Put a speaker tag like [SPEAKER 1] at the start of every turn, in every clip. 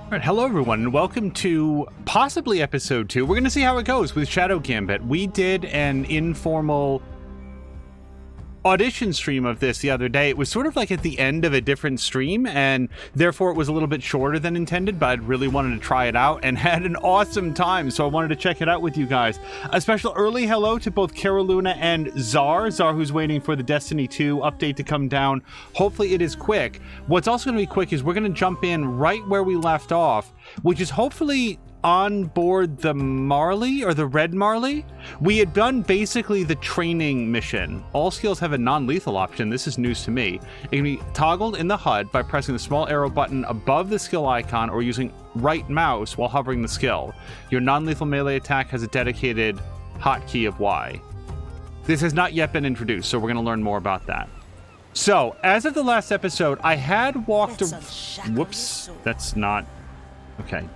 [SPEAKER 1] All right, hello everyone, and welcome to possibly episode 2. We're going to see how it goes with Shadow Gambit. We did an informal audition stream of this the other day. It was sort of like at the end of a different stream, and therefore it was a little bit shorter than intended, but I really wanted to try it out and had an awesome time, so I wanted to check it out with you guys. A special early hello to both Caroluna and Czar, who's waiting for the Destiny 2 update to come down. Hopefully it is quick. What's also going to be quick is we're going to jump in right where we left off, which is hopefully on board the Marley, or the Red Marley. We had done basically the training mission. All skills have a non-lethal option. This is news to me. It can be toggled in the HUD by pressing the small arrow button above the skill icon or using right mouse while hovering the skill. Your non-lethal melee attack has a dedicated hotkey of Y. This has not yet been introduced, so we're going to learn more about that. So, as of the last episode, I had walked... Whoops, that's not... Okay.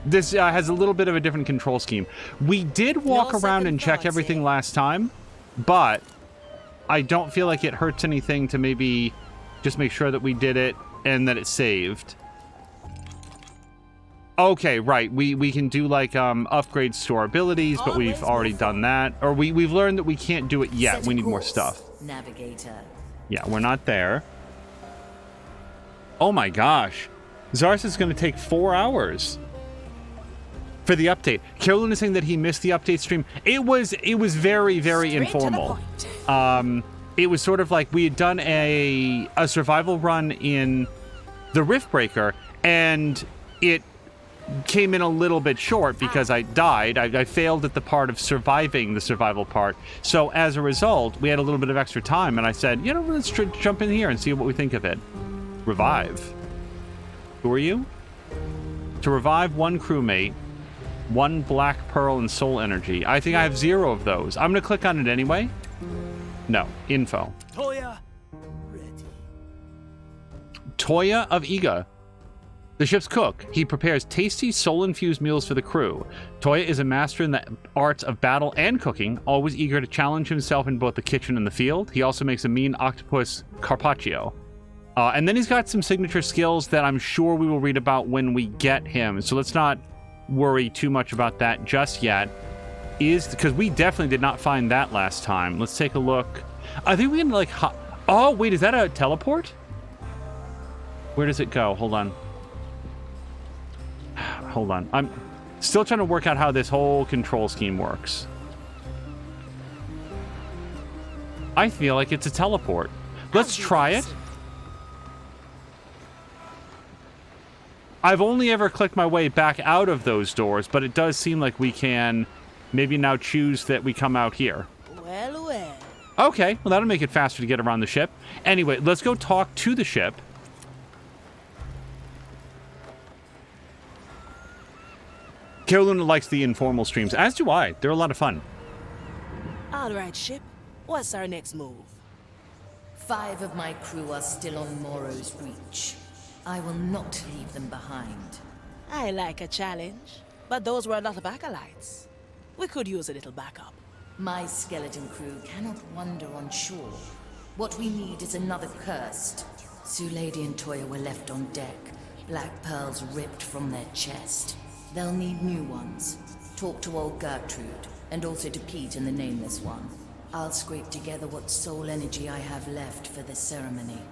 [SPEAKER 1] This has a little bit of a different control scheme. We did walk around and check everything last time, but I don't feel like it hurts anything to maybe just make sure that we did it and that it saved. Okay, right. We can do like upgrades to our abilities, but we've already done that. Or we've learned that we can't do it yet. We need more stuff.
[SPEAKER 2] Navigator.
[SPEAKER 1] Yeah, we're not there. Oh my gosh. Zars is going to take 4 hours for the update. Carolyn is saying that he missed the update stream. It was very, very informal. It was sort of like we had done a survival run in the Riftbreaker, and it came in a little bit short because I died. I failed at the part of surviving the survival part. So as a result, we had a little bit of extra time, and I said, you know, let's jump in here and see what we think of it. Revive. Who are you? To revive one crewmate, 1 black pearl and soul energy. I think I have 0 of those. I'm going to click on it anyway. No. Info.
[SPEAKER 3] Toya, ready.
[SPEAKER 1] Toya of Iga. The ship's cook. He prepares tasty, soul-infused meals for the crew. Toya is a master in the arts of battle and cooking, always eager to challenge himself in both the kitchen and the field. He also makes a mean octopus carpaccio. And then he's got some signature skills that I'm sure we will read about when we get him. So let's not worry too much about that just yet. Because we definitely did not find that last time. Let's take a look. I think we can like... Oh, wait, is that a teleport? Where does it go? Hold on. Hold on. I'm still trying to work out how this whole control scheme works. I feel like it's a teleport. Let's try it. I've only ever clicked my way back out of those doors, but it does seem like we can maybe now choose that we come out here.
[SPEAKER 3] Well, well.
[SPEAKER 1] Okay, well that'll make it faster to get around the ship. Anyway, let's go talk to the ship. Carolina likes the informal streams, as do I. They're a lot of fun.
[SPEAKER 3] All right, ship. What's our next move?
[SPEAKER 2] 5 of my crew are still on Morrow's reach. I will not leave them behind.
[SPEAKER 3] I like a challenge, but those were a lot of acolytes. We could use a little backup.
[SPEAKER 2] My skeleton crew cannot wander on shore. What we need is another cursed. Sue Lady and Toya were left on deck, black pearls ripped from their chest. They'll need new ones. Talk to old Gertrude, and also to Pete and the Nameless One. I'll scrape together what soul energy I have left for the ceremony.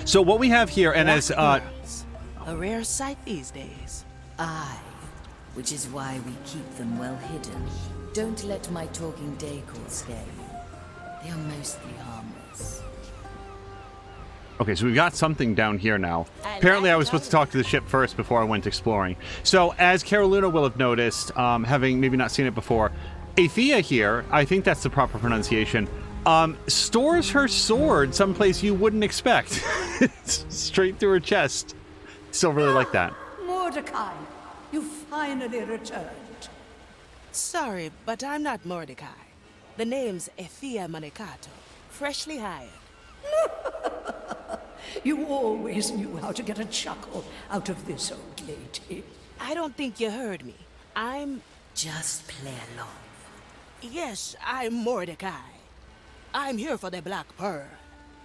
[SPEAKER 1] So what we have here, and as
[SPEAKER 3] a rare sight these days.
[SPEAKER 2] Aye, which is why we keep them well hidden. Don't let my talking decor scare you. They are mostly harmless.
[SPEAKER 1] Okay, so we've got something down here now. Apparently I was supposed to talk to the ship first before I went exploring. So as Carolina will have noticed, having maybe not seen it before, Afia here, I think that's the proper pronunciation, stores her sword someplace you wouldn't expect. Straight through her chest. Still really like that.
[SPEAKER 4] Mordecai, you finally returned.
[SPEAKER 3] Sorry, but I'm not Mordecai. The name's Afia Manicato, freshly hired.
[SPEAKER 4] You always knew how to get a chuckle out of this old lady.
[SPEAKER 3] I don't think you heard me. I'm...
[SPEAKER 2] Just play along.
[SPEAKER 3] Yes, I'm Mordecai. I'm here for the Black Pearl.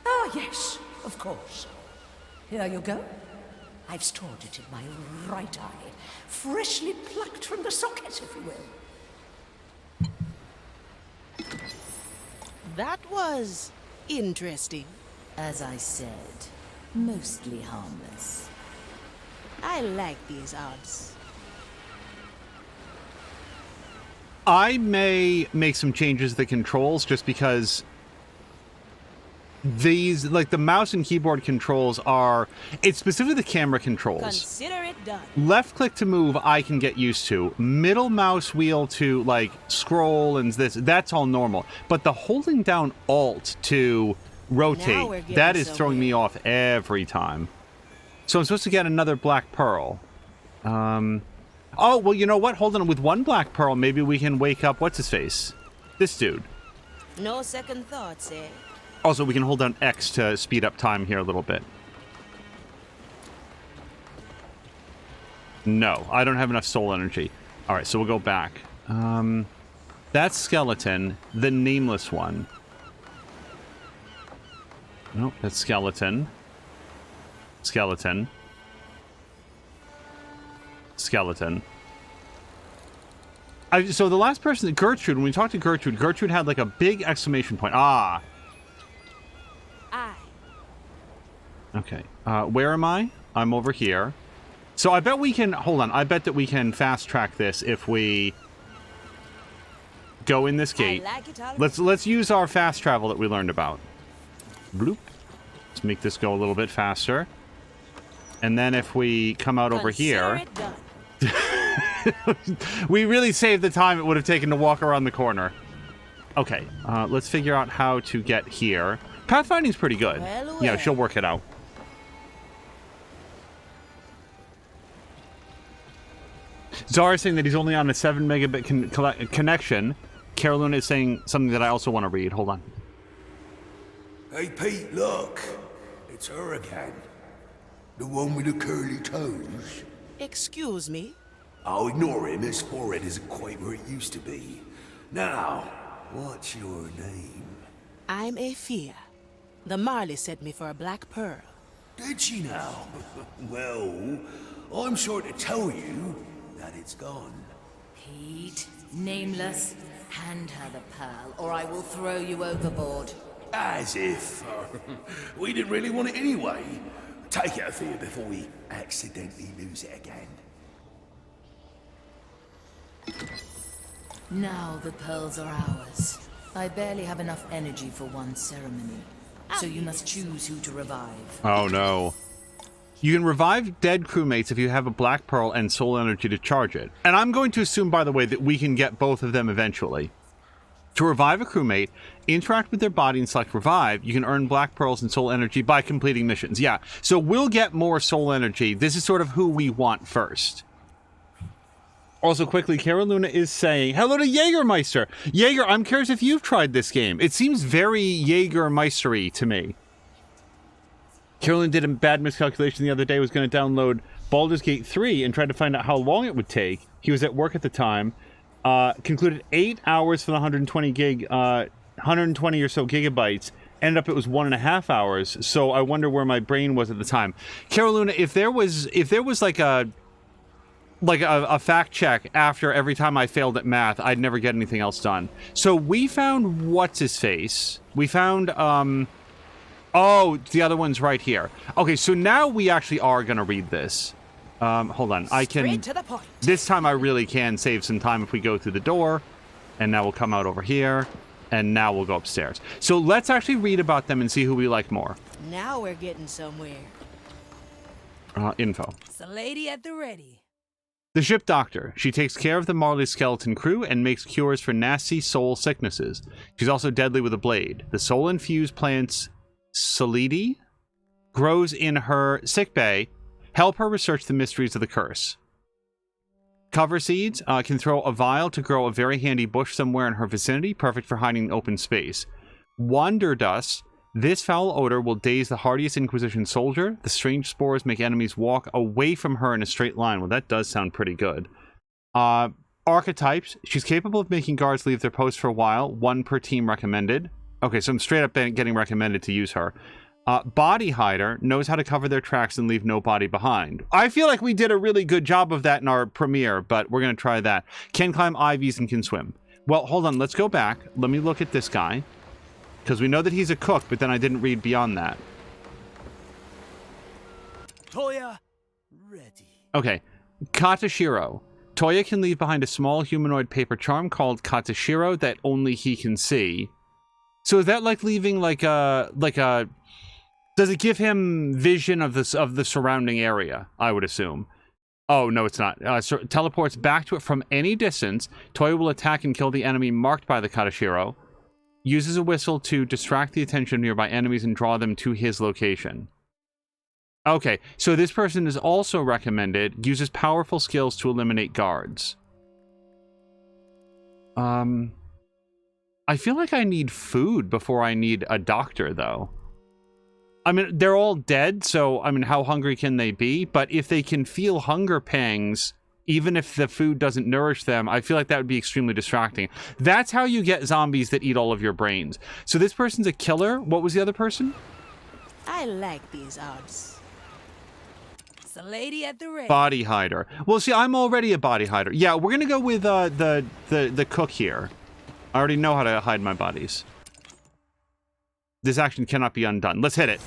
[SPEAKER 4] Ah, yes, of course. Here you go. I've stored it in my right eye, freshly plucked from the socket, if you will.
[SPEAKER 3] That was interesting.
[SPEAKER 2] As I said, mostly harmless.
[SPEAKER 3] I like these odds.
[SPEAKER 1] I may make some changes to the controls just because these, like the mouse and keyboard controls are, it's specifically the camera controls.
[SPEAKER 3] Consider it done.
[SPEAKER 1] Left click to move, I can get used to. Middle mouse wheel to like scroll and this, that's all normal. But the holding down Alt to rotate, that is throwing me off every time. So I'm supposed to get another black pearl. Oh, well, you know what? Hold on. With one black pearl, maybe we can wake up, what's his face? This dude.
[SPEAKER 3] No second thoughts, eh?
[SPEAKER 1] Also, we can hold down X to speed up time here a little bit. No, I don't have enough soul energy. All right, so we'll go back. That's skeleton, the nameless one. Nope, that's skeleton. Skeleton. Skeleton. So the last person, Gertrude, when we talked to Gertrude, Gertrude had like a big exclamation point. Ah. Okay. Where am I? I'm over here. So I bet we can, hold on, I bet that we can fast track this if we go in this gate. Let's use our fast travel that we learned about. Bloop. Let's make this go a little bit faster. And then if we come out over here, we really saved the time it would have taken to walk around the corner. Okay, let's figure out how to get here. Pathfinding's pretty good. Yeah, she'll work it out. Zara's saying that he's only on a 7 megabit connection. Carolina is saying something that I also want to read. Hold on.
[SPEAKER 5] Hey, Pete, look. It's her again. The one with the curly toes.
[SPEAKER 3] Excuse me?
[SPEAKER 5] I'll ignore him. His forehead isn't quite where it used to be. Now, what's your name?
[SPEAKER 3] I'm Afia. The Marley sent me for a black pearl.
[SPEAKER 5] Did she now? Well, I'm sure to tell you that it's gone.
[SPEAKER 2] Pete, nameless, hand her the pearl, or I will throw you overboard.
[SPEAKER 5] As if. We didn't really want it anyway. Take it, Afia, before we accidentally lose it again.
[SPEAKER 2] Now the pearls are ours. I barely have enough energy for one ceremony, so you must choose who to revive.
[SPEAKER 1] Oh no. You can revive dead crewmates if you have a black pearl and soul energy to charge it. And I'm going to assume, by the way, that we can get both of them eventually. To revive a crewmate, interact with their body and select revive. You can earn black pearls and soul energy by completing missions. Yeah, so we'll get more soul energy. This is sort of who we want first. Also, quickly, Cara Luna is saying, hello to Jägermeister. Jaeger, I'm curious if you've tried this game. It seems very Jägermeister-y to me. Carolyn did a bad miscalculation the other day, was going to download Baldur's Gate 3 and tried to find out how long it would take. He was at work at the time. Concluded 8 hours for the 120 or so gigabytes. Ended up it was 1.5 hours. So I wonder where my brain was at the time. Carolina, if there was like a fact check after every time I failed at math, I'd never get anything else done. So we found what's his face. We found oh, the other one's right here. Okay, so now we actually are gonna read this. Hold on, I can...
[SPEAKER 3] Straight to the point.
[SPEAKER 1] This time I really can save some time if we go through the door. And now we'll come out over here. And now we'll go upstairs. So let's actually read about them and see who we like more.
[SPEAKER 3] Now we're getting somewhere.
[SPEAKER 1] Info.
[SPEAKER 3] It's a lady at the ready.
[SPEAKER 1] The ship doctor. She takes care of the Marley skeleton crew and makes cures for nasty soul sicknesses. She's also deadly with a blade. The soul-infused plants Salidi grows in her sickbay. Help her research the mysteries of the curse. Cover seeds can throw a vial to grow a very handy bush somewhere in her vicinity, perfect for hiding in open space. Wanderlust. This foul odor will daze the hardiest Inquisition soldier. The strange spores make enemies walk away from her in a straight line. Well, that does sound pretty good. Archetypes. She's capable of making guards leave their post for a while. 1 per team recommended. Okay, so I'm straight up getting recommended to use her. Body hider knows how to cover their tracks and leave no body behind. I feel like we did a really good job of that in our premiere, but we're going to try that. Can climb ivies and can swim. Well, hold on. Let's go back. Let me look at this guy. Because we know that he's a cook, but then I didn't read beyond that.
[SPEAKER 6] Toya, ready.
[SPEAKER 1] Okay. Katashiro. Toya can leave behind a small humanoid paper charm called Katashiro that only he can see. So is that like leaving like a... Does it give him vision of the surrounding area, I would assume? Oh, no, it's not. So teleports back to it from any distance. Toya will attack and kill the enemy marked by the Katashiro. Uses a whistle to distract the attention of nearby enemies and draw them to his location. Okay, so this person is also recommended. Uses powerful skills to eliminate guards. I feel like I need food before I need a doctor, though. I mean, they're all dead, so, I mean, how hungry can they be? But if they can feel hunger pangs, even if the food doesn't nourish them, I feel like that would be extremely distracting. That's how you get zombies that eat all of your brains. So this person's a killer. What was the other person?
[SPEAKER 3] I like these odds. It's the lady at the ready.
[SPEAKER 1] Body hider. Well, see, I'm already a body hider. Yeah, we're gonna go with the cook here. I already know how to hide my bodies. This action cannot be undone. Let's hit it.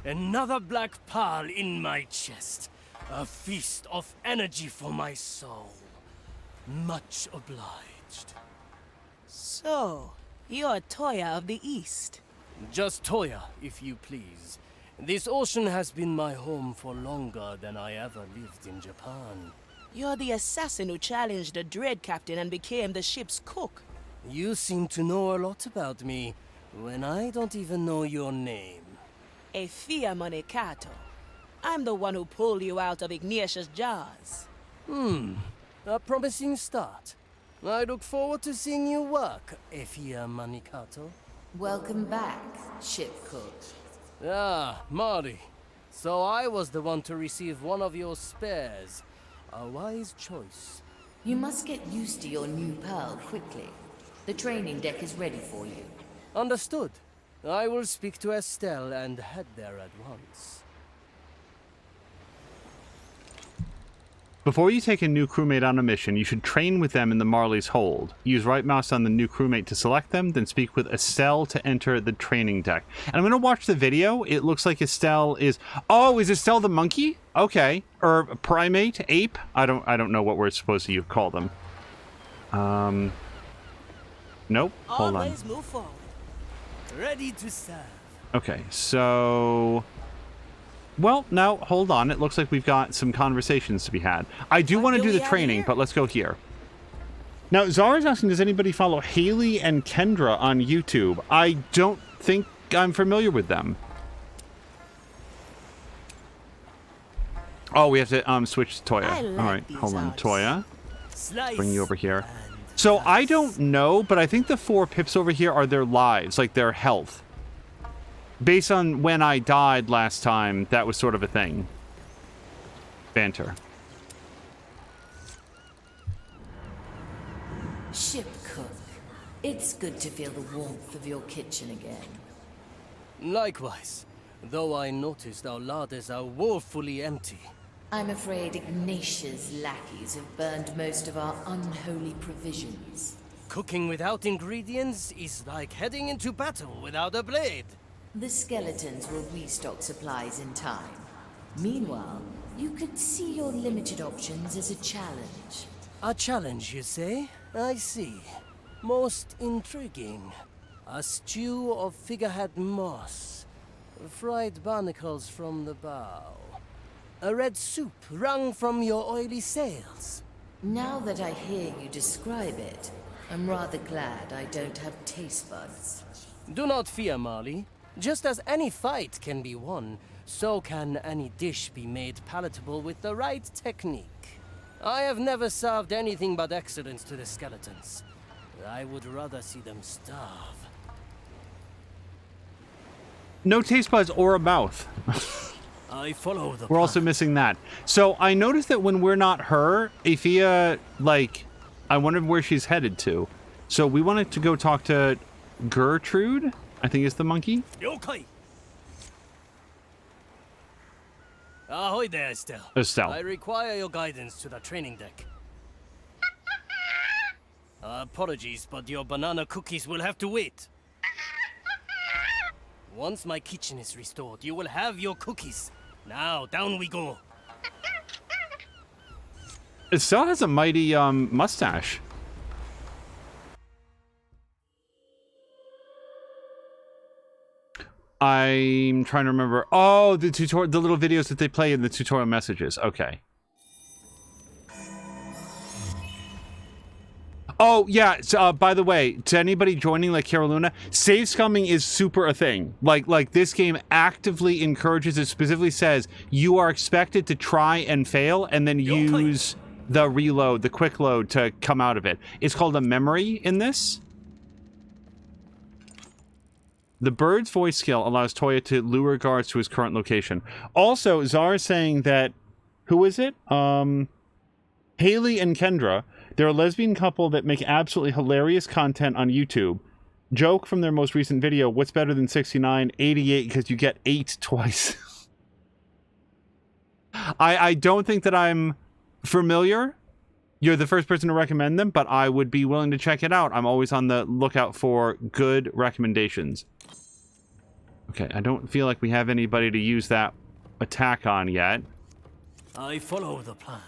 [SPEAKER 6] Another black pearl in my chest. A feast of energy for my soul. Much obliged.
[SPEAKER 3] So, you're Toya of the East.
[SPEAKER 6] Just Toya, if you please. This ocean has been my home for longer than I ever lived in Japan.
[SPEAKER 3] You're the assassin who challenged the Dread Captain and became the ship's cook.
[SPEAKER 6] You seem to know a lot about me, when I don't even know your name.
[SPEAKER 3] Afia Monekato. I'm the one who pulled you out of Ignatius' jaws.
[SPEAKER 6] A promising start. I look forward to seeing you work, Afia Manikato.
[SPEAKER 2] Welcome back, ship cook.
[SPEAKER 6] Ah, Mari. So I was the one to receive one of your spares. A wise choice.
[SPEAKER 2] You must get used to your new pearl quickly. The training deck is ready for you.
[SPEAKER 6] Understood. I will speak to Estelle and head there at once.
[SPEAKER 1] Before you take a new crewmate on a mission, you should train with them in the Marley's hold. Use right mouse on the new crewmate to select them, then speak with Estelle to enter the training deck. And I'm going to watch the video. It looks like Estelle is... Oh, is Estelle the monkey? Okay. Or primate? Ape? I don't know what we're supposed to call them. Nope. Hold on.
[SPEAKER 3] Always move forward.
[SPEAKER 6] Ready to serve.
[SPEAKER 1] Okay, so... Well, no, hold on. It looks like we've got some conversations to be had. I do want to do the training, but let's go here. Now, Zara's asking, does anybody follow Haley and Kendra on YouTube? I don't think I'm familiar with them. Oh, we have to switch to Toya. All right, hold on, Toya. Bring you over here. So I don't know, but I think the 4 pips over here are their lives, like their health. Based on when I died last time, that was sort of a thing. Banter.
[SPEAKER 2] Ship cook, it's good to feel the warmth of your kitchen again.
[SPEAKER 6] Likewise, though I noticed our larders are woefully empty.
[SPEAKER 2] I'm afraid Ignatius' lackeys have burned most of our unholy provisions.
[SPEAKER 6] Cooking without ingredients is like heading into battle without a blade.
[SPEAKER 2] The skeletons will restock supplies in time. Meanwhile, you could see your limited options as a challenge.
[SPEAKER 6] A challenge, you say? I see. Most intriguing. A stew of figurehead moss. Fried barnacles from the bow. A red soup wrung from your oily sails.
[SPEAKER 2] Now that I hear you describe it, I'm rather glad I don't have taste buds.
[SPEAKER 6] Do not fear, Marley. Just as any fight can be won, so can any dish be made palatable with the right technique. I have never served anything but excellence to the skeletons. I would rather see them starve.
[SPEAKER 1] No taste buds or a mouth.
[SPEAKER 6] I follow the
[SPEAKER 1] We're also missing that. So I noticed that when we're not her, Afia, like, I wondered where she's headed to. So we wanted to go talk to Gertrude, I think is the monkey.
[SPEAKER 6] Yokai! Ahoy there, Estelle.
[SPEAKER 1] Estelle.
[SPEAKER 6] I require your guidance to the training deck. Apologies, but your banana cookies will have to wait. Once my kitchen is restored, you will have your cookies. Now, down we go.
[SPEAKER 1] Estelle has a mighty mustache. I'm trying to remember. Oh, the tutorial, the little videos that they play in the tutorial messages. Okay. Oh, yeah. So, by the way, to anybody joining like Caroluna, save scumming is super a thing. Like this game actively encourages, it specifically says you are expected to try and fail and then use the reload, the quick load to come out of it. It's called a memory in this. The bird's voice skill allows Toya to lure guards to his current location. Also, Zara is saying that, who is it? Haley and Kendra. They're a lesbian couple that make absolutely hilarious content on YouTube. Joke from their most recent video, what's better than 69? 88, because you get 8 twice. I don't think that I'm familiar. You're the first person to recommend them, but I would be willing to check it out. I'm always on the lookout for good recommendations. Okay, I don't feel like we have anybody to use that attack on yet.
[SPEAKER 6] I follow the plan.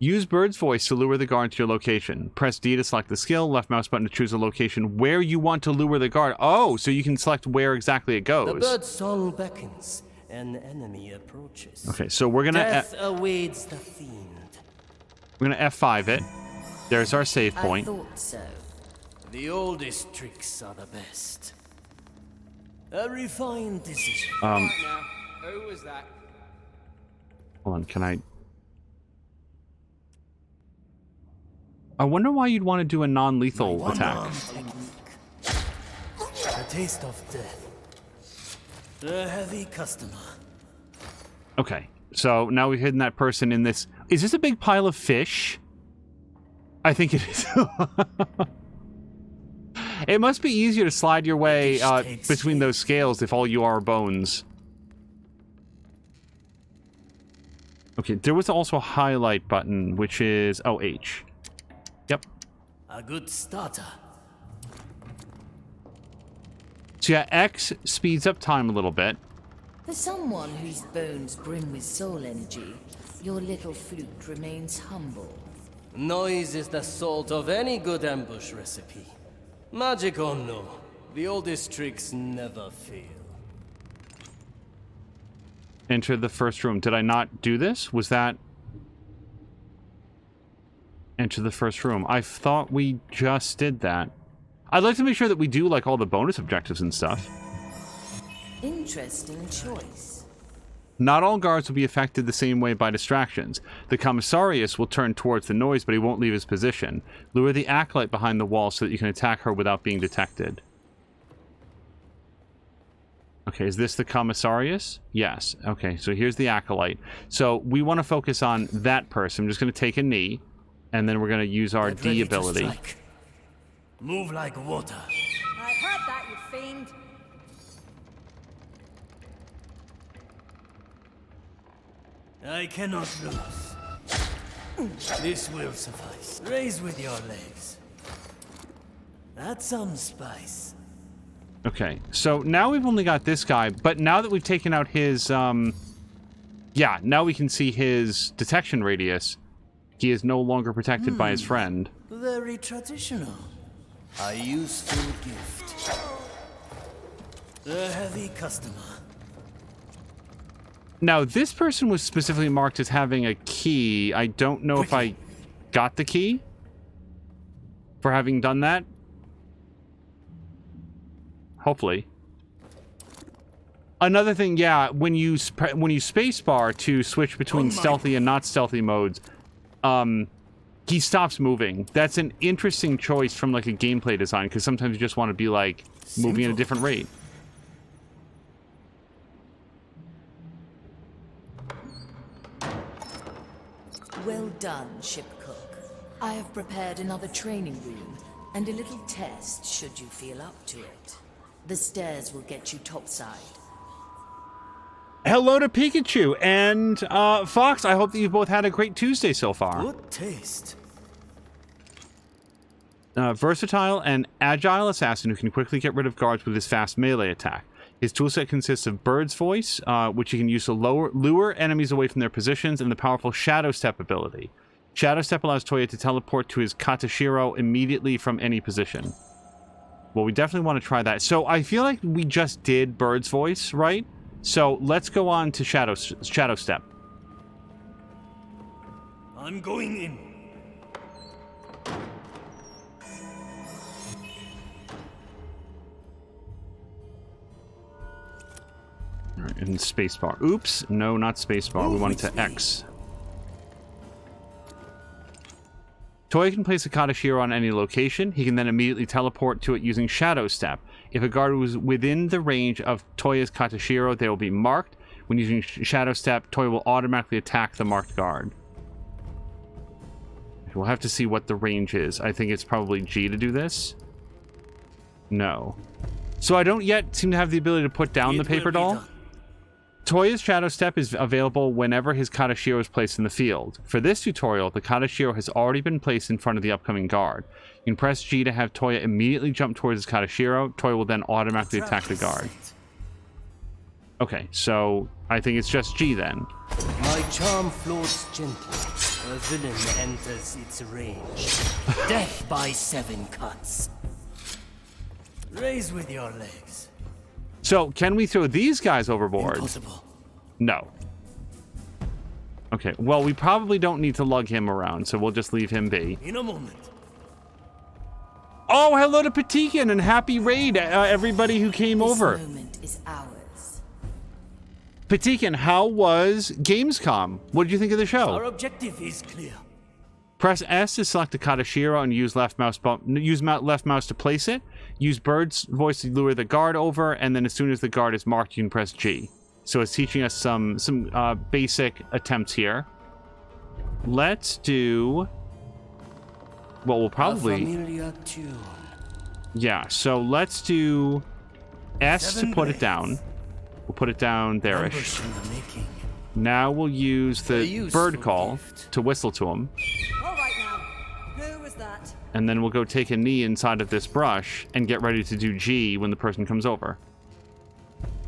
[SPEAKER 1] Use Bird's voice to lure the guard to your location. Press D to select the skill, left mouse button to choose a location where you want to lure the guard. Oh, so you can select where exactly it goes.
[SPEAKER 6] The bird's song beckons, an enemy approaches.
[SPEAKER 1] Okay, so we're gonna
[SPEAKER 6] Death awaits the fiend.
[SPEAKER 1] we're gonna F5 it. There's our save point.
[SPEAKER 2] I thought so.
[SPEAKER 6] The oldest tricks are the best. A refined decision.
[SPEAKER 7] Now, who was that?
[SPEAKER 1] Hold on, can I wonder why you'd want to do a non-lethal attack.
[SPEAKER 6] A taste of death. A heavy customer.
[SPEAKER 1] Okay, so now we've hidden that person in this. Is this a big pile of fish? I think it is. It must be easier to slide your way between those scales if all you are bones. Okay, there was also a highlight button, which is... Oh, H. Yep.
[SPEAKER 6] A good starter.
[SPEAKER 1] So yeah, X speeds up time a little bit.
[SPEAKER 2] For someone whose bones brim with soul energy, your little flute remains humble.
[SPEAKER 6] Noise is the salt of any good ambush recipe. Magic or no, the oldest tricks never fail.
[SPEAKER 1] Enter the first room. Did I not do this? Was that... Enter the first room. I thought we just did that. I'd like to make sure that we do, like, all the bonus objectives and stuff.
[SPEAKER 2] Interesting choice.
[SPEAKER 1] Not all guards will be affected the same way by distractions. The commissarius will turn towards the noise, but he won't leave his position. Lure the acolyte behind the wall so that you can attack her without being detected. Okay, is this the commissarius? Yes. Okay, so here's the acolyte. So we want to focus on that person. I'm just going to take a knee, and then we're going to use our
[SPEAKER 6] Get
[SPEAKER 1] D
[SPEAKER 6] ready
[SPEAKER 1] ability.
[SPEAKER 6] to strike. Move like water.
[SPEAKER 4] I heard that, you fiend.
[SPEAKER 6] I cannot lose. This will suffice. Raise with your legs. That's some spice.
[SPEAKER 1] Okay, so now we've only got this guy, but now that we've taken out his, yeah, now we can see his detection radius. He is no longer protected by his friend.
[SPEAKER 6] Very traditional. A useful gift. A heavy customer.
[SPEAKER 1] Now, this person was specifically marked as having a key. I don't know if I got the key for having done that. Hopefully. Another thing, yeah, when you spacebar to switch between stealthy and not stealthy modes, he stops moving. That's an interesting choice from like a gameplay design, because sometimes you just want to be like moving at a different rate.
[SPEAKER 2] Well done, ship cook. I have prepared another training room and a little test should you feel up to it. The stairs will get you topside.
[SPEAKER 1] Hello to Pikachu and Fox. I hope that you've both had a great Tuesday so far.
[SPEAKER 6] Good taste.
[SPEAKER 1] Versatile and agile assassin who can quickly get rid of guards with his fast melee attack. His toolset consists of Bird's Voice, which he can use to lure enemies away from their positions, and the powerful Shadow Step ability. Shadow Step allows Toya to teleport to his Katashiro immediately from any position. Well, we definitely want to try that. So I feel like we just did Bird's Voice, right? So let's go on to Shadow Step.
[SPEAKER 6] I'm going in.
[SPEAKER 1] All right, and spacebar. Oops, no, not spacebar. We want it to X. Toya can place a Katashiro on any location. He can then immediately teleport to it using Shadow Step. If a guard was within the range of Toya's Katashiro, they will be marked. When using Shadow Step, Toya will automatically attack the marked guard. We'll have to see what the range is. I think it's probably G to do this. No. So I don't yet seem to have the ability to put down the paper doll. Toya's Shadow Step is available whenever his Katashiro is placed in the field. For this tutorial, the Katashiro has already been placed in front of the upcoming guard. You can press G to have Toya immediately jump towards his Katashiro. Toya will then automatically attack the guard. Okay, so I think it's just G then.
[SPEAKER 6] My charm floats gently. A villain enters its range. Death by 7 cuts. Raise with your legs.
[SPEAKER 1] So, can we throw these guys overboard?
[SPEAKER 6] Impossible.
[SPEAKER 1] No. Okay, well, we probably don't need to lug him around, so we'll just leave him be.
[SPEAKER 6] In a moment.
[SPEAKER 1] Oh, hello to Patikin and happy raid, everybody who came over.
[SPEAKER 2] This moment is ours.
[SPEAKER 1] Patikin, how was Gamescom? What did you think of the show?
[SPEAKER 6] Our objective is clear.
[SPEAKER 1] Press S to select a Katashiro and use left mouse to place it. Use Bird's Voice to lure the guard over, and then as soon as the guard is marked, you can press G. So it's teaching us some basic attempts here. Let's do... Well, we'll probably... Yeah, so let's do S to put it down. We'll put it down there-ish. Now we'll use the bird call to whistle to him.
[SPEAKER 8] All right now. Who was that?
[SPEAKER 1] And then we'll go take a knee inside of this brush and get ready to do G when the person comes over.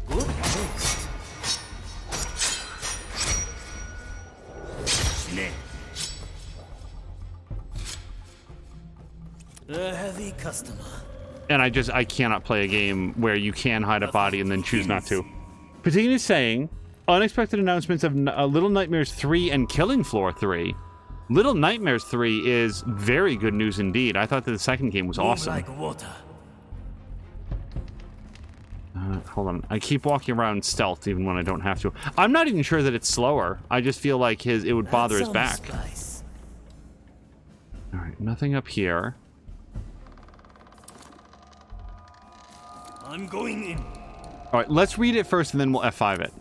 [SPEAKER 6] Good taste. A heavy customer.
[SPEAKER 1] And I cannot play a game where you can hide a body and then choose not to. Patina is saying, unexpected announcements of Little Nightmares 3 and Killing Floor 3. Little Nightmares 3 is very good news indeed. I thought that the second game was awesome.
[SPEAKER 6] Like water.
[SPEAKER 1] Hold on. I keep walking around stealth even when I don't have to. I'm not even sure that it's slower. I just feel like it would bother his back. Alright, nothing up here.
[SPEAKER 6] I'm going in.
[SPEAKER 1] Alright, let's read it first and then we'll F5 it.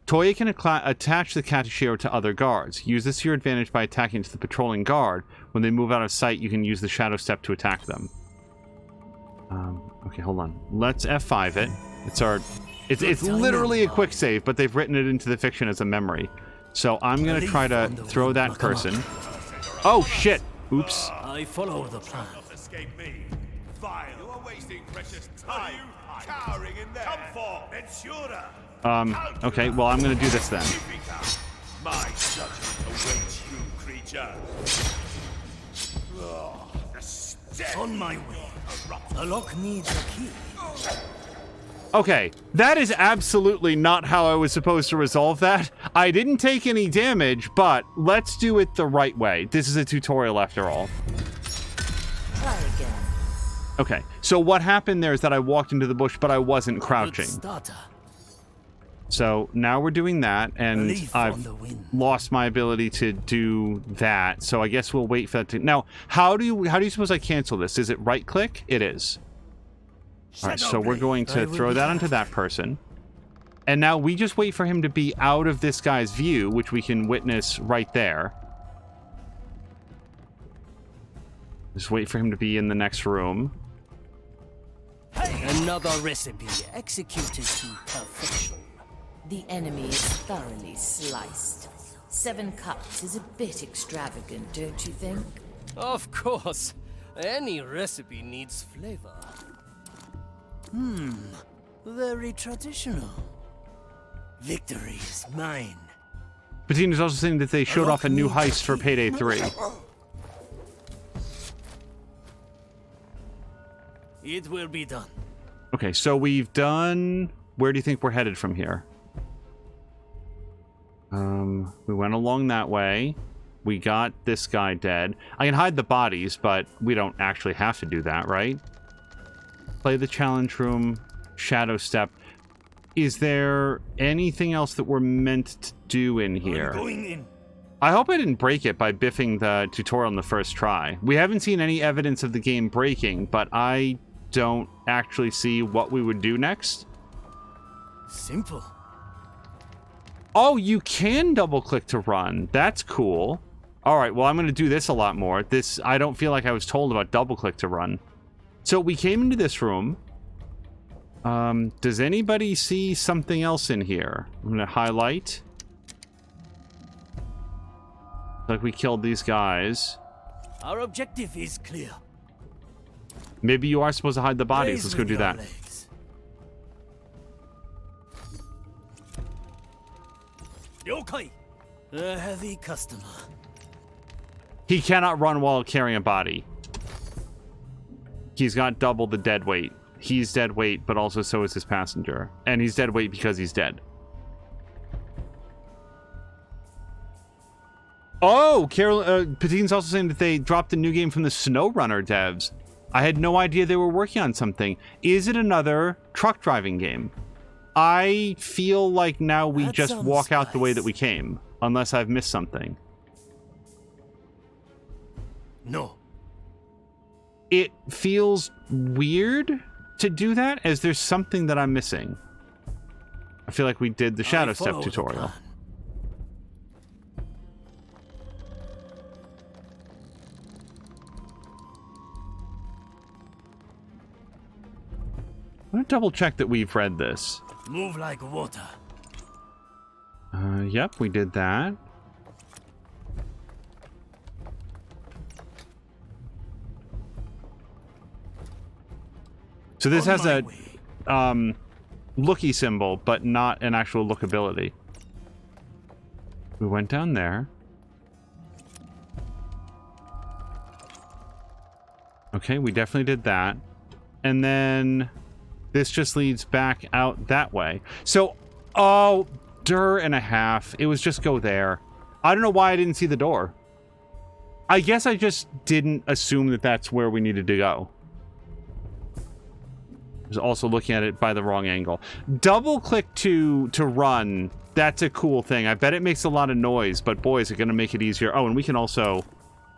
[SPEAKER 1] Toya can attach the Katashiro to other guards. Use this to your advantage by attacking to the patrolling guard. When they move out of sight, you can use the Shadow Step to attack them. Okay, hold on. Let's F5 it. It's literally a quick save, but they've written it into the fiction as a memory. So I'm gonna try to throw that person. Oh shit! Oops.
[SPEAKER 6] I follow the plan.
[SPEAKER 5] Escape me. Vile. You are wasting precious time. Cowering in there. Come for Ventura.
[SPEAKER 1] Okay, well I'm gonna do this then.
[SPEAKER 5] My judgment awaits you, creature.
[SPEAKER 6] On my way. The lock needs a key.
[SPEAKER 1] Okay, that is absolutely not how I was supposed to resolve that. I didn't take any damage, but let's do it the right way. This is a tutorial after all.
[SPEAKER 2] Try again.
[SPEAKER 1] Okay, so what happened there is that I walked into the bush, but I wasn't crouching. So now we're doing that, and
[SPEAKER 6] Leaf on
[SPEAKER 1] I've
[SPEAKER 6] the wind.
[SPEAKER 1] lost my ability to do that. So I guess we'll wait for that to... Now, how do you suppose I cancel this? Is it right-click? It is. All right, so we're going to throw that onto that person. And now we just wait for him to be out of this guy's view, which we can witness right there. Just wait for him to be in the next room.
[SPEAKER 6] Another recipe executed to perfection.
[SPEAKER 2] The enemy is thoroughly sliced. 7 cups is a bit extravagant, don't you think?
[SPEAKER 6] Of course. Any recipe needs flavor. Very traditional. Victory is mine.
[SPEAKER 1] Patina's also saying that they showed off a new heist for Payday 3.
[SPEAKER 6] It will be done.
[SPEAKER 1] Okay, so we've done... Where do you think we're headed from here? We went along that way. We got this guy dead. I can hide the bodies, but we don't actually have to do that, right? Play the challenge room, shadow step. Is there anything else that we're meant to do in here?
[SPEAKER 6] Going in.
[SPEAKER 1] I hope I didn't break it by biffing the tutorial on the first try. We haven't seen any evidence of the game breaking, but I don't actually see what we would do next.
[SPEAKER 6] Simple.
[SPEAKER 1] Oh, you can double click to run. That's cool. All right, well, I'm going to do this a lot more. I don't feel like I was told about double click to run. So we came into this room. Does anybody see something else in here? I'm going to highlight. Like we killed these guys.
[SPEAKER 6] Our objective is clear.
[SPEAKER 1] Maybe you are supposed to hide the bodies.
[SPEAKER 6] Raise
[SPEAKER 1] Let's go
[SPEAKER 6] with
[SPEAKER 1] do
[SPEAKER 6] your
[SPEAKER 1] that.
[SPEAKER 6] legs. Yokai. A heavy customer.
[SPEAKER 1] He cannot run while carrying a body. He's got double the dead weight. He's dead weight, but also so is his passenger. And he's dead weight because he's dead. Oh, Patine's also saying that they dropped a new game from the SnowRunner devs. I had no idea they were working on something. Is it another truck driving game? I feel like now we
[SPEAKER 6] That
[SPEAKER 1] just
[SPEAKER 6] sounds
[SPEAKER 1] walk out the way that
[SPEAKER 6] nice.
[SPEAKER 1] we came. Unless I've missed something.
[SPEAKER 6] No.
[SPEAKER 1] It feels weird to do that, as there's something that I'm missing. I feel like we did the shadow step
[SPEAKER 6] follow the
[SPEAKER 1] tutorial.
[SPEAKER 6] plan.
[SPEAKER 1] I'm gonna double check that we've read this.
[SPEAKER 6] Move like water.
[SPEAKER 1] Yep, we did that. So this
[SPEAKER 6] On
[SPEAKER 1] has
[SPEAKER 6] my
[SPEAKER 1] a
[SPEAKER 6] way.
[SPEAKER 1] looky symbol, but not an actual look ability. We went down there. Okay, we definitely did that. And then this just leads back out that way. So, oh, and a half. It was just go there. I don't know why I didn't see the door. I guess I just didn't assume that that's where we needed to go. I was also looking at it by the wrong angle. Double click to run. That's a cool thing. I bet it makes a lot of noise, but boy, is it going to make it easier. Oh, and we can also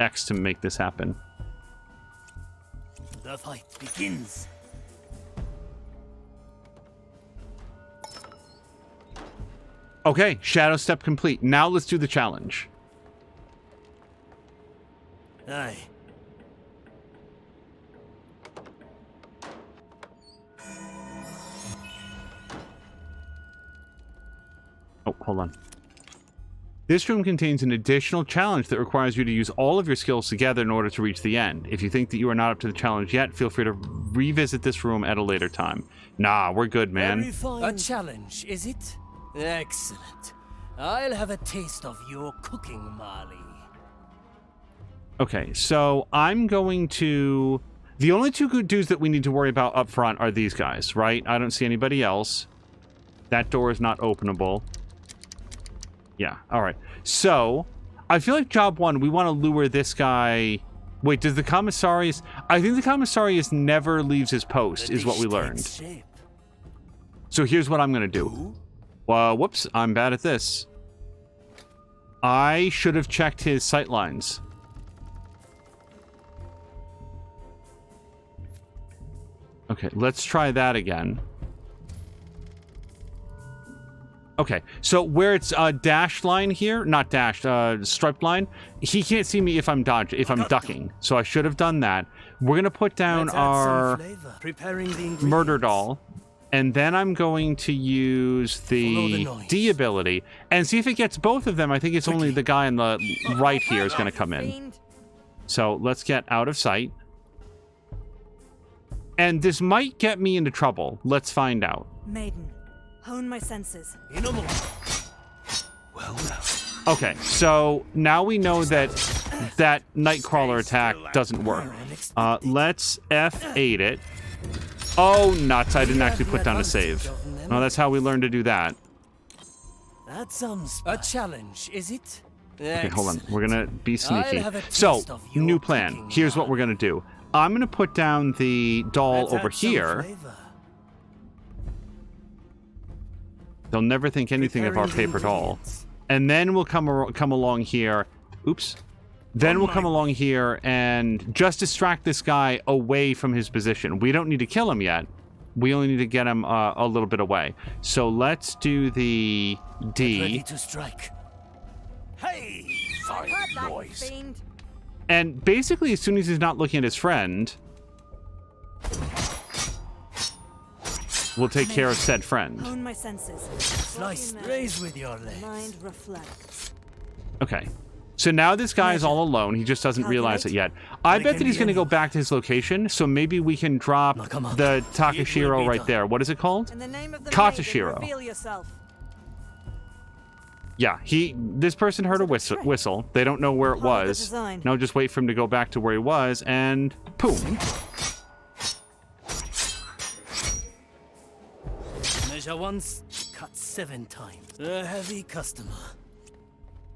[SPEAKER 1] X to make this happen.
[SPEAKER 6] The fight begins.
[SPEAKER 1] Okay, shadow step complete. Now let's do the challenge.
[SPEAKER 6] Aye.
[SPEAKER 1] Oh, hold on. This room contains an additional challenge that requires you to use all of your skills together in order to reach the end. If you think that you are not up to the challenge yet, feel free to revisit this room at a later time. Nah, we're good, man.
[SPEAKER 6] A challenge, is it? Excellent. I'll have a taste of your cooking, Marley.
[SPEAKER 1] Okay, so I'm going to... The only two good dudes that we need to worry about up front are these guys, right? I don't see anybody else. That door is not openable. Yeah, alright. So, I feel like job one, we want to lure this guy... Wait, does the commissarius... I think the commissarius never leaves his post, is what we learned. So here's what I'm going to do. Whoops, I'm bad at this. I should have checked his sight lines. Okay, let's try that again. Okay, so where it's a dashed line here, not dashed, striped line, he can't see me if I'm ducking. So I should have done that. We're gonna put down our murder doll, and then I'm going to use the D ability and see if it gets both of them. I think it's only the guy on the right here is gonna come in. So let's get out of sight. And this might get me into trouble. Let's find out.
[SPEAKER 8] Maiden, hone my senses.
[SPEAKER 5] Well, well.
[SPEAKER 1] Okay, so now we know that that Nightcrawler attack doesn't work. Let's F8 it. Oh, nuts. I didn't actually put down a save. Oh, that's how we learned to do that.
[SPEAKER 6] That sounds a challenge, is it?
[SPEAKER 1] Okay, hold on. We're going to be sneaky. So, new plan. Here's what we're going to do. I'm going to put down the doll over here. They'll never think anything of our paper doll. And then we'll come along here. Oops. Then we'll come along here and just distract this guy away from his position. We don't need to kill him yet. We only need to get him a little bit away. So let's do the D.
[SPEAKER 6] Ready to strike.
[SPEAKER 5] Hey! Fine noise.
[SPEAKER 1] And basically, as soon as he's not looking at his friend, we'll take care of said friend.
[SPEAKER 8] Hone my senses.
[SPEAKER 6] Slice, raise with your legs.
[SPEAKER 8] Mind reflect.
[SPEAKER 1] Okay. So now this guy is all alone. He just doesn't realize it yet. I bet that he's going to go back to his location, so maybe we can drop the Takashiro right there. What is it called?
[SPEAKER 8] In the name of the
[SPEAKER 1] Katashiro.
[SPEAKER 8] maiden, reveal yourself.
[SPEAKER 1] Yeah, this person heard a whistle. They don't know where it was. No, just wait for him to go back to where he was, and boom.
[SPEAKER 6] Measure once, cut 7 times. A heavy customer.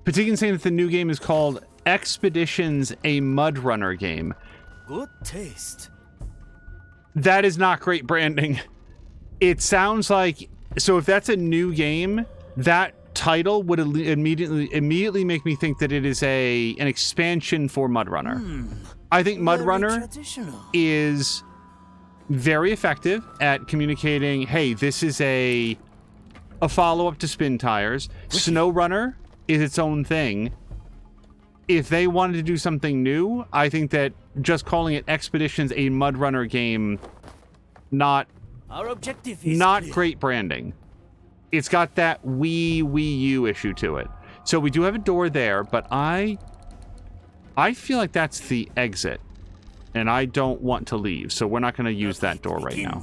[SPEAKER 1] Patigan saying that the new game is called Expeditions, a Mud Runner game.
[SPEAKER 6] Good taste.
[SPEAKER 1] That is not great branding. It sounds like... So if that's a new game, that title would immediately make me think that it is an expansion for Mud Runner. I think Mud Runner is very effective at communicating, hey, this is a follow-up to Spin Tires. Snow Runner is its own thing. If they wanted to do something new, I think that just calling it Expeditions, a Mud Runner game, not great branding. It's got that Wii U issue to it. So we do have a door there, but I feel like that's the exit. And I don't want to leave, so we're not going to use that door right now.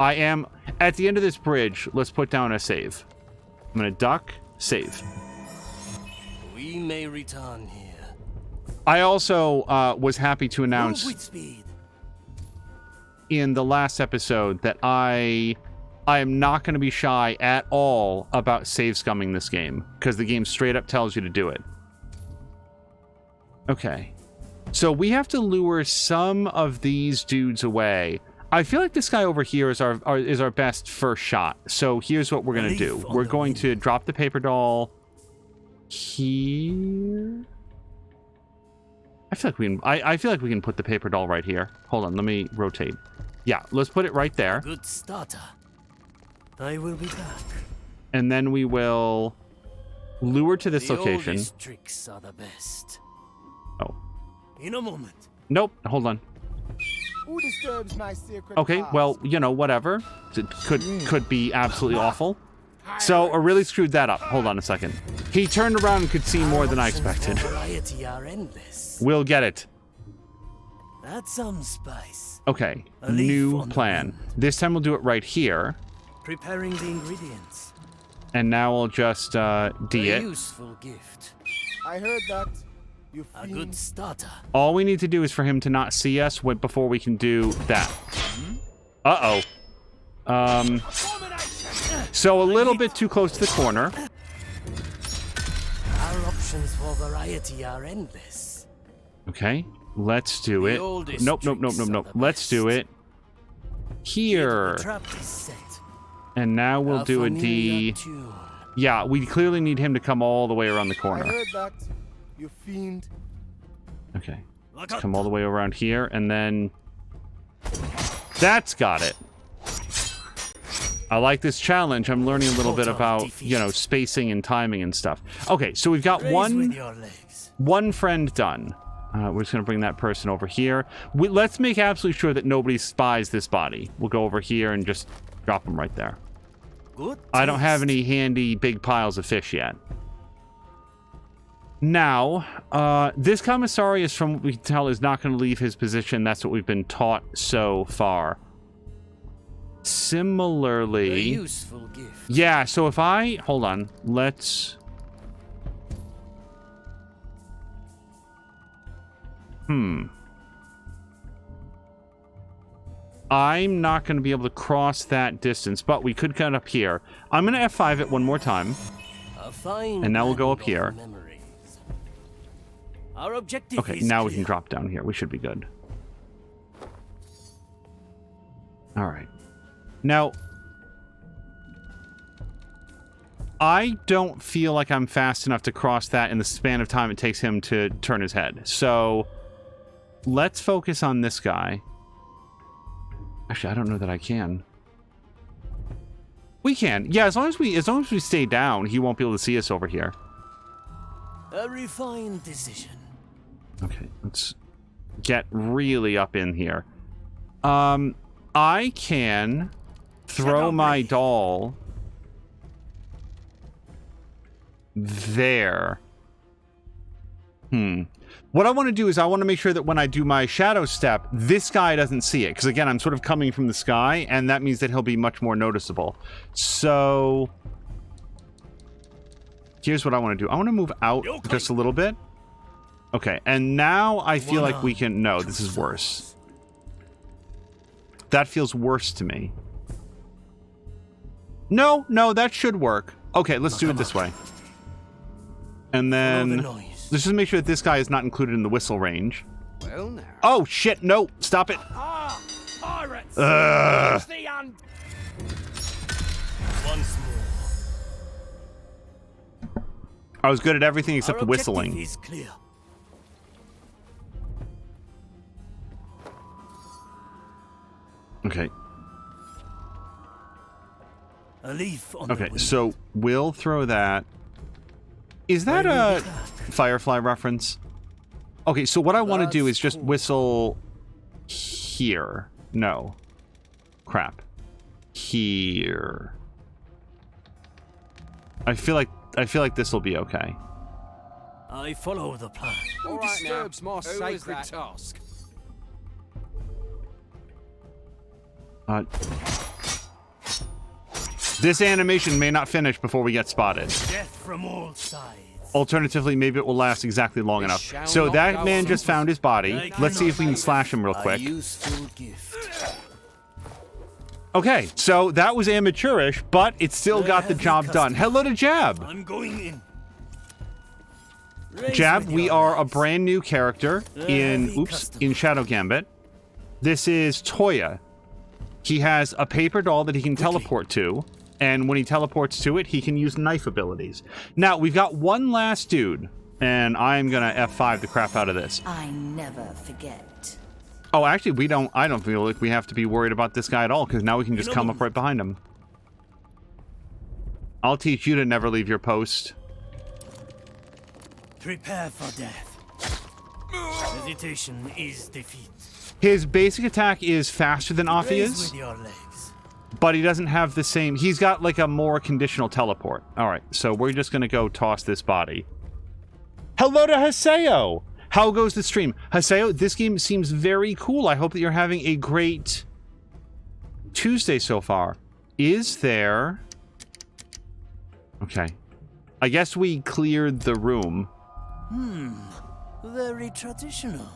[SPEAKER 1] I am... At the end of this bridge, let's put down a save. I'm going to duck, save.
[SPEAKER 6] We may return here.
[SPEAKER 1] I also was happy to announce in the last episode that I am not going to be shy at all about save scumming this game, because the game straight up tells you to do it. Okay. So we have to lure some of these dudes away. I feel like this guy over here is our best first shot. So here's what we're going to do. We're going to drop the paper doll here. I feel like we can put the paper doll right here. Hold on, let me rotate. Yeah, let's put it right there.
[SPEAKER 6] Good starter. I will be back.
[SPEAKER 1] And then we will lure to this location.
[SPEAKER 6] The oldest tricks are the best.
[SPEAKER 1] Oh.
[SPEAKER 6] In a moment.
[SPEAKER 1] Nope, hold on.
[SPEAKER 9] Who disturbs my sacred
[SPEAKER 1] Okay,
[SPEAKER 9] cause?
[SPEAKER 1] well, you know, whatever. It could be absolutely awful. So I really screwed that up. Hold on a second. He turned around and could see more than I expected.
[SPEAKER 6] Variety are endless.
[SPEAKER 1] We'll get it.
[SPEAKER 6] That's some spice.
[SPEAKER 1] Okay, new plan. This time we'll do it right here.
[SPEAKER 6] Preparing the ingredients.
[SPEAKER 1] And now we'll just D
[SPEAKER 6] A
[SPEAKER 1] it.
[SPEAKER 6] useful gift.
[SPEAKER 9] I heard that. You
[SPEAKER 6] A good starter.
[SPEAKER 1] All we need to do is for him to not see us before we can do that. Uh-oh. So a little bit too close to the corner.
[SPEAKER 6] Our options for variety are endless.
[SPEAKER 1] Okay, let's do it.
[SPEAKER 6] oldest
[SPEAKER 1] Nope.
[SPEAKER 6] tricks are the
[SPEAKER 1] Let's do
[SPEAKER 6] best.
[SPEAKER 1] it here.
[SPEAKER 6] The trap is set.
[SPEAKER 1] And now we'll do a D. Yeah, we clearly need him to come all the way around the
[SPEAKER 9] I
[SPEAKER 1] corner.
[SPEAKER 9] heard that, you fiend.
[SPEAKER 1] Okay. Let's come all the way around here, and then... That's got it. I like this challenge. I'm learning a little bit about, you know, spacing and timing and stuff. Okay, so we've got one friend done. We're just going to bring that person over here. Let's make absolutely sure that nobody spies this body. We'll go over here and just drop them right there. I don't have any handy big piles of fish yet. Now, this commissarius, from what we can tell, is not going to leave his position. That's what we've been taught so far. Similarly...
[SPEAKER 6] A useful gift.
[SPEAKER 1] Yeah, so if I... Hold on. Let's... I'm not going to be able to cross that distance, but we could cut up here. I'm going to F5 it one more time. And now we'll go up here.
[SPEAKER 6] Our objective
[SPEAKER 1] Okay,
[SPEAKER 6] is
[SPEAKER 1] now we
[SPEAKER 6] clear.
[SPEAKER 1] can drop down here. We should be good. All right. Now, I don't feel like I'm fast enough to cross that in the span of time it takes him to turn his head. So, let's focus on this guy. Actually, I don't know that I can. We can. Yeah, as long as we stay down, he won't be able to see us over here.
[SPEAKER 6] A refined decision.
[SPEAKER 1] Okay, let's get really up in here. I can throw my doll there. What I want to do is I want to make sure that when I do my shadow step, this guy doesn't see it. Because again, I'm sort of coming from the sky, and that means that he'll be much more noticeable. So here's what I want to do. I want to move out just a little bit. Okay, and now I feel like we can... No, this is worse. That feels worse to me. No, that should work. Okay, let's do it this way. And then... Let's just make sure that this guy is not included in the whistle range.
[SPEAKER 7] Well, now.
[SPEAKER 1] Oh, shit, no. Stop it.
[SPEAKER 6] Pirates!
[SPEAKER 1] Ugh.
[SPEAKER 6] Once more.
[SPEAKER 1] I was good at everything except the
[SPEAKER 6] Our objective
[SPEAKER 1] whistling.
[SPEAKER 6] is clear.
[SPEAKER 1] Okay.
[SPEAKER 6] A leaf on the
[SPEAKER 1] Okay,
[SPEAKER 6] wind.
[SPEAKER 1] so we'll throw that. Is that a Firefly reference? Okay, so what I want to do is just whistle here. No. Crap. Here. I feel like this will be okay.
[SPEAKER 6] I follow the plan.
[SPEAKER 7] All right now.
[SPEAKER 5] disturbs my
[SPEAKER 7] Who was
[SPEAKER 5] sacred
[SPEAKER 7] that?
[SPEAKER 5] task?
[SPEAKER 1] This animation may not finish before we get spotted.
[SPEAKER 6] Death from all sides.
[SPEAKER 1] Alternatively, maybe it will last exactly long enough.
[SPEAKER 7] shall
[SPEAKER 1] So
[SPEAKER 7] not
[SPEAKER 1] that
[SPEAKER 7] go
[SPEAKER 1] man
[SPEAKER 7] on.
[SPEAKER 1] just found his body. Let's see if we can slash him real
[SPEAKER 6] A
[SPEAKER 1] quick.
[SPEAKER 6] useful gift.
[SPEAKER 1] Okay, so that was amateurish, but it still got the job done. Hello to Jab.
[SPEAKER 6] I'm going in. Raise
[SPEAKER 1] Jab,
[SPEAKER 6] with
[SPEAKER 1] we
[SPEAKER 6] your
[SPEAKER 1] are a
[SPEAKER 6] legs.
[SPEAKER 1] brand new character in Shadow Gambit. This is Toya. He has a paper doll that he can teleport to, and when he teleports to it, he can use knife abilities. Now, we've got one last dude, and I'm gonna F5 the crap out of this.
[SPEAKER 2] I never forget.
[SPEAKER 1] Oh, actually, I don't feel like we have to be worried about this guy at all, because now we can just come up right behind him. I'll teach you to never leave your post.
[SPEAKER 6] Prepare for death. Hesitation is defeat.
[SPEAKER 1] His basic attack is faster than
[SPEAKER 6] Raise
[SPEAKER 1] Afia's,
[SPEAKER 6] with your legs.
[SPEAKER 1] but he doesn't have the same... He's got, like, a more conditional teleport. All right, so we're just going to go toss this body. Hello to Haseo! How goes the stream? Haseo, this game seems very cool. I hope that you're having a great Tuesday so far. Is there... Okay. I guess we cleared the room.
[SPEAKER 6] Very traditional.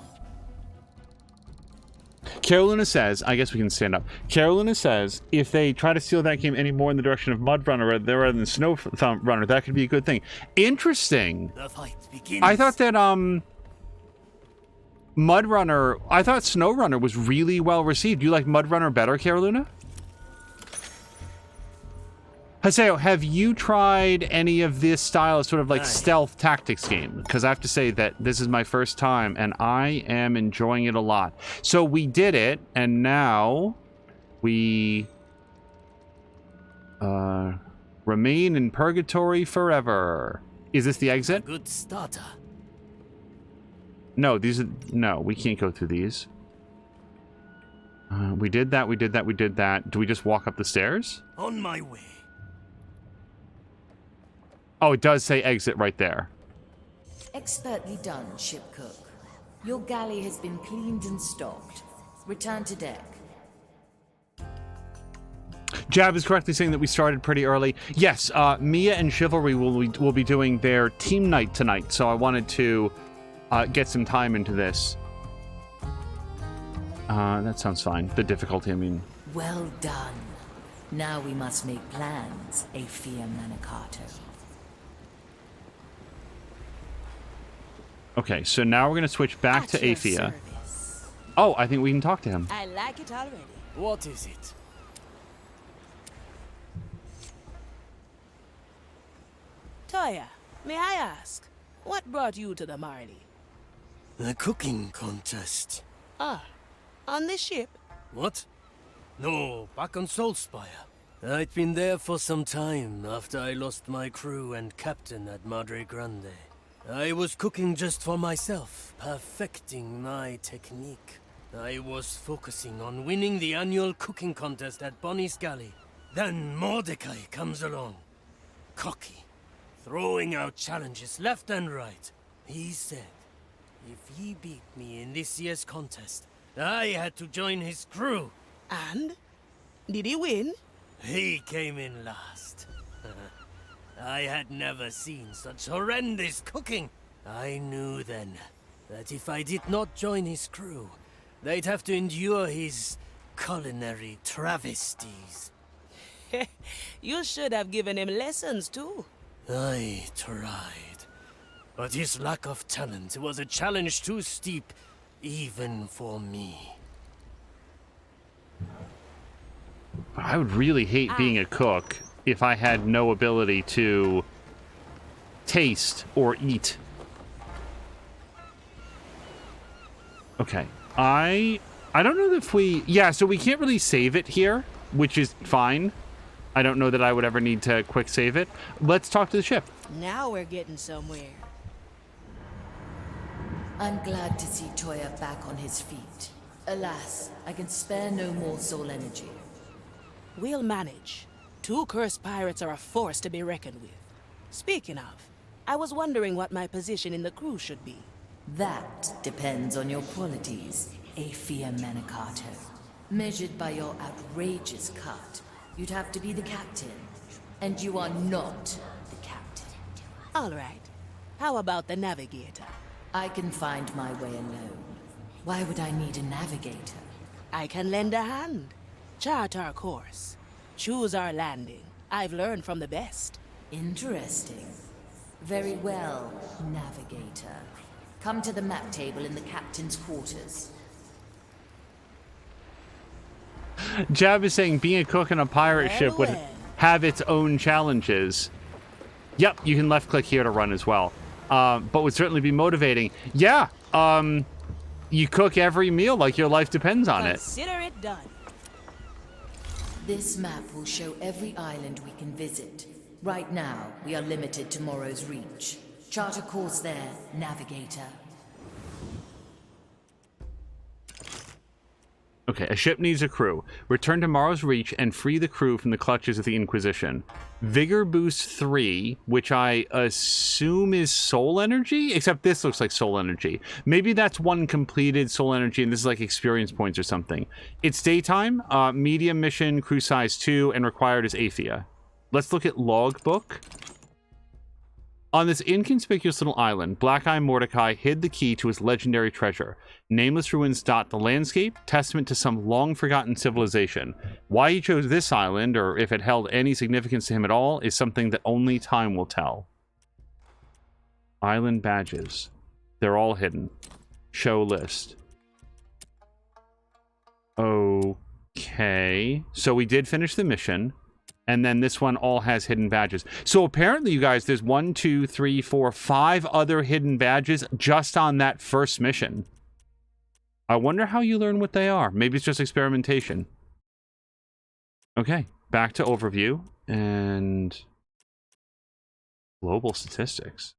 [SPEAKER 1] Carolina says, I guess we can stand up. Carolina says, if they try to steal that game any more in the direction of Mud Runner rather than Snow Runner, that could be a good thing. Interesting.
[SPEAKER 6] The fight begins.
[SPEAKER 1] I thought that, Mud Runner, I thought Snow Runner was really well received. Do you like Mud Runner better, Carolina? Haseo, have you tried any of this style of sort of like stealth tactics game? Because I have to say that this is my first time and I am enjoying it a lot. So we did it, and now we remain in purgatory forever. Is this the exit?
[SPEAKER 6] Good starter.
[SPEAKER 1] No, these are... No, we can't go through these. We did that, we did that, we did that. Do we just walk up the stairs?
[SPEAKER 6] On my way.
[SPEAKER 1] Oh, it does say exit right there.
[SPEAKER 2] Expertly done, ship cook. Your galley has been cleaned and stocked. Return to deck.
[SPEAKER 1] Jab is correctly saying that we started pretty early. Yes, Mia and Chivalry will be doing their team night tonight, so I wanted to get some time into this. That sounds fine. The difficulty, I mean.
[SPEAKER 2] Well done. Now we must make plans, Afia Manicato.
[SPEAKER 1] Okay, so now we're going to switch back to
[SPEAKER 3] At your
[SPEAKER 1] Afia.
[SPEAKER 3] service.
[SPEAKER 1] Oh, I think we can talk to him.
[SPEAKER 3] I like it already.
[SPEAKER 6] What is it?
[SPEAKER 3] Toya, may I ask, what brought you to the Marley?
[SPEAKER 6] The cooking contest.
[SPEAKER 3] Ah, on this ship?
[SPEAKER 6] What? No, back on Soulspire. I'd been there for some time after I lost my crew and captain at Madre Grande. I was cooking just for myself, perfecting my technique. I was focusing on winning the annual cooking contest at Bonnie's Galley. Then Mordecai comes along. Cocky, throwing out challenges left and right. He said, if he beat me in this year's contest, I had to join his crew.
[SPEAKER 3] And? Did he win?
[SPEAKER 6] He came in last. I had never seen such horrendous cooking. I knew then that if I did not join his crew, they'd have to endure his culinary travesties.
[SPEAKER 3] You should have given him lessons too.
[SPEAKER 6] I tried, but his lack of talent was a challenge too steep, even for me.
[SPEAKER 1] I would really hate being a cook if I had no ability to taste or eat. Okay. I don't know if we... Yeah, so we can't really save it here, which is fine. I don't know that I would ever need to quick save it. Let's talk to the ship.
[SPEAKER 3] Now we're getting somewhere.
[SPEAKER 2] I'm glad to see Toya back on his feet. Alas, I can spare no more soul energy.
[SPEAKER 3] We'll manage. 2 cursed pirates are a force to be reckoned with. Speaking of, I was wondering what my position in the crew should be.
[SPEAKER 2] That depends on your qualities, Afia Manicato. Measured by your outrageous cut, you'd have to be the captain. And you are not the captain.
[SPEAKER 3] All right. How about the navigator?
[SPEAKER 2] I can find my way alone. Why would I need a navigator?
[SPEAKER 3] I can lend a hand. Chart our course. Choose our landing. I've learned from the best.
[SPEAKER 2] Interesting. Very well, navigator. Come to the map table in the captain's quarters.
[SPEAKER 1] Jab is saying being a cook on a pirate ship would have its own challenges. Yep, you can left click here to run as well. But would certainly be motivating. Yeah, you cook every meal like your life depends on it.
[SPEAKER 3] Consider it done.
[SPEAKER 2] This map will show every island we can visit. Right now, we are limited to Morrow's Reach. Chart a course there, navigator.
[SPEAKER 1] Okay, a ship needs a crew. Return to Morrow's Reach and free the crew from the clutches of the Inquisition. Vigor Boost 3, which I assume is soul energy? Except this looks like soul energy. Maybe that's one completed soul energy and this is like experience points or something. It's daytime, medium mission, crew size 2, and required is Afia. Let's look at logbook. On this inconspicuous little island, Black Eye Mordecai hid the key to his legendary treasure. Nameless ruins dot the landscape, testament to some long-forgotten civilization. Why he chose this island, or if it held any significance to him at all, is something that only time will tell. Island badges. They're all hidden. Show list. Okay. So we did finish the mission, And then this one all has hidden badges. So apparently, you guys, there's 1, 2, 3, 4, 5 other hidden badges just on that first mission. I wonder how you learn what they are. Maybe it's just experimentation. Okay, back to overview and global statistics.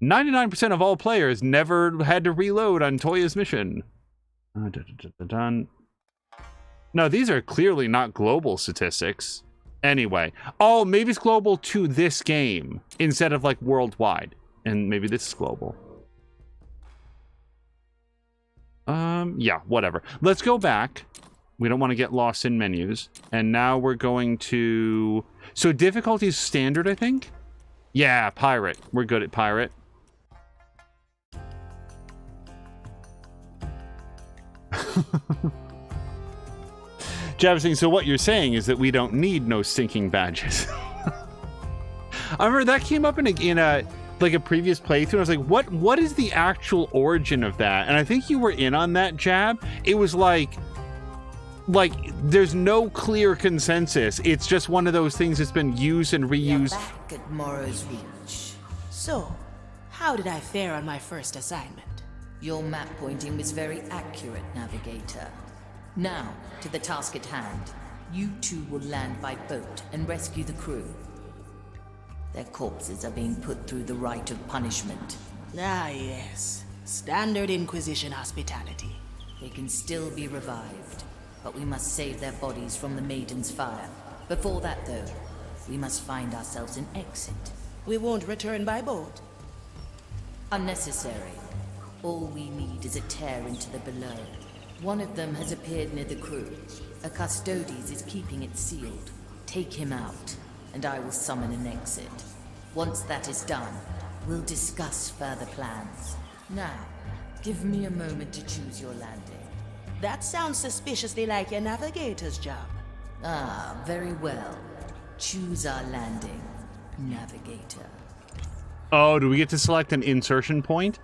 [SPEAKER 1] 99% of all players never had to reload on Toya's mission. No, these are clearly not global statistics. Anyway. Oh, maybe it's global to this game instead of like worldwide. And maybe this is global. Yeah, whatever. Let's go back. We don't want to get lost in menus. And now we're going to... So difficulty is standard, I think? Yeah, pirate. We're good at pirate. Javison, so what you're saying is that we don't need no stinking badges. I remember that came up in a like a previous playthrough. I was like, what is the actual origin of that? And I think you were in on that, Jab. It was like there's no clear consensus. It's just one of those things that's been used and reused.
[SPEAKER 2] You're back at Morrow's Reach.
[SPEAKER 3] So, how did I fare on my first assignment?
[SPEAKER 2] Your map pointing was very accurate, Navigator. Now, to the task at hand. You two will land by boat and rescue the crew. Their corpses are being put through the rite of punishment.
[SPEAKER 3] Ah, yes. Standard Inquisition hospitality.
[SPEAKER 2] They can still be revived, but we must save their bodies from the Maiden's fire. Before that, though, we must find ourselves an exit.
[SPEAKER 3] We won't return by boat.
[SPEAKER 2] Unnecessary. All we need is a tear into the below. One of them has appeared near the crew. A Custodes is keeping it sealed. Take him out, and I will summon an exit. Once that is done, we'll discuss further plans. Now, give me a moment to choose your landing.
[SPEAKER 3] That sounds suspiciously like your navigator's job.
[SPEAKER 2] Ah, very well. Choose our landing, Navigator.
[SPEAKER 1] Oh, do we get to select an insertion point?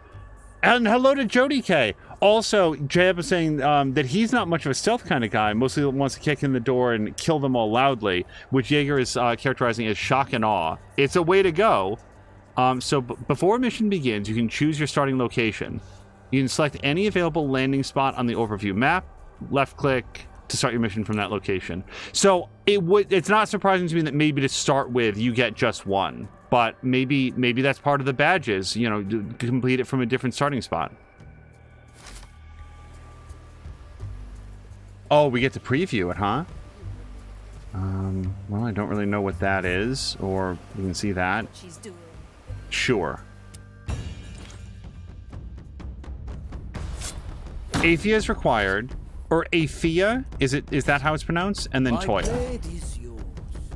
[SPEAKER 1] And hello to Jody K. Also, Jab was saying that he's not much of a stealth kind of guy. Mostly wants to kick in the door and kill them all loudly, which Jaeger is characterizing as shock and awe. It's a way to go. So before a mission begins, you can choose your starting location. You can select any available landing spot on the overview map, left click to start your mission from that location. So it's not surprising to me that maybe to start with, you get just one. But maybe that's part of the badges, you know, complete it from a different starting spot. Oh, we get to preview it, huh? Well, I don't really know what that is, or you can see that.
[SPEAKER 8] She's doing.
[SPEAKER 1] Sure. Afia is required, or Afia, is that how it's pronounced? And then Toya,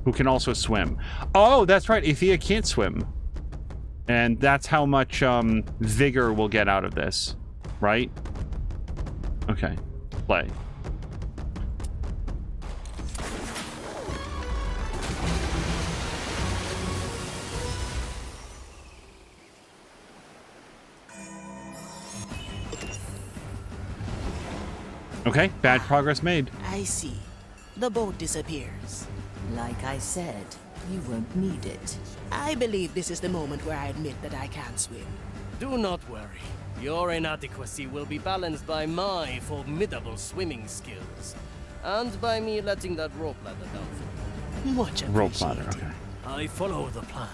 [SPEAKER 1] who can also swim. Oh, that's right, Afia can't swim. And that's how much vigor we'll get out of this, right? Okay, play. Okay, bad progress made.
[SPEAKER 3] I see. The boat disappears.
[SPEAKER 2] Like I said, you won't need it.
[SPEAKER 3] I believe this is the moment where I admit that I can't swim.
[SPEAKER 6] Do not worry. Your inadequacy will be balanced by my formidable swimming skills. And by me letting that rope ladder down for you.
[SPEAKER 3] Much appreciated.
[SPEAKER 1] Rope ladder, okay.
[SPEAKER 6] I follow the plan.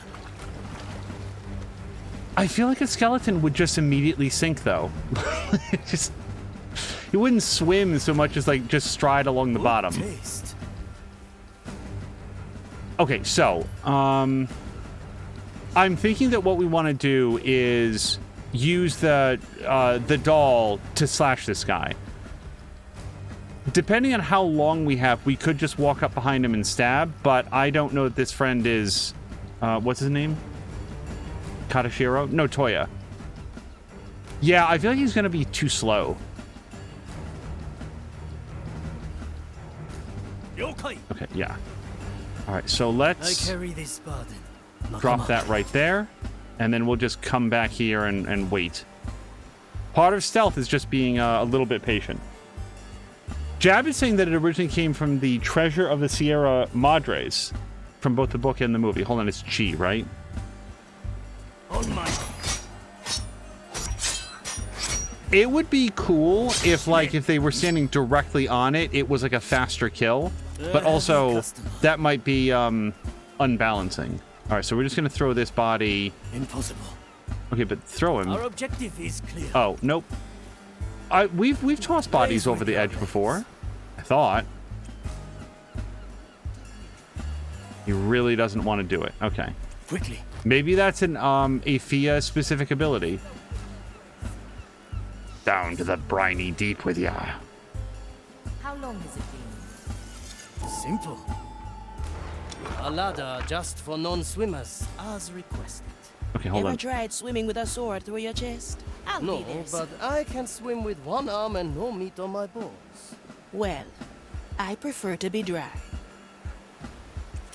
[SPEAKER 1] I feel like a skeleton would just immediately sink, though. He wouldn't swim so much as like just stride along the bottom.
[SPEAKER 6] Taste.
[SPEAKER 1] Okay, so I'm thinking that what we want to do is use the doll to slash this guy. Depending on how long we have, we could just walk up behind him and stab, but I don't know that this friend is what's his name? Katashiro? No, Toya. Yeah, I feel like he's gonna be too slow. Okay, yeah. All right, so let's
[SPEAKER 6] I carry this burden.
[SPEAKER 1] drop that right there, and then we'll just come back here and wait. Part of stealth is just being a little bit patient. Jab is saying that it originally came from the Treasure of the Sierra Madres, from both the book and the movie. Hold on, it's Chi, right?
[SPEAKER 6] On my...
[SPEAKER 1] It would be cool if, like, if they were standing directly on it, it was like a faster kill. But also, that might be unbalancing. All right, so we're just gonna throw this body.
[SPEAKER 6] Impossible.
[SPEAKER 1] Okay, but throw him.
[SPEAKER 6] Our objective is clear.
[SPEAKER 1] Oh, nope. We've tossed bodies over the edge before. I thought. He really doesn't want to do it. Okay.
[SPEAKER 6] Quickly.
[SPEAKER 1] Maybe that's an Afia specific ability. Down to the briny deep with ya.
[SPEAKER 2] How long has it been?
[SPEAKER 6] Simple. A ladder just for non-swimmers, as requested.
[SPEAKER 1] Okay, hold
[SPEAKER 3] Ever
[SPEAKER 1] on.
[SPEAKER 3] tried swimming with a sword through your chest? I'll
[SPEAKER 6] No,
[SPEAKER 3] be there
[SPEAKER 6] but I can swim with one arm and no meat on my bones.
[SPEAKER 3] Well, I prefer to be dry.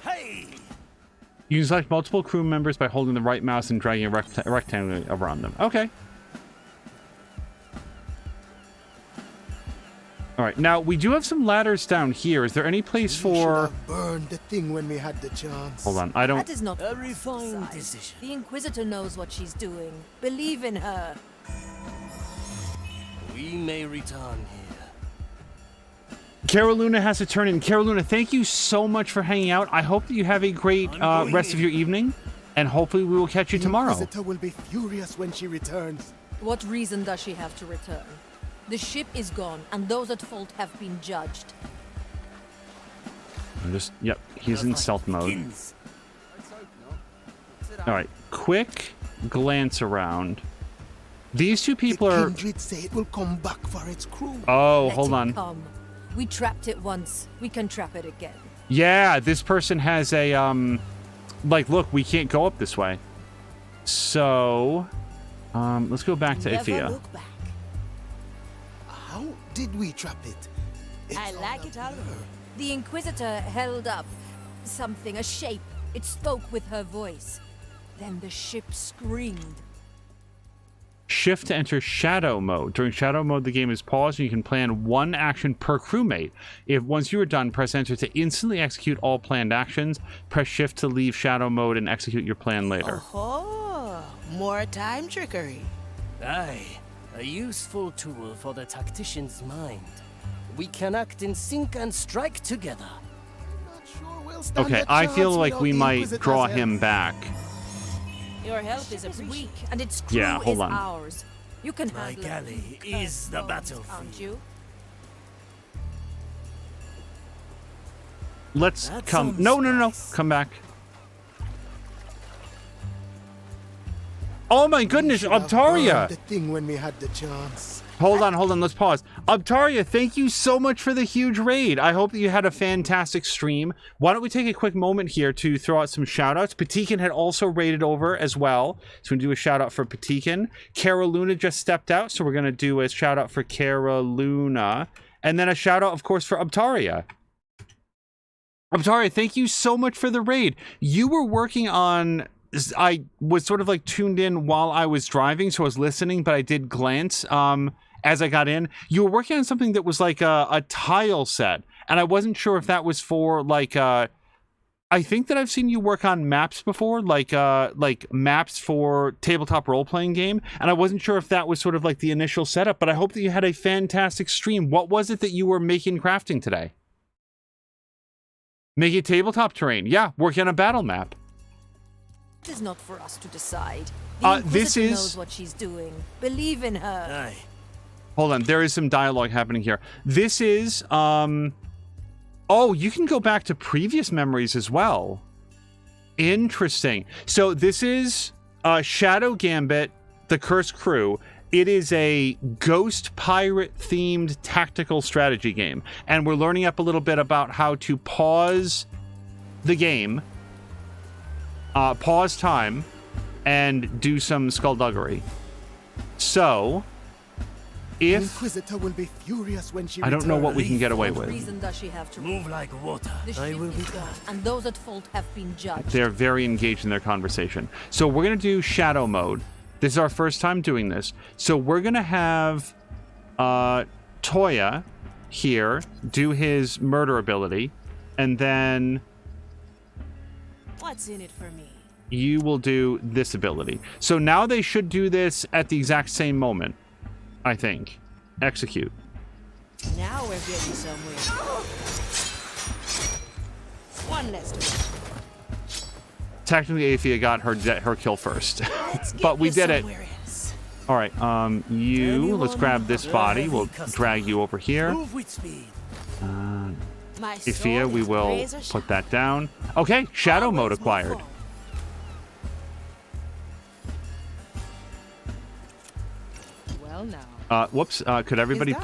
[SPEAKER 6] Hey!
[SPEAKER 1] You can select multiple crew members by holding the right mouse and dragging a rectangle around them. Okay. All right. Now, we do have some ladders down here. Is there any place for...
[SPEAKER 9] Burned the thing when we had the chance.
[SPEAKER 1] Hold on. I don't...
[SPEAKER 8] That is not
[SPEAKER 6] A refined decision.
[SPEAKER 8] The Inquisitor knows what she's doing. Believe in her.
[SPEAKER 6] We may return here.
[SPEAKER 1] Caroluna has to turn in. Caroluna, thank you so much for hanging out. I hope that you have a great rest of your evening. And hopefully we will catch you tomorrow.
[SPEAKER 9] The Inquisitor will be furious when she returns.
[SPEAKER 8] What reason does she have to return? The ship is gone, and those at fault have been judged.
[SPEAKER 1] I'm just... Yep. He's in stealth mode. All right. Quick glance around. These two people
[SPEAKER 9] the
[SPEAKER 1] are...
[SPEAKER 9] Kindred say it will come back for its crew.
[SPEAKER 1] Oh,
[SPEAKER 8] Let
[SPEAKER 1] hold
[SPEAKER 8] it
[SPEAKER 1] on.
[SPEAKER 8] Come. We trapped it once. We can trap it again.
[SPEAKER 1] Yeah, this person has a, like, look, we can't go up this way. So, let's go back to
[SPEAKER 3] Never
[SPEAKER 1] Afia.
[SPEAKER 3] look back.
[SPEAKER 9] How did we trap it?
[SPEAKER 8] I like it already. The Inquisitor held up something, a shape. It spoke with her voice. Then the ship screamed.
[SPEAKER 1] Shift to enter shadow mode. During shadow mode, the game is paused and you can plan one action per crewmate. If once you are done, press enter to instantly execute all planned actions. Press shift to leave shadow mode and execute your plan later.
[SPEAKER 3] Oh, more time trickery.
[SPEAKER 6] Aye, a useful tool for the tactician's mind. We can act in sync and strike together.
[SPEAKER 9] Not sure we'll stand
[SPEAKER 1] Okay,
[SPEAKER 9] a
[SPEAKER 1] I feel
[SPEAKER 9] chance
[SPEAKER 1] like
[SPEAKER 9] without
[SPEAKER 1] we
[SPEAKER 9] the
[SPEAKER 1] might
[SPEAKER 9] Inquisitor's
[SPEAKER 1] draw
[SPEAKER 9] help.
[SPEAKER 1] him back.
[SPEAKER 3] Your help
[SPEAKER 8] Ship
[SPEAKER 3] is
[SPEAKER 8] is
[SPEAKER 3] appreciated.
[SPEAKER 8] weak, and its crew
[SPEAKER 1] Yeah, hold
[SPEAKER 8] is
[SPEAKER 1] on.
[SPEAKER 8] ours. You can
[SPEAKER 6] My
[SPEAKER 8] handle
[SPEAKER 6] galley
[SPEAKER 8] it.
[SPEAKER 6] is the battlefield.
[SPEAKER 8] Aren't you?
[SPEAKER 1] Let's
[SPEAKER 6] That
[SPEAKER 1] come.
[SPEAKER 6] sounds
[SPEAKER 1] No.
[SPEAKER 6] nice.
[SPEAKER 1] Come back. Oh my goodness,
[SPEAKER 9] Should have
[SPEAKER 1] Abtaria!
[SPEAKER 9] burned the thing when we had the chance.
[SPEAKER 1] Hold on, let's pause. Abtaria, thank you so much for the huge raid. I hope that you had a fantastic stream. Why don't we take a quick moment here to throw out some shout-outs. Patikin had also raided over as well. So we're going to do a shout-out for Patikin. Caroluna just stepped out, so we're going to do a shout-out for Caroluna. And then a shout-out, of course, for Abtaria. Abtaria, thank you so much for the raid. You were working on... I was sort of like tuned in while I was driving, so I was listening, but I did glance as I got in. You were working on something that was like a tile set, and I wasn't sure if that was for like I think that I've seen you work on maps before, like maps for tabletop role-playing game, and I wasn't sure if that was sort of like the initial setup, but I hope that you had a fantastic stream. What was it that you were making crafting today? Making tabletop terrain. Yeah, working on a battle map.
[SPEAKER 8] It is not for us to decide. The
[SPEAKER 1] This
[SPEAKER 8] Inquisitor
[SPEAKER 1] is-
[SPEAKER 8] knows what she's doing. Believe in her.
[SPEAKER 6] Aye.
[SPEAKER 1] Hold on, there is some dialogue happening here. This is, oh, you can go back to previous memories as well. Interesting. So this is Shadow Gambit, the Cursed Crew. It is a ghost pirate themed tactical strategy game. And we're learning up a little bit about how to pause the game, pause time, and do some skullduggery. So...
[SPEAKER 9] The
[SPEAKER 1] if
[SPEAKER 9] Inquisitor will be furious when she
[SPEAKER 1] I don't know what we
[SPEAKER 9] returns.
[SPEAKER 1] can get away
[SPEAKER 8] What
[SPEAKER 1] with.
[SPEAKER 8] reason does she have to
[SPEAKER 6] Move like water.
[SPEAKER 8] The
[SPEAKER 6] I
[SPEAKER 8] ship
[SPEAKER 6] will be
[SPEAKER 8] is gone, and those at fault have been judged.
[SPEAKER 1] They're very engaged in their conversation. So we're going to do shadow mode. This is our first time doing this. So we're going to have Toya here, do his murder ability, and then
[SPEAKER 3] What's in it for me?
[SPEAKER 1] you will do this ability. So now they should do this at the exact same moment, I think. Execute.
[SPEAKER 3] Now we're getting somewhere. One less to go.
[SPEAKER 1] Technically, Afia got her kill first, but we did it. All right, let's grab this body. We'll drag you over here. Afia, we will put that down. Okay, shadow mode acquired.
[SPEAKER 3] Well, now.
[SPEAKER 1] Whoops, could everybody...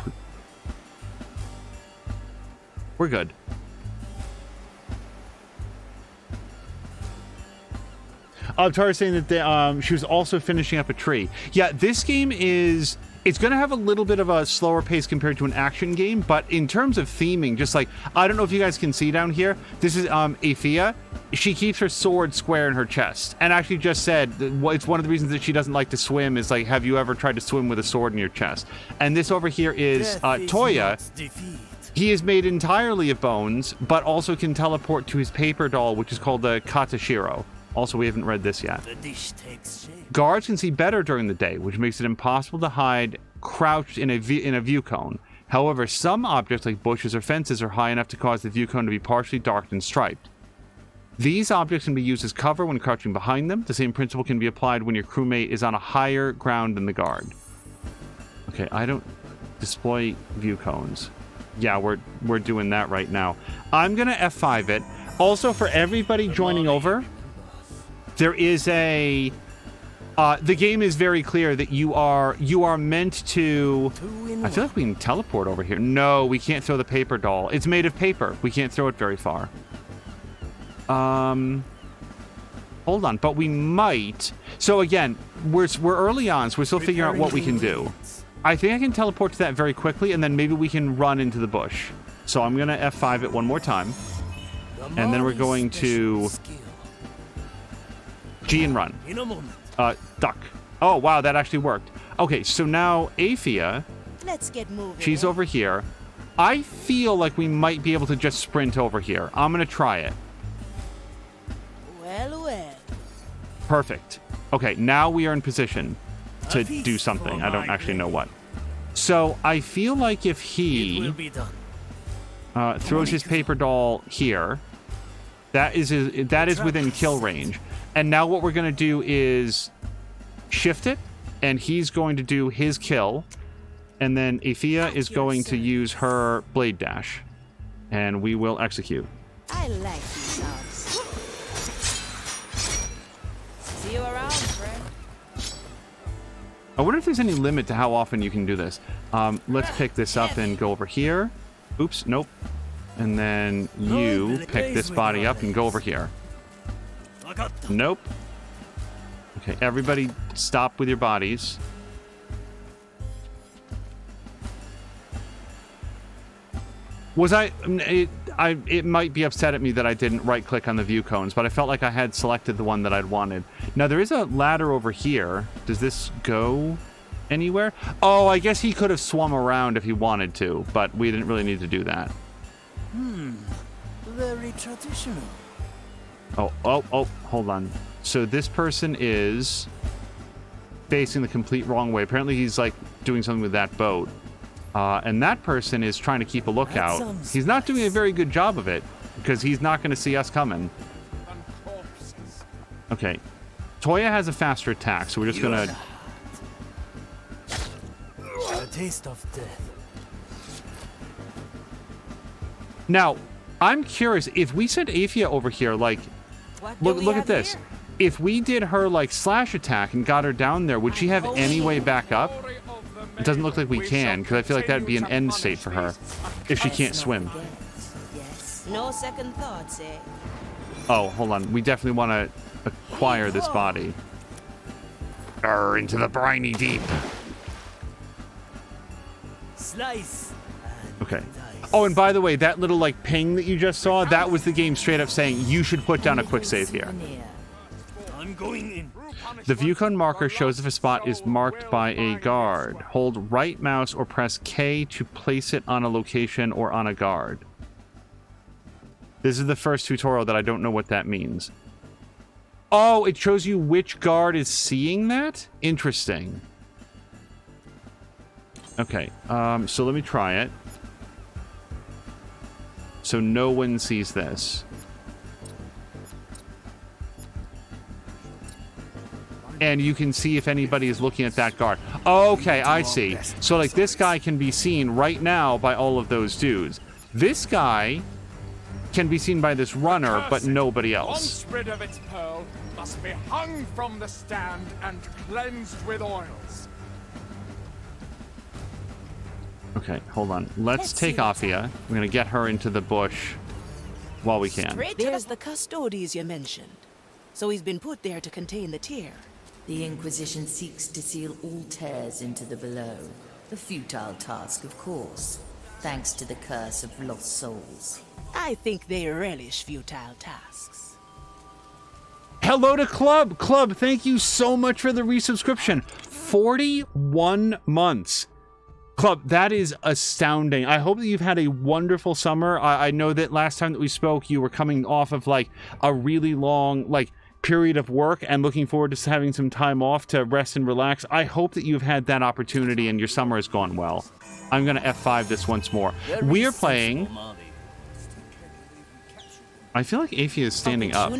[SPEAKER 1] We're good. Tara's saying that she was also finishing up a tree. Yeah, this game is... It's going to have a little bit of a slower pace compared to an action game, but in terms of theming, just like... I don't know if you guys can see down here. This is Afia. She keeps her sword square in her chest. And actually just said, it's one of the reasons that she doesn't like to swim is like, have you ever tried to swim with a sword in your chest? And this over here is Toya. He is made entirely of bones, but also can teleport to his paper doll, which is called the Katashiro. Also, we haven't read this yet. Guards can see better during the day, which makes it impossible to hide crouched in a view cone. However, some objects like bushes or fences are high enough to cause the view cone to be partially darkened and striped. These objects can be used as cover when crouching behind them. The same principle can be applied when your crewmate is on a higher ground than the guard. Okay, I don't display view cones. Yeah, we're doing that right now. I'm gonna F5 it. Also, for everybody joining over, there is a... the game is very clear that you are meant to... I feel like we can teleport over here. No, we can't throw the paper doll. It's made of paper. We can't throw it very far. Hold on, but we might... So again, we're early on, so we're still figuring out what we can do. I think I can teleport to that very quickly, and then maybe we can run into the bush. So I'm going to F5 it one more time. And then we're going to... G and run. Duck. Oh, wow, that actually worked. Okay, so now Afia,
[SPEAKER 3] Let's get moving.
[SPEAKER 1] she's over here. I feel like we might be able to just sprint over here. I'm going to try it.
[SPEAKER 3] Well, well.
[SPEAKER 1] Perfect. Okay, now we are in position to do something. I don't actually know what. So I feel like if he throws his paper doll here, that is within kill range. And now what we're going to do is shift it, and he's going to do his kill, and then Afia is going to use her blade dash, and we will execute.
[SPEAKER 3] I like these dogs. See you around, friend.
[SPEAKER 1] I wonder if there's any limit to how often you can do this. Let's pick this up and go over here. Oops, nope. And then you pick this body up and go over here. Nope. Okay, everybody stop with your bodies. Was it might be upset at me that I didn't right click on the view cones, but I felt like I had selected the one that I'd wanted. Now there is a ladder over here. Does this go anywhere? Oh, I guess he could have swum around if he wanted to, but we didn't really need to do that.
[SPEAKER 6] Very traditional.
[SPEAKER 1] Oh, hold on. So this person is facing the complete wrong way. Apparently he's like doing something with that boat. And that person is trying to keep a lookout. He's not doing a very good job of it because he's not going to see us coming. Okay. Toya has a faster attack, so we're just going to...
[SPEAKER 6] A taste of death.
[SPEAKER 1] Now, I'm curious, if we sent Afia over here, like... Look at this. Here? If we did her, like, slash attack and got her down there, would she have any way back up? It doesn't look like we can, because I feel like that would be an end state for her, if she can't swim.
[SPEAKER 3] No second thoughts, eh?
[SPEAKER 1] Oh, hold on. We definitely want to acquire this body. Into the briny deep.
[SPEAKER 6] Slice.
[SPEAKER 1] Okay. Oh, and by the way, that little, like, ping that you just saw, that was the game straight up saying, you should put down a quick save here.
[SPEAKER 6] I'm going in.
[SPEAKER 1] The view cone marker shows if a spot is marked by a guard. Hold right mouse or press K to place it on a location or on a guard. This is the first tutorial that I don't know what that means. Oh, it shows you which guard is seeing that? Interesting. Okay, so let me try it. So no one sees this. And you can see if anybody is looking at that guard. Okay, I see. So, like, this guy can be seen right now by all of those dudes. This guy can be seen by this runner, but nobody else.
[SPEAKER 10] One sprig of its pearl must be hung from the stand and cleansed with oils.
[SPEAKER 1] Okay, hold on. Let's take Afia. We're going to get her into the bush while we can.
[SPEAKER 3] There's the Custodes you mentioned. So he's been put there to contain the tear.
[SPEAKER 2] The Inquisition seeks to seal all tears into the below. A futile task, of course, thanks to the curse of lost souls.
[SPEAKER 3] I think they relish futile tasks.
[SPEAKER 1] Hello to Club! Club, thank you so much for the resubscription. 41 months. Club, that is astounding. I hope that you've had a wonderful summer. I know that last time that we spoke, you were coming off of, like, a really long, like, period of work and looking forward to having some time off to rest and relax. I hope that you've had that opportunity and your summer has gone well. I'm going to F5 this once more. We are playing... I feel like Afia is standing up.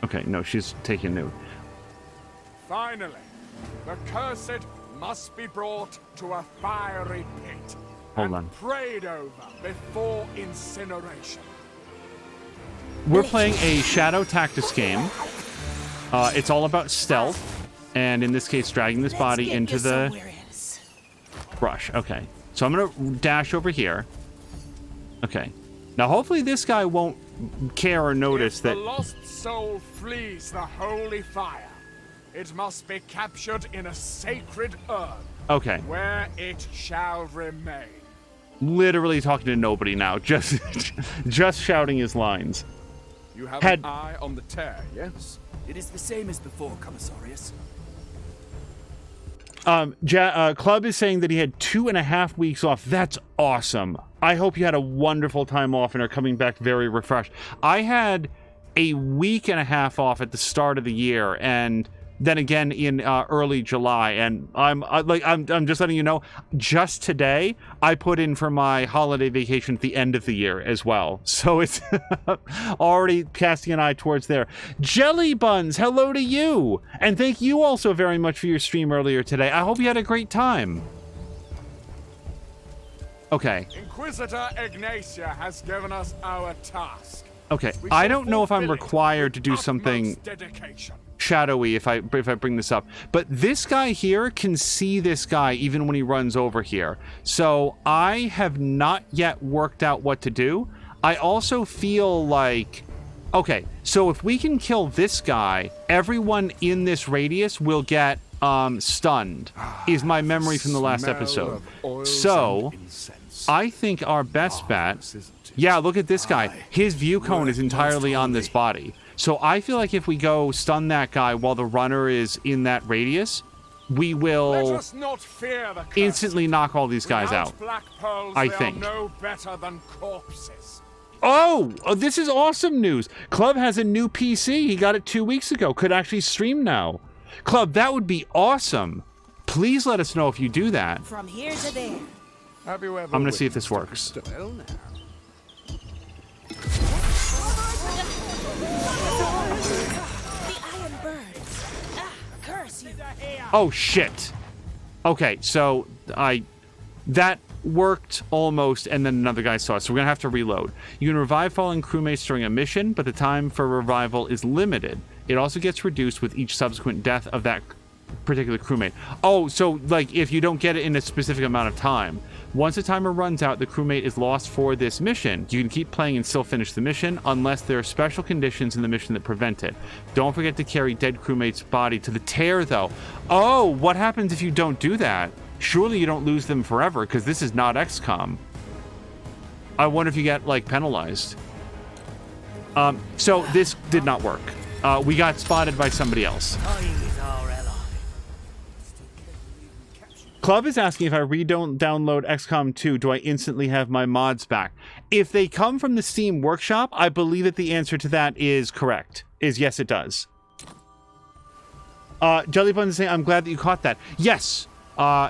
[SPEAKER 1] Okay, no, she's taking nude.
[SPEAKER 10] Finally, the cursed must be brought to a fiery pit.
[SPEAKER 1] Hold on.
[SPEAKER 10] Prayed over before incineration.
[SPEAKER 1] We're playing a Shadow Tactics game. It's all about stealth, and in this case, dragging this body into the brush. Okay, so I'm gonna dash over here. Okay, now hopefully this guy won't care or notice that.
[SPEAKER 10] The lost soul flees the holy fire. It must be captured in a sacred urn.
[SPEAKER 1] Okay.
[SPEAKER 10] Where it shall remain.
[SPEAKER 1] Literally talking to nobody now, just shouting his lines.
[SPEAKER 10] You have an eye on the tear, yes?
[SPEAKER 11] It is the same as before, Commissarius.
[SPEAKER 1] Club is saying that he had 2.5 weeks off. That's awesome. I hope you had a wonderful time off and are coming back very refreshed. I had a week and a half off at the start of the year, and then again in early July, and I'm just letting you know, just today I put in for my holiday vacation at the end of the year as well, so it's already casting an eye towards there. Jelly Buns, hello to you, and thank you also very much for your stream earlier today. I hope you had a great time. Okay.
[SPEAKER 10] Inquisitor Ignacia has given us our task.
[SPEAKER 1] Okay, I don't know if I'm required to do something shadowy if I bring this up, but this guy here can see this guy even when he runs over here. So I have not yet worked out what to do. I also feel like, okay, so if we can kill this guy, everyone in this radius will get stunned, is my memory from the last episode. So I think our best bet, yeah, look at this guy. His view cone is entirely on this body. So I feel like if we go stun that guy while the runner is in that radius, we will instantly knock all these guys out. I think.
[SPEAKER 10] No better than corpses.
[SPEAKER 1] Oh, this is awesome news. Club has a new PC. He got it 2 weeks ago. Could actually stream now. Club, that would be awesome. Please let us know if you do that.
[SPEAKER 3] From here to there.
[SPEAKER 10] Have you ever
[SPEAKER 1] I'm going to see if this works. Oh shit. Okay, so that worked almost, and then another guy saw it, so we're gonna have to reload. You can revive fallen crewmates during a mission, but the time for revival is limited. It also gets reduced with each subsequent death of that particular crewmate. Oh, so like if you don't get it in a specific amount of time, once the timer runs out, the crewmate is lost for this mission. You can keep playing and still finish the mission unless there are special conditions in the mission that prevent it. Don't forget to carry dead crewmate's body to the tear though. Oh, what happens if you don't do that? Surely you don't lose them forever, because this is not XCOM. I wonder if you get like penalized. So this did not work. We got spotted by somebody else. Club is asking if I download XCOM 2, do I instantly have my mods back? If they come from the Steam Workshop, I believe that the answer to that is correct. Is yes, it does. Jellybun is saying, I'm glad that you caught that. Yes,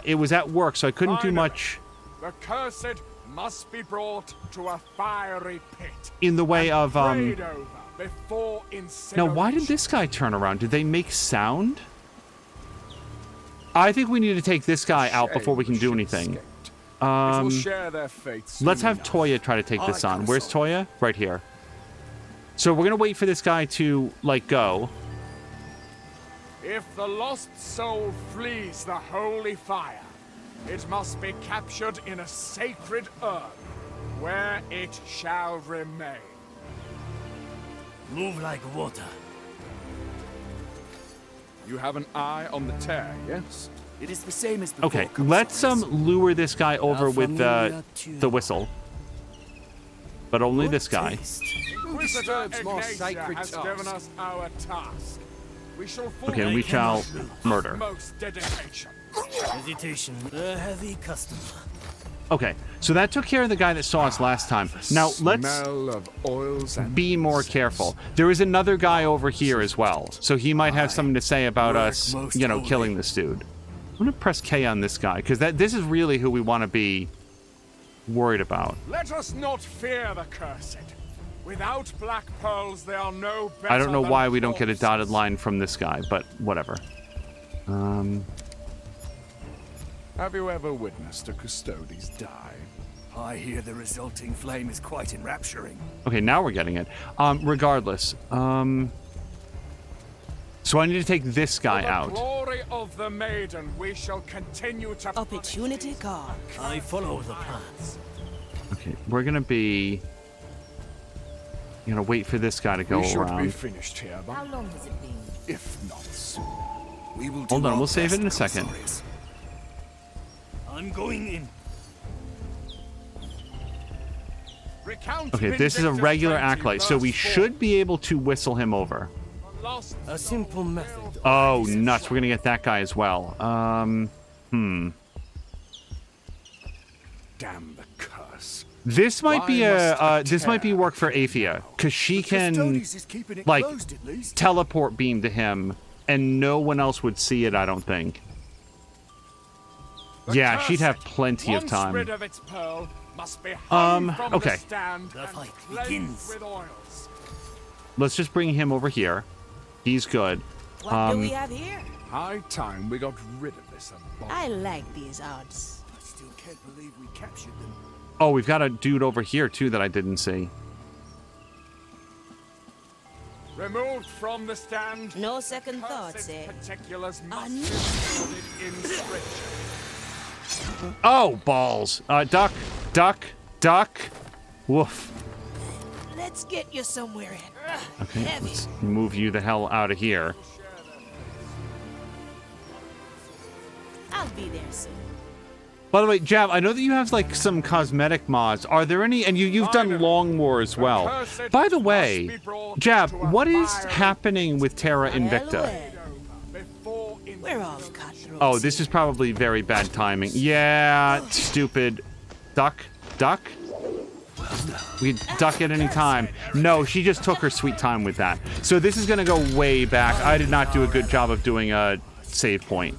[SPEAKER 1] it was at work, so I couldn't do much.
[SPEAKER 10] The cursed must be brought to a fiery pit.
[SPEAKER 1] In the way of,
[SPEAKER 10] before
[SPEAKER 1] Now, why did this guy turn around? Did they make sound? I think we need to take this guy out before we can do anything. Let's have Toya try to take this on. Where's Toya? Right here. So we're gonna wait for this guy to, like, go.
[SPEAKER 10] If the lost soul flees the holy fire, it must be captured in a sacred urn, where it shall remain.
[SPEAKER 11] Move like water.
[SPEAKER 10] You have an eye on the tear, yes?
[SPEAKER 11] It is the same as before.
[SPEAKER 1] Okay, let's lure this guy over with the whistle. But only this guy.
[SPEAKER 10] Inquisitor Ignatia has given us our task. We shall
[SPEAKER 1] Okay, and we shall murder.
[SPEAKER 10] Most dedication.
[SPEAKER 6] Hesitation, a heavy customer.
[SPEAKER 1] Okay, so that took care of the guy that saw us last time. Now, let's be more careful. There is another guy over here as well, so he might have something to say about us, you know, killing this dude. I'm going to press K on this guy, because this is really who we want to be worried about.
[SPEAKER 10] Let us not fear the cursed. Without black pearls, there are no better.
[SPEAKER 1] I don't know why we don't get a dotted line from this guy, but whatever.
[SPEAKER 10] Have you ever witnessed a custodes die?
[SPEAKER 11] I hear the resulting flame is quite enrapturing.
[SPEAKER 1] Okay, now we're getting it. Regardless, so I need to take this guy out.
[SPEAKER 10] For the glory of the maiden, we shall continue to
[SPEAKER 3] opportunity card.
[SPEAKER 6] I follow the plans.
[SPEAKER 1] Okay, we're gonna be. You know, wait for this guy to go
[SPEAKER 10] we should
[SPEAKER 1] around.
[SPEAKER 10] Be finished here, but
[SPEAKER 2] how long has it been?
[SPEAKER 10] If not soon,
[SPEAKER 11] we will.
[SPEAKER 1] Hold on, we'll save it in a second.
[SPEAKER 6] I'm going in.
[SPEAKER 1] Okay, this is a regular acolyte, so we should be able to whistle him over.
[SPEAKER 6] A simple method.
[SPEAKER 1] Oh, nuts. We're gonna get that guy as well.
[SPEAKER 10] Damn the curse.
[SPEAKER 1] This might be this might be work for Afia, because she can, like, teleport beam to him, and no one else would see it, I don't think. Yeah, she'd have plenty of time. Okay.
[SPEAKER 6] The fight begins.
[SPEAKER 1] Let's just bring him over here. He's good.
[SPEAKER 3] What do we have here?
[SPEAKER 10] High time we got rid of this.
[SPEAKER 3] I like these odds.
[SPEAKER 11] I still can't believe we captured them.
[SPEAKER 1] Oh, we've got a dude over here, too, that I didn't see.
[SPEAKER 10] Removed from the stand.
[SPEAKER 3] No second thoughts, eh?
[SPEAKER 10] Particulars must be recorded in scripture.
[SPEAKER 1] Oh, balls. Duck, duck, duck. Woof.
[SPEAKER 3] Let's get you somewhere.
[SPEAKER 1] Okay, let's move you the hell out of here.
[SPEAKER 3] I'll be there soon.
[SPEAKER 1] By the way, Jab, I know that you have, like, some cosmetic mods. Are there any? And you've done Long War as well. By the way, Jab, what is happening with Terra Invicta?
[SPEAKER 3] We're all cutthroats.
[SPEAKER 1] Oh, this is probably very bad timing. Yeah, stupid. Duck, duck. We duck at any time. No, she just took her sweet time with that. So this is going to go way back. I did not do a good job of doing a save point.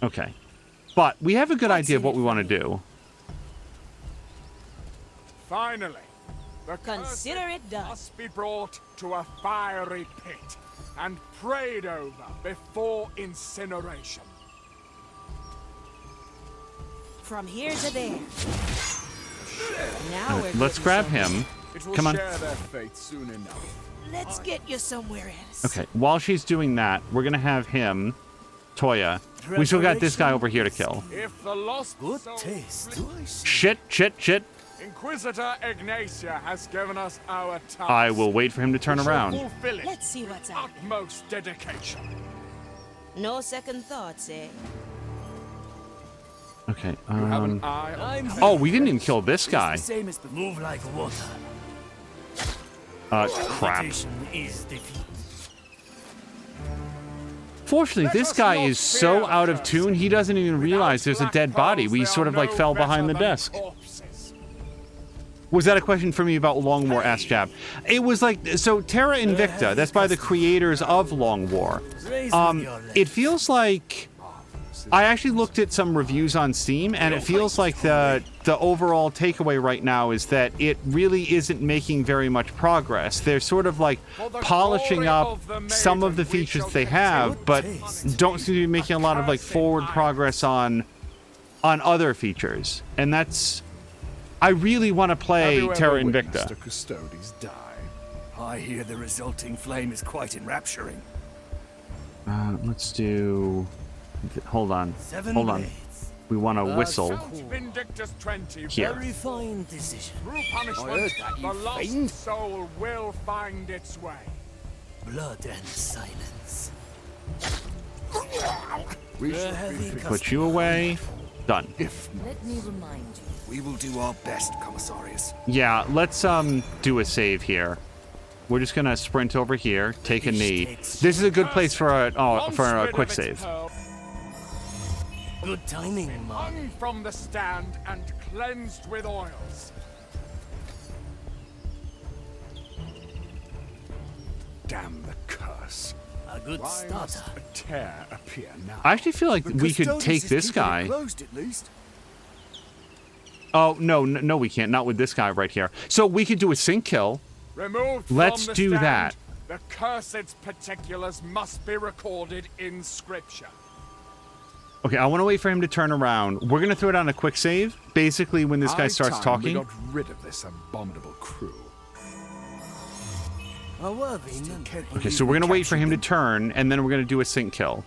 [SPEAKER 1] Okay. But we have a good idea of what we want to do.
[SPEAKER 10] Finally, the
[SPEAKER 3] consider it done.
[SPEAKER 10] Must be brought to a fiery pit and prayed over before incineration.
[SPEAKER 3] From here to there. Now
[SPEAKER 1] Let's grab him. Come on.
[SPEAKER 10] Share their fate soon enough.
[SPEAKER 3] Let's get you somewhere else.
[SPEAKER 1] Okay, while she's doing that, we're going to have him, Toya. We still got this guy over here to kill.
[SPEAKER 10] If the lost
[SPEAKER 6] good taste.
[SPEAKER 1] Shit, shit, shit.
[SPEAKER 10] Inquisitor Ignatia has given us our task.
[SPEAKER 1] I will wait for him to turn around.
[SPEAKER 3] Let's see what's happening.
[SPEAKER 10] Utmost dedication.
[SPEAKER 3] No second thoughts, eh?
[SPEAKER 1] Okay.
[SPEAKER 6] Oh,
[SPEAKER 1] we didn't even kill this guy.
[SPEAKER 6] Move like water.
[SPEAKER 1] Crap.
[SPEAKER 6] Is defeat.
[SPEAKER 1] Fortunately, this guy is so out of tune, he doesn't even realize there's a dead body. We sort of like fell behind the desk. Was that a question for me about Long War, asked Jab? It was like, so Terra Invicta, that's by the creators of Long War. It feels like, I actually looked at some reviews on Steam, and it feels like the overall takeaway right now is that it really isn't making very much progress. They're sort of like polishing up some of the features they have, but don't seem to be making a lot of like forward progress on other features. And that's, I really want to play Terra Invicta.
[SPEAKER 11] I hear the resulting flame is quite enrapturing.
[SPEAKER 1] Let's do, hold on. We want to whistle here.
[SPEAKER 6] Very fine decision.
[SPEAKER 10] Through punishment, the lost soul will find its way.
[SPEAKER 6] Blood and silence.
[SPEAKER 1] Put you away. Done.
[SPEAKER 2] Let me remind you.
[SPEAKER 11] We will do our best, Commissarius.
[SPEAKER 1] Yeah, let's do a save here. We're just gonna sprint over here, take a knee. This is a good place for a quick save.
[SPEAKER 6] Good timing,
[SPEAKER 10] hung from the stand and cleansed with oils.
[SPEAKER 5] Damn the curse.
[SPEAKER 6] A good starter.
[SPEAKER 5] A tear appear now.
[SPEAKER 1] I actually feel like we could take this guy.
[SPEAKER 11] Closed at least.
[SPEAKER 1] Oh, no, we can't. Not with this guy right here. So we could do a sync kill. Let's do that.
[SPEAKER 10] The cursed's particulars must be recorded in scripture.
[SPEAKER 1] Okay, I want to wait for him to turn around. We're going to throw down a quick save. Basically, when this guy starts talking.
[SPEAKER 5] We got rid of this abominable crew.
[SPEAKER 1] Okay, so we're going to wait for him to turn, and then we're going to do a sync kill.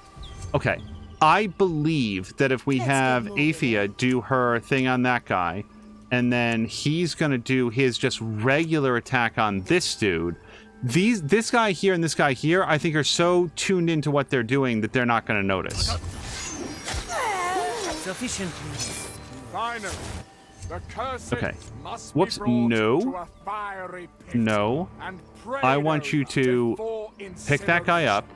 [SPEAKER 1] Okay. I believe that if we have Afia do her thing on that guy, and then he's going to do his just regular attack on this dude, this guy here and this guy here, I think are so tuned into what they're doing that they're not going to notice.
[SPEAKER 6] Sufficiently.
[SPEAKER 10] Finally, the cursed must
[SPEAKER 1] Whoops.
[SPEAKER 10] be brought
[SPEAKER 1] No.
[SPEAKER 10] to a fiery pit
[SPEAKER 1] No.
[SPEAKER 10] and prayed
[SPEAKER 1] I want you to
[SPEAKER 10] before
[SPEAKER 1] pick that guy
[SPEAKER 10] incineration.
[SPEAKER 1] up.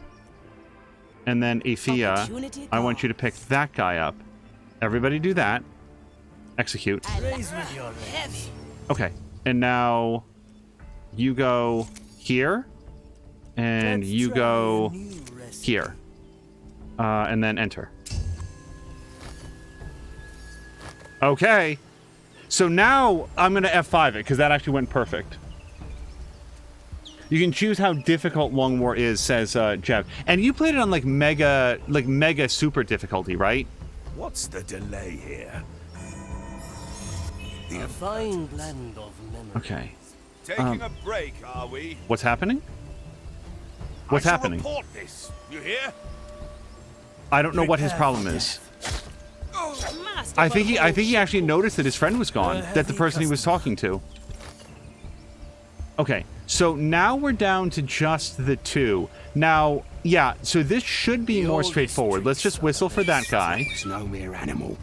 [SPEAKER 1] And then Afia, I want you to pick that guy up. Everybody do that. Execute. Okay. And now you go here. And you go here. And then enter. Okay. So now I'm going to F5 it, because that actually went perfect. You can choose how difficult Long War is, says Jeb. And you played it on like mega super difficulty, right?
[SPEAKER 5] What's the delay here?
[SPEAKER 6] A fine blend of memories.
[SPEAKER 1] Okay.
[SPEAKER 5] Taking a break, are we?
[SPEAKER 1] What's happening? What's happening?
[SPEAKER 5] Report this. You hear?
[SPEAKER 1] I don't know what his problem is. I think he actually noticed that his friend was gone, that the person he was talking to. Okay, so now we're down to just the two. Now, yeah, so this should be more straightforward. Let's just whistle for that guy.
[SPEAKER 5] It's no mere animal.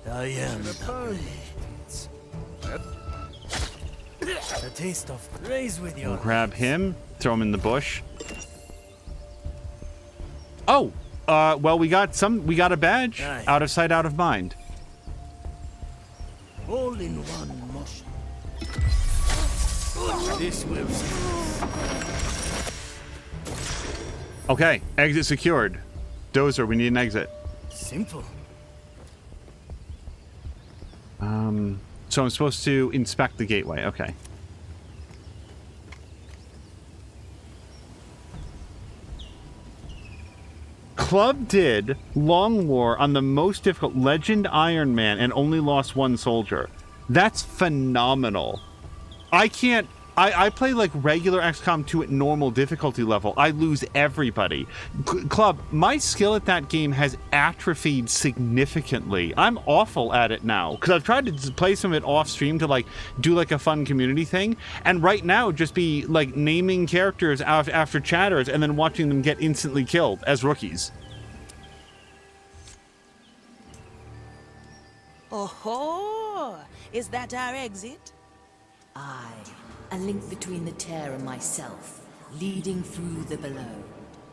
[SPEAKER 6] I am the A taste of praise with your
[SPEAKER 1] We'll grab him, throw him in the bush. Oh, well, we got a badge. Out of sight, out of mind.
[SPEAKER 6] all in one motion. This will.
[SPEAKER 1] Okay, exit secured. Dozer, we need an exit.
[SPEAKER 6] Simple.
[SPEAKER 1] So I'm supposed to inspect the gateway. Okay. Club did Long War on the most difficult Legend Iron Man and only lost one soldier. That's phenomenal. I play like regular XCOM 2 at normal difficulty level. I lose everybody. Club, my skill at that game has atrophied significantly. I'm awful at it now because I've tried to play some of it off stream to like do like a fun community thing, and right now just be like naming characters after chatters and then watching them get instantly killed as rookies.
[SPEAKER 3] Oh, is that our exit?
[SPEAKER 2] I, a link between the tear and myself, leading through the below.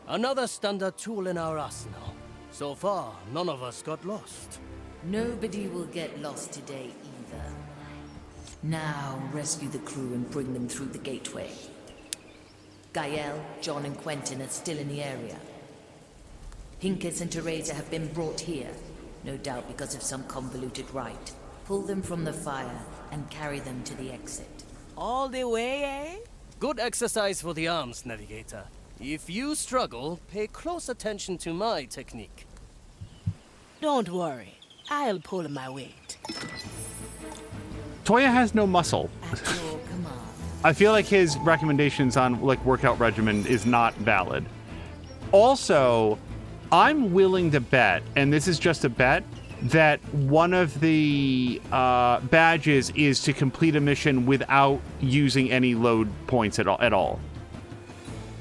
[SPEAKER 6] Another standard tool in our arsenal. So far, none of us got lost.
[SPEAKER 2] Nobody will get lost today either. Now, rescue the crew and bring them through the gateway. Gael, John and Quentin are still in the area. Pincus and Teresa have been brought here, no doubt because of some convoluted rite. Pull them from the fire and carry them to the exit.
[SPEAKER 3] All the way, eh?
[SPEAKER 6] Good exercise for the arms, Navigator. If you struggle, pay close attention to my technique.
[SPEAKER 3] Don't worry. I'll pull my weight.
[SPEAKER 1] Toya has no muscle.
[SPEAKER 2] At your command.
[SPEAKER 1] I feel like his recommendations on like workout regimen is not valid. Also, I'm willing to bet, and this is just a bet, that one of the badges is to complete a mission without using any load points at all.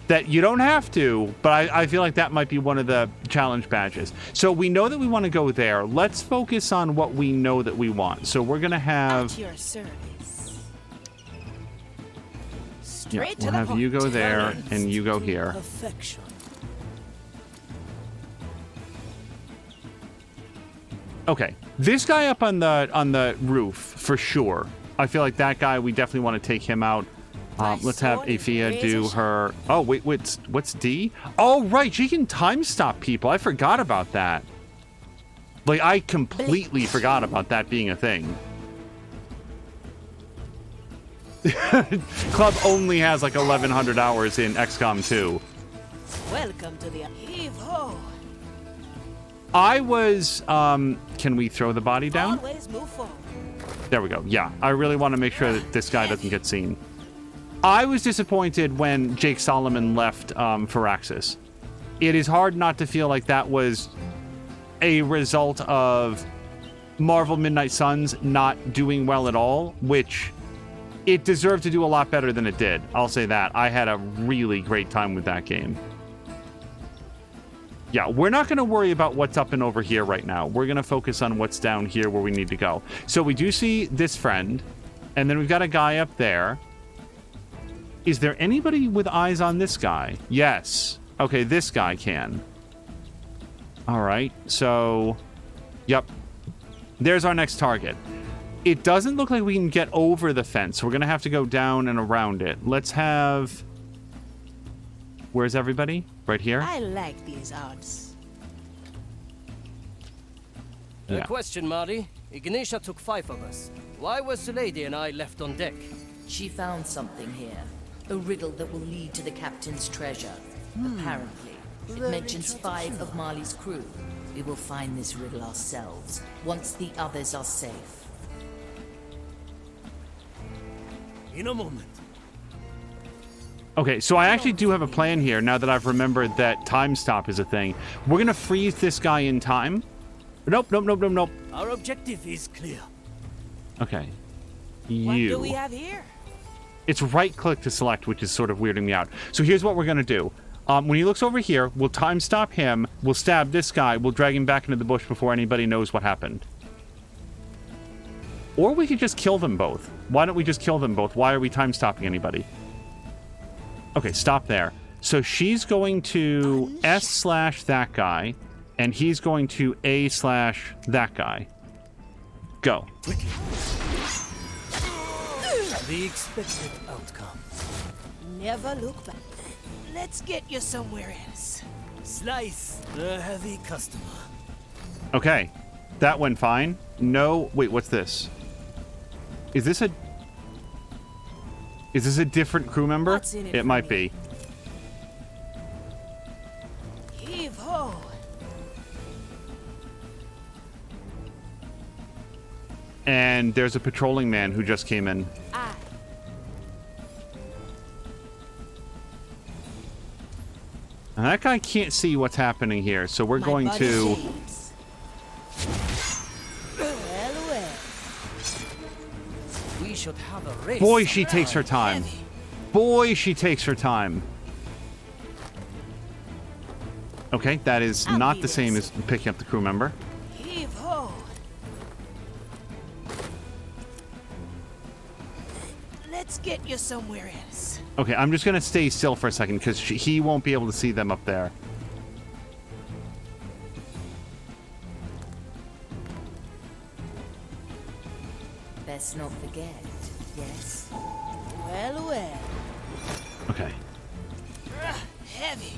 [SPEAKER 1] That you don't have to, but I feel like that might be one of the challenge badges. So we know that we want to go there. Let's focus on what we know that we want. So we're going to have...
[SPEAKER 3] At your service.
[SPEAKER 1] Yeah,
[SPEAKER 3] Straight
[SPEAKER 1] we'll
[SPEAKER 3] to the
[SPEAKER 1] have
[SPEAKER 3] point.
[SPEAKER 1] you go there, and you go here.
[SPEAKER 6] Perfection.
[SPEAKER 1] Okay, this guy up on the roof, for sure. I feel like that guy, we definitely want to take him out. Let's have Afia do her... Oh, wait, what's D? Oh, right, she can time stop people. I forgot about that. Like, I completely forgot about that being a thing. Club only has like 1,100 hours in XCOM 2.
[SPEAKER 3] Welcome to the heave-ho.
[SPEAKER 1] I was... can we throw the body down?
[SPEAKER 3] Always move forward.
[SPEAKER 1] There we go. Yeah, I really want to make sure that this guy doesn't get seen. I was disappointed when Jake Solomon left Firaxis. It is hard not to feel like that was a result of Marvel Midnight Suns not doing well at all, which it deserved to do a lot better than it did. I'll say that. I had a really great time with that game. Yeah, we're not going to worry about what's up and over here right now. We're going to focus on what's down here where we need to go. So we do see this friend, and then we've got a guy up there. Is there anybody with eyes on this guy? Yes. Okay, this guy can. All right, so... Yep. There's our next target. It doesn't look like we can get over the fence. We're going to have to go down and around it. Let's have... Where's everybody? Right here?
[SPEAKER 3] I like these odds.
[SPEAKER 1] Yeah.
[SPEAKER 6] Question, Marty. Ignitia took 5 of us. Why was the lady and I left on deck?
[SPEAKER 2] She found something here. A riddle that will lead to the captain's treasure. Apparently. It mentions 5 of Marley's crew. We will find this riddle ourselves, once the others are safe.
[SPEAKER 6] In a moment.
[SPEAKER 1] Okay, so I actually do have a plan here now that I've remembered that time stop is a thing. We're going to freeze this guy in time. Nope.
[SPEAKER 6] Our objective is clear.
[SPEAKER 1] Okay.
[SPEAKER 3] What do we have here?
[SPEAKER 1] It's right-click to select, which is sort of weirding me out. So here's what we're going to do. When he looks over here, we'll time stop him, we'll stab this guy, we'll drag him back into the bush before anybody knows what happened. Or we could just kill them both. Why don't we just kill them both? Why are we time stopping anybody? Okay, stop there. So she's going to S/that guy, and he's going to A/that guy. Go.
[SPEAKER 6] The expected outcome.
[SPEAKER 3] Never look back. Let's get you somewhere else.
[SPEAKER 6] Slice the heavy customer.
[SPEAKER 1] Okay, that went fine. No, wait, what's this? Is this a different crew member?
[SPEAKER 3] What's in it
[SPEAKER 1] It
[SPEAKER 3] for
[SPEAKER 1] might
[SPEAKER 3] me?
[SPEAKER 1] be.
[SPEAKER 3] Heave ho.
[SPEAKER 1] And there's a patrolling man who just came in. And that guy can't see what's happening here, so we're going to...
[SPEAKER 3] Well.
[SPEAKER 6] We should have a race.
[SPEAKER 1] Boy, she takes her time. Boy, she takes her time. Okay, that is not the same as picking up the crew member.
[SPEAKER 3] Heave ho. get you somewhere else.
[SPEAKER 1] Okay, I'm just gonna stay still for a second because he won't be able to see them up there.
[SPEAKER 2] Best not forget, yes?
[SPEAKER 3] Well, well.
[SPEAKER 1] Okay.
[SPEAKER 3] Heavy.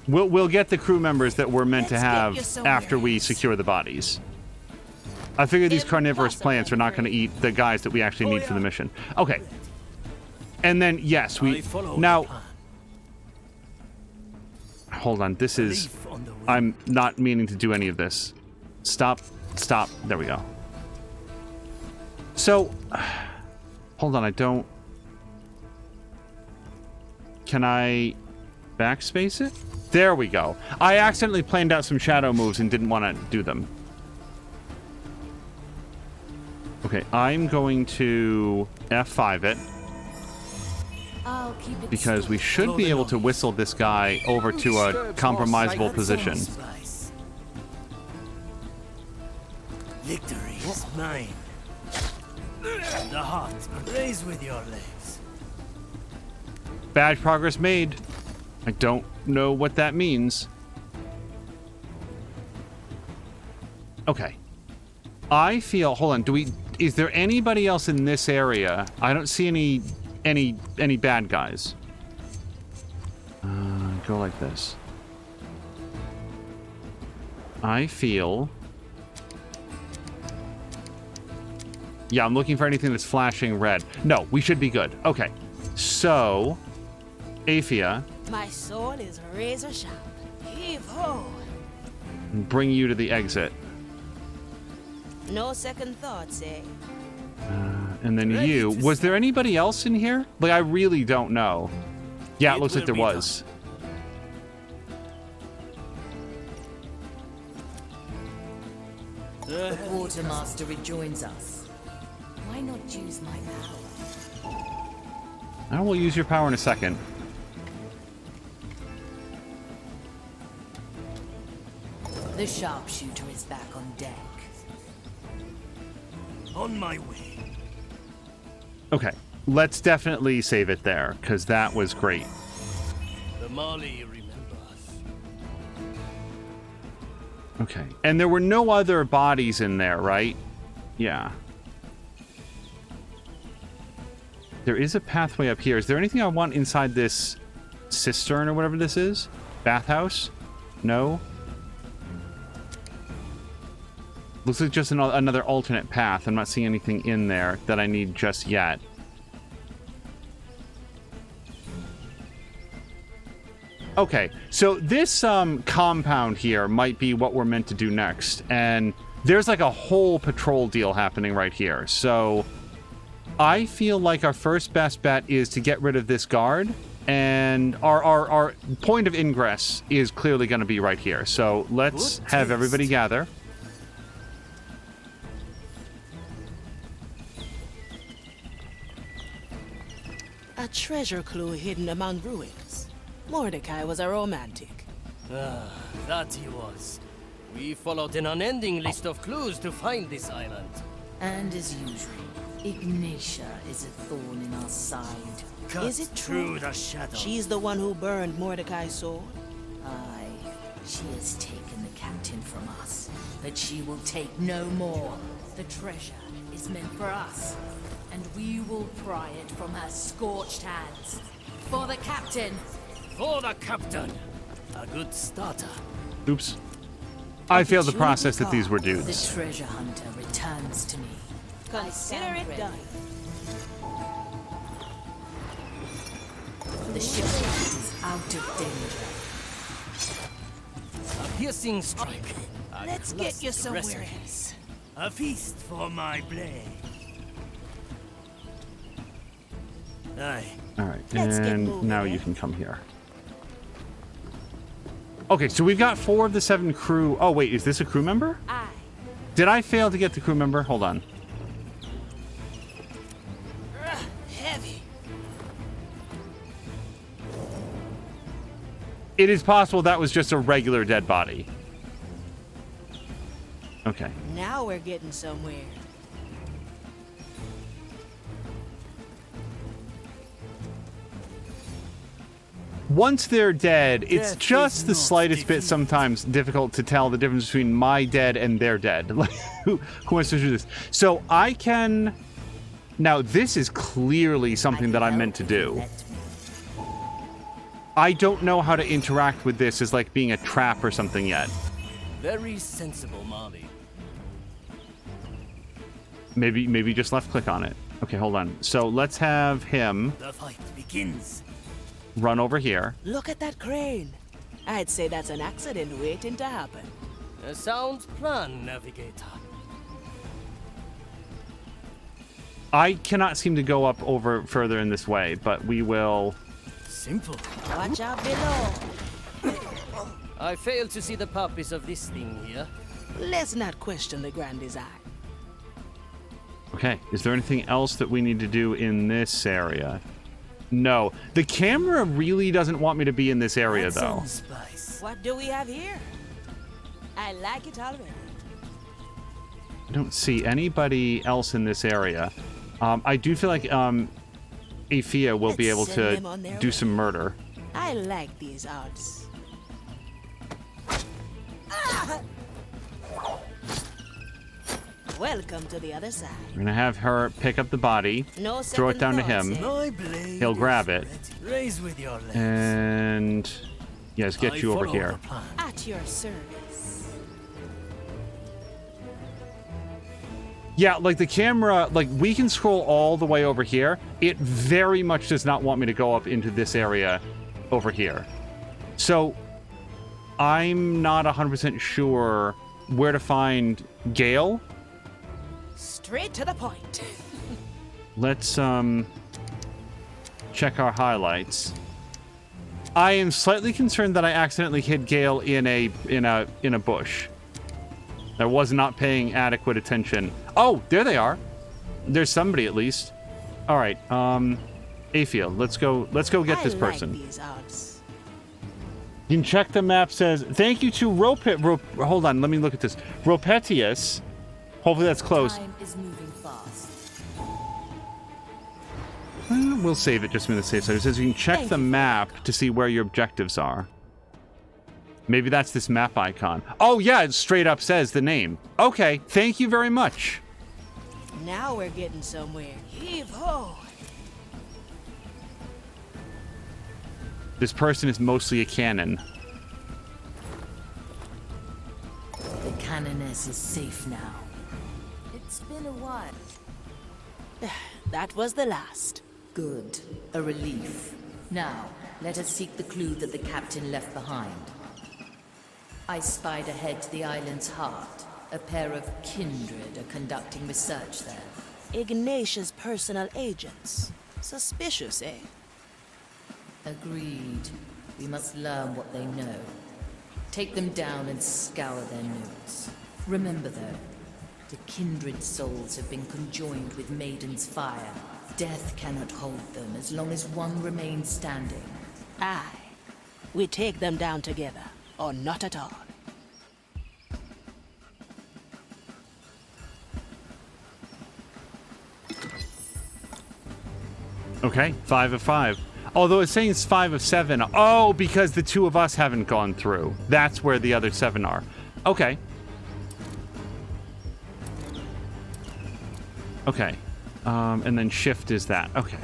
[SPEAKER 1] We'll get the crew members that we're meant to
[SPEAKER 3] Let's get
[SPEAKER 1] have
[SPEAKER 3] you somewhere
[SPEAKER 1] after we
[SPEAKER 3] else.
[SPEAKER 1] secure the bodies. I figure these carnivorous plants are not going to eat the guys that we actually need for the mission. Okay. And then, yes, we... Now... Hold on, this is... I'm not meaning to do any of this. Stop. Stop. There we go. So... Hold on, I don't... Can I... backspace it? There we go. I accidentally planned out some shadow moves and didn't want to do them. Okay, I'm going to F5 it.
[SPEAKER 2] I'll keep it
[SPEAKER 1] Because we should be able to whistle this guy over to a compromisable position.
[SPEAKER 6] Victory is mine. The heart, raise with your legs.
[SPEAKER 1] Bad progress made. I don't know what that means. Okay. I feel... Hold on. Do we... Is there anybody else in this area? I don't see any bad guys. Go like this. I feel... Yeah, I'm looking for anything that's flashing red. No, we should be good. Okay. So... Afia...
[SPEAKER 3] My sword is razor sharp. Heave ho!
[SPEAKER 1] Bring you to the exit.
[SPEAKER 3] No second thoughts, eh?
[SPEAKER 1] And then you. Was there anybody else in here? Like, I really don't know. Yeah, it looks like there was.
[SPEAKER 2] The quartermaster rejoins us. Why not use my power?
[SPEAKER 1] I will use your power in a second.
[SPEAKER 2] The sharpshooter is back on deck.
[SPEAKER 6] On my way.
[SPEAKER 1] Okay, let's definitely save it there, because that was great.
[SPEAKER 6] The Mali remember us.
[SPEAKER 1] Okay, and there were no other bodies in there, right? Yeah. There is a pathway up here. Is there anything I want inside this cistern or whatever this is? Bathhouse? No? Looks like just another alternate path. I'm not seeing anything in there that I need just yet. Okay, so this compound here might be what we're meant to do next. And there's like a whole patrol deal happening right here. So I feel like our first best bet is to get rid of this guard. And our point of ingress is clearly going to be right here. So let's have everybody gather.
[SPEAKER 3] A treasure clue hidden among ruins. Mordecai was a romantic.
[SPEAKER 6] Ah, that he was. We followed an unending list of clues to find this island.
[SPEAKER 2] And as usual, Ignatia is a thorn in our side.
[SPEAKER 6] Cut
[SPEAKER 3] Is it true?
[SPEAKER 6] through the shadow.
[SPEAKER 3] She's the one who burned Mordecai's sword?
[SPEAKER 2] Aye, she has taken the captain from us, but she will take no more. The treasure is meant for us, and we will pry it from her scorched hands. For the captain!
[SPEAKER 6] For the captain! A good starter.
[SPEAKER 1] Oops. I failed to process that these were dudes.
[SPEAKER 2] The treasure hunter returns to me.
[SPEAKER 3] Consider it done.
[SPEAKER 2] The shipwreck is out of danger.
[SPEAKER 6] A piercing strike.
[SPEAKER 3] Let's get you somewhere else.
[SPEAKER 6] A feast for my blade. Aye.
[SPEAKER 1] Alright,
[SPEAKER 3] Let's get
[SPEAKER 1] and
[SPEAKER 3] moving,
[SPEAKER 1] now
[SPEAKER 3] eh?
[SPEAKER 1] you can come here. Okay, so we've got 4 of the 7 crew. Oh, wait, is this a crew member?
[SPEAKER 3] Aye.
[SPEAKER 1] Did I fail to get the crew member? Hold on.
[SPEAKER 3] Heavy.
[SPEAKER 1] It is possible that was just a regular dead body. Okay. Okay.
[SPEAKER 3] Now we're getting somewhere.
[SPEAKER 1] Once they're dead, it's
[SPEAKER 6] Death
[SPEAKER 1] just
[SPEAKER 6] is
[SPEAKER 1] the
[SPEAKER 6] not
[SPEAKER 1] slightest bit
[SPEAKER 6] defeat.
[SPEAKER 1] sometimes difficult to tell the difference between my dead and their dead. Like, who wants to do this? So I can... Now, this is clearly something that I'm meant to do. I don't know how to interact with this as, like, being a trap or something yet.
[SPEAKER 6] Very sensible, Molly.
[SPEAKER 1] Maybe just left-click on it. Okay, hold on. So let's have him
[SPEAKER 6] The fight begins.
[SPEAKER 1] run over here.
[SPEAKER 3] Look at that crane. I'd say that's an accident waiting to happen.
[SPEAKER 6] A sound plan, Navigator.
[SPEAKER 1] I cannot seem to go up over further in this way, but we will...
[SPEAKER 6] Simple.
[SPEAKER 3] Watch out below.
[SPEAKER 6] I fail to see the purpose of this thing here.
[SPEAKER 3] Let's not question the grand design.
[SPEAKER 1] Okay, is there anything else that we need to do in this area? No. The camera really doesn't want me to be in this area, though.
[SPEAKER 6] Spice.
[SPEAKER 3] What do we have here? I like it already.
[SPEAKER 1] I don't see anybody else in this area. I do feel like Afia will be able
[SPEAKER 3] Let's send
[SPEAKER 1] to
[SPEAKER 3] them on their
[SPEAKER 1] do
[SPEAKER 3] way.
[SPEAKER 1] some murder.
[SPEAKER 3] I like these odds. Welcome to the other side.
[SPEAKER 1] We're gonna have her pick up the body,
[SPEAKER 3] No
[SPEAKER 1] throw it down to
[SPEAKER 3] second
[SPEAKER 1] him,
[SPEAKER 3] thoughts, eh?
[SPEAKER 6] My blade
[SPEAKER 1] he'll grab
[SPEAKER 6] is
[SPEAKER 1] it,
[SPEAKER 6] ready. Raise with your legs.
[SPEAKER 1] and yes, get
[SPEAKER 6] I
[SPEAKER 1] you over
[SPEAKER 6] follow
[SPEAKER 1] here.
[SPEAKER 6] the plan.
[SPEAKER 3] At your service.
[SPEAKER 1] Yeah, like the camera, like we can scroll all the way over here. It very much does not want me to go up into this area over here. So I'm not 100% sure where to find Gale.
[SPEAKER 3] Straight to the point.
[SPEAKER 1] Let's check our highlights. I am slightly concerned that I accidentally hit Gale in a bush. I was not paying adequate attention. Oh, there they are. There's somebody at least. All right, Afia, let's go get this person.
[SPEAKER 3] Like these odds.
[SPEAKER 1] You can check the map. Says thank you to hold on, let me look at this. Ropetius. Hopefully that's close.
[SPEAKER 2] Time is moving fast.
[SPEAKER 1] We'll save it just in the safe side. It says you can check the map to see where your objectives are. Maybe that's this map icon. Oh yeah, it straight up says the name. Okay, thank you very much.
[SPEAKER 3] Now we're getting somewhere. Heave ho!
[SPEAKER 1] This person is mostly a cannon.
[SPEAKER 2] The Canoness is safe now. It's been a while.
[SPEAKER 3] That was the last.
[SPEAKER 2] Good. A relief. Now, let us seek the clue that the captain left behind. I spied ahead to the island's heart. A pair of kindred are conducting research there.
[SPEAKER 3] Ignatius' personal agents. Suspicious, eh?
[SPEAKER 2] Agreed. We must learn what they know. Take them down and scour their notes. Remember though, the kindred souls have been conjoined with Maiden's fire. Death cannot hold them as long as one remains standing.
[SPEAKER 3] Aye. We take them down together, or not at all.
[SPEAKER 1] Okay, 5 of 5. Although it's saying it's 5 of 7. Oh, because the 2 of us haven't gone through. That's where the other 7 are. Okay. Okay. And then shift is that. Okay.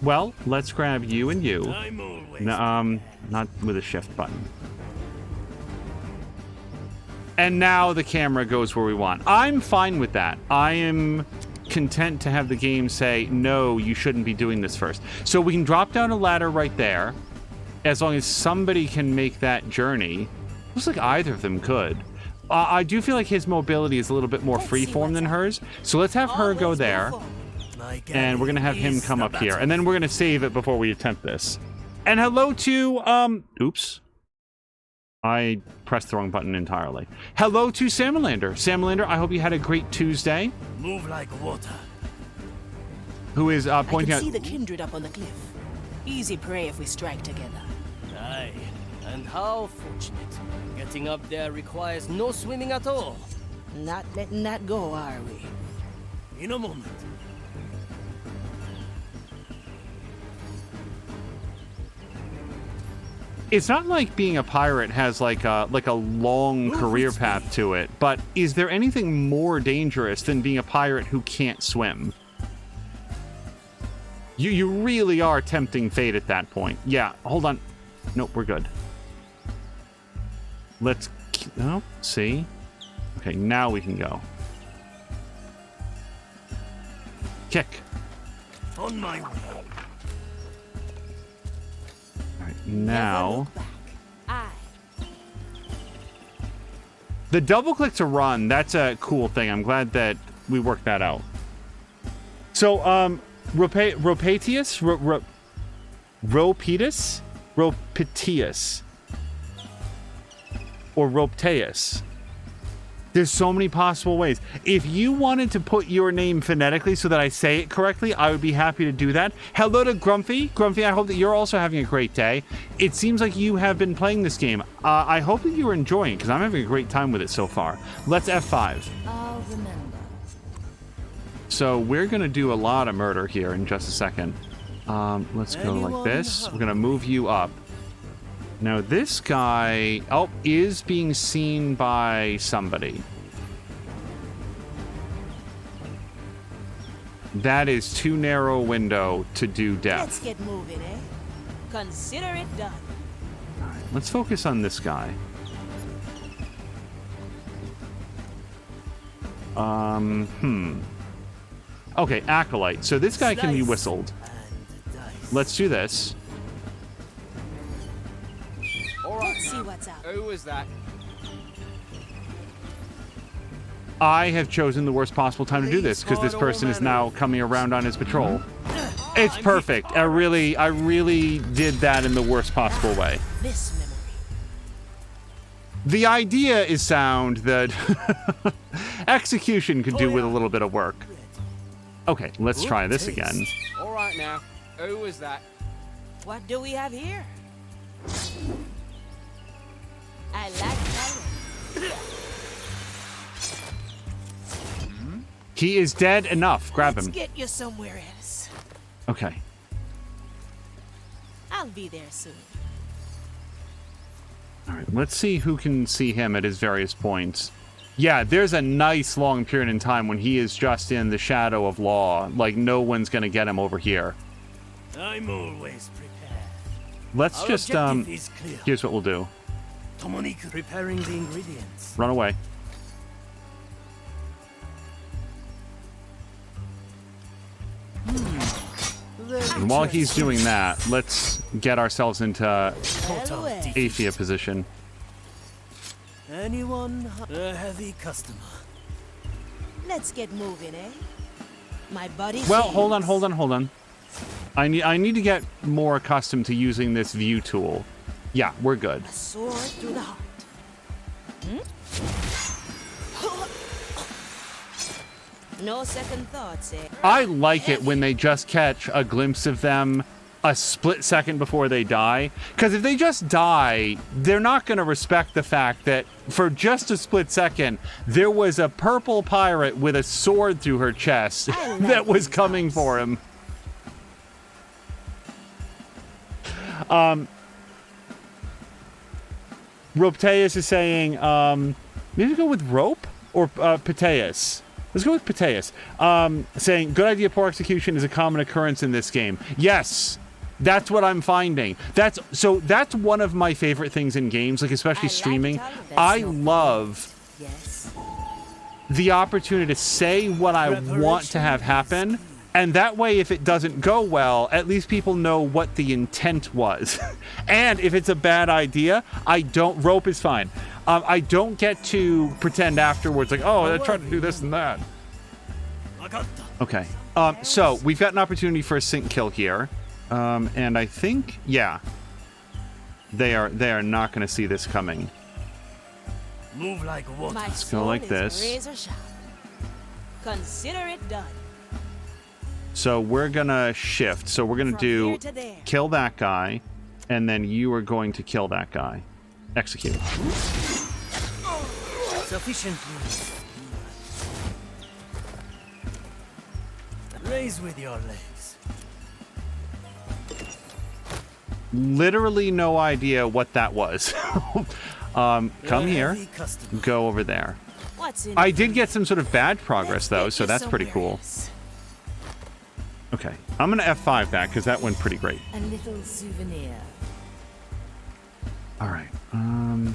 [SPEAKER 1] Well, let's grab you and you.
[SPEAKER 6] I'm always
[SPEAKER 1] No, not with a shift button. And now the camera goes where we want. I'm fine with that. I am content to have the game say, no, you shouldn't be doing this first. So we can drop down a ladder right there. As long as somebody can make that journey. Looks like either of them could. I do feel like his mobility is a little bit more freeform than hers. So let's have her go there. And we're going to have him come up here. And then we're going to save it before we attempt this. And hello to, oops. I pressed the wrong button entirely. Hello to Salmalander. Salmalander, I hope you had a great Tuesday.
[SPEAKER 6] Move like water.
[SPEAKER 1] Who is pointing
[SPEAKER 3] I
[SPEAKER 1] out...
[SPEAKER 3] can see the kindred up on the cliff. Easy prey if we strike together.
[SPEAKER 6] Aye, and how fortunate. Getting up there requires no swimming at all.
[SPEAKER 3] Not letting that go, are we?
[SPEAKER 6] In a moment.
[SPEAKER 1] It's not like being a pirate has like a long career path to it, but is there anything more dangerous than being a pirate who can't swim? You really are tempting fate at that point. Yeah, hold on. Nope, we're good. Let's... Oh, see? Okay, now we can go. Kick.
[SPEAKER 6] On my way.
[SPEAKER 1] Alright, now...
[SPEAKER 8] Aye.
[SPEAKER 1] The double click to run, that's a cool thing. I'm glad that we worked that out. So, Ropatius? Ropetus? Ropitius? Or Ropteus? There's so many possible ways. If you wanted to put your name phonetically so that I say it correctly, I would be happy to do that. Hello to Grumpy. Grumpy, I hope that you're also having a great day. It seems like you have been playing this game. I hope that you're enjoying it, because I'm having a great time with it so far. Let's F5.
[SPEAKER 2] I'll remember.
[SPEAKER 1] So we're going to do a lot of murder here in just a second. Let's go like this. We're going to move you up. Now this guy, is being seen by somebody. That is too narrow a window to do death.
[SPEAKER 3] Let's get moving, eh? Consider it done.
[SPEAKER 1] All right, let's focus on this guy. Okay, Acolyte. So this guy can be whistled. Let's do this.
[SPEAKER 3] Let's see what's out.
[SPEAKER 7] Who was that?
[SPEAKER 1] I have chosen the worst possible time to do this because this person is now coming around on his patrol. It's perfect. I really did that in the worst possible way.
[SPEAKER 3] This memory.
[SPEAKER 1] The idea is sound that execution could do with a little bit of work. Okay, let's try this again.
[SPEAKER 7] All right now. Who was that?
[SPEAKER 3] What do we have here? I like that.
[SPEAKER 1] He is dead enough. Grab him.
[SPEAKER 3] Let's get you somewhere else.
[SPEAKER 1] Okay.
[SPEAKER 3] I'll be there soon.
[SPEAKER 1] All right, let's see who can see him at his various points. Yeah, there's a nice long period in time when he is just in the shadow of law. Like, no one's going to get him over here.
[SPEAKER 6] I'm always prepared.
[SPEAKER 1] Let's
[SPEAKER 6] Our
[SPEAKER 1] just,
[SPEAKER 6] objective is clear.
[SPEAKER 1] here's what we'll do.
[SPEAKER 6] Preparing the ingredients.
[SPEAKER 1] Run away. And while he's doing that, let's get ourselves into Afia position.
[SPEAKER 6] Anyone? A heavy customer.
[SPEAKER 3] Let's get moving, eh? My buddy.
[SPEAKER 1] Well, hold on. I need to get more accustomed to using this view tool. Yeah, we're good.
[SPEAKER 3] A sword through the heart. No second thoughts, eh?
[SPEAKER 1] I like it when they just catch a glimpse of them a split second before they die. Because if they just die, they're not going to respect the fact that for just a split second, there was a purple pirate with a sword through her chest that was coming for him. Ropteus is saying, maybe go with Rope or Pateus. Let's go with Pateus. Saying, good idea, poor execution is a common occurrence in this game. Yes, that's what I'm finding. That's one of my favorite things in games, like especially streaming. I love the opportunity to say what I want to have happen. And that way, if it doesn't go well, at least people know what the intent was. And if it's a bad idea, Rope is fine. I don't get to pretend afterwards, like, oh, I tried to do this and that. Okay. So, we've got an opportunity for a sync kill here. And I think, yeah. They are not going to see this coming.
[SPEAKER 6] Move like water.
[SPEAKER 1] Let's go like this.
[SPEAKER 3] Consider it done.
[SPEAKER 1] So we're gonna shift. So we're gonna do kill that guy, and then you are going to kill that guy. Execute.
[SPEAKER 6] Sufficiently Raise with your legs.
[SPEAKER 1] Literally no idea what that was. Come here. Go over there. I did get some sort of badge progress, though, so that's pretty cool. Okay, I'm going to F5 that, because that went pretty great.
[SPEAKER 2] A little souvenir.
[SPEAKER 1] All right. All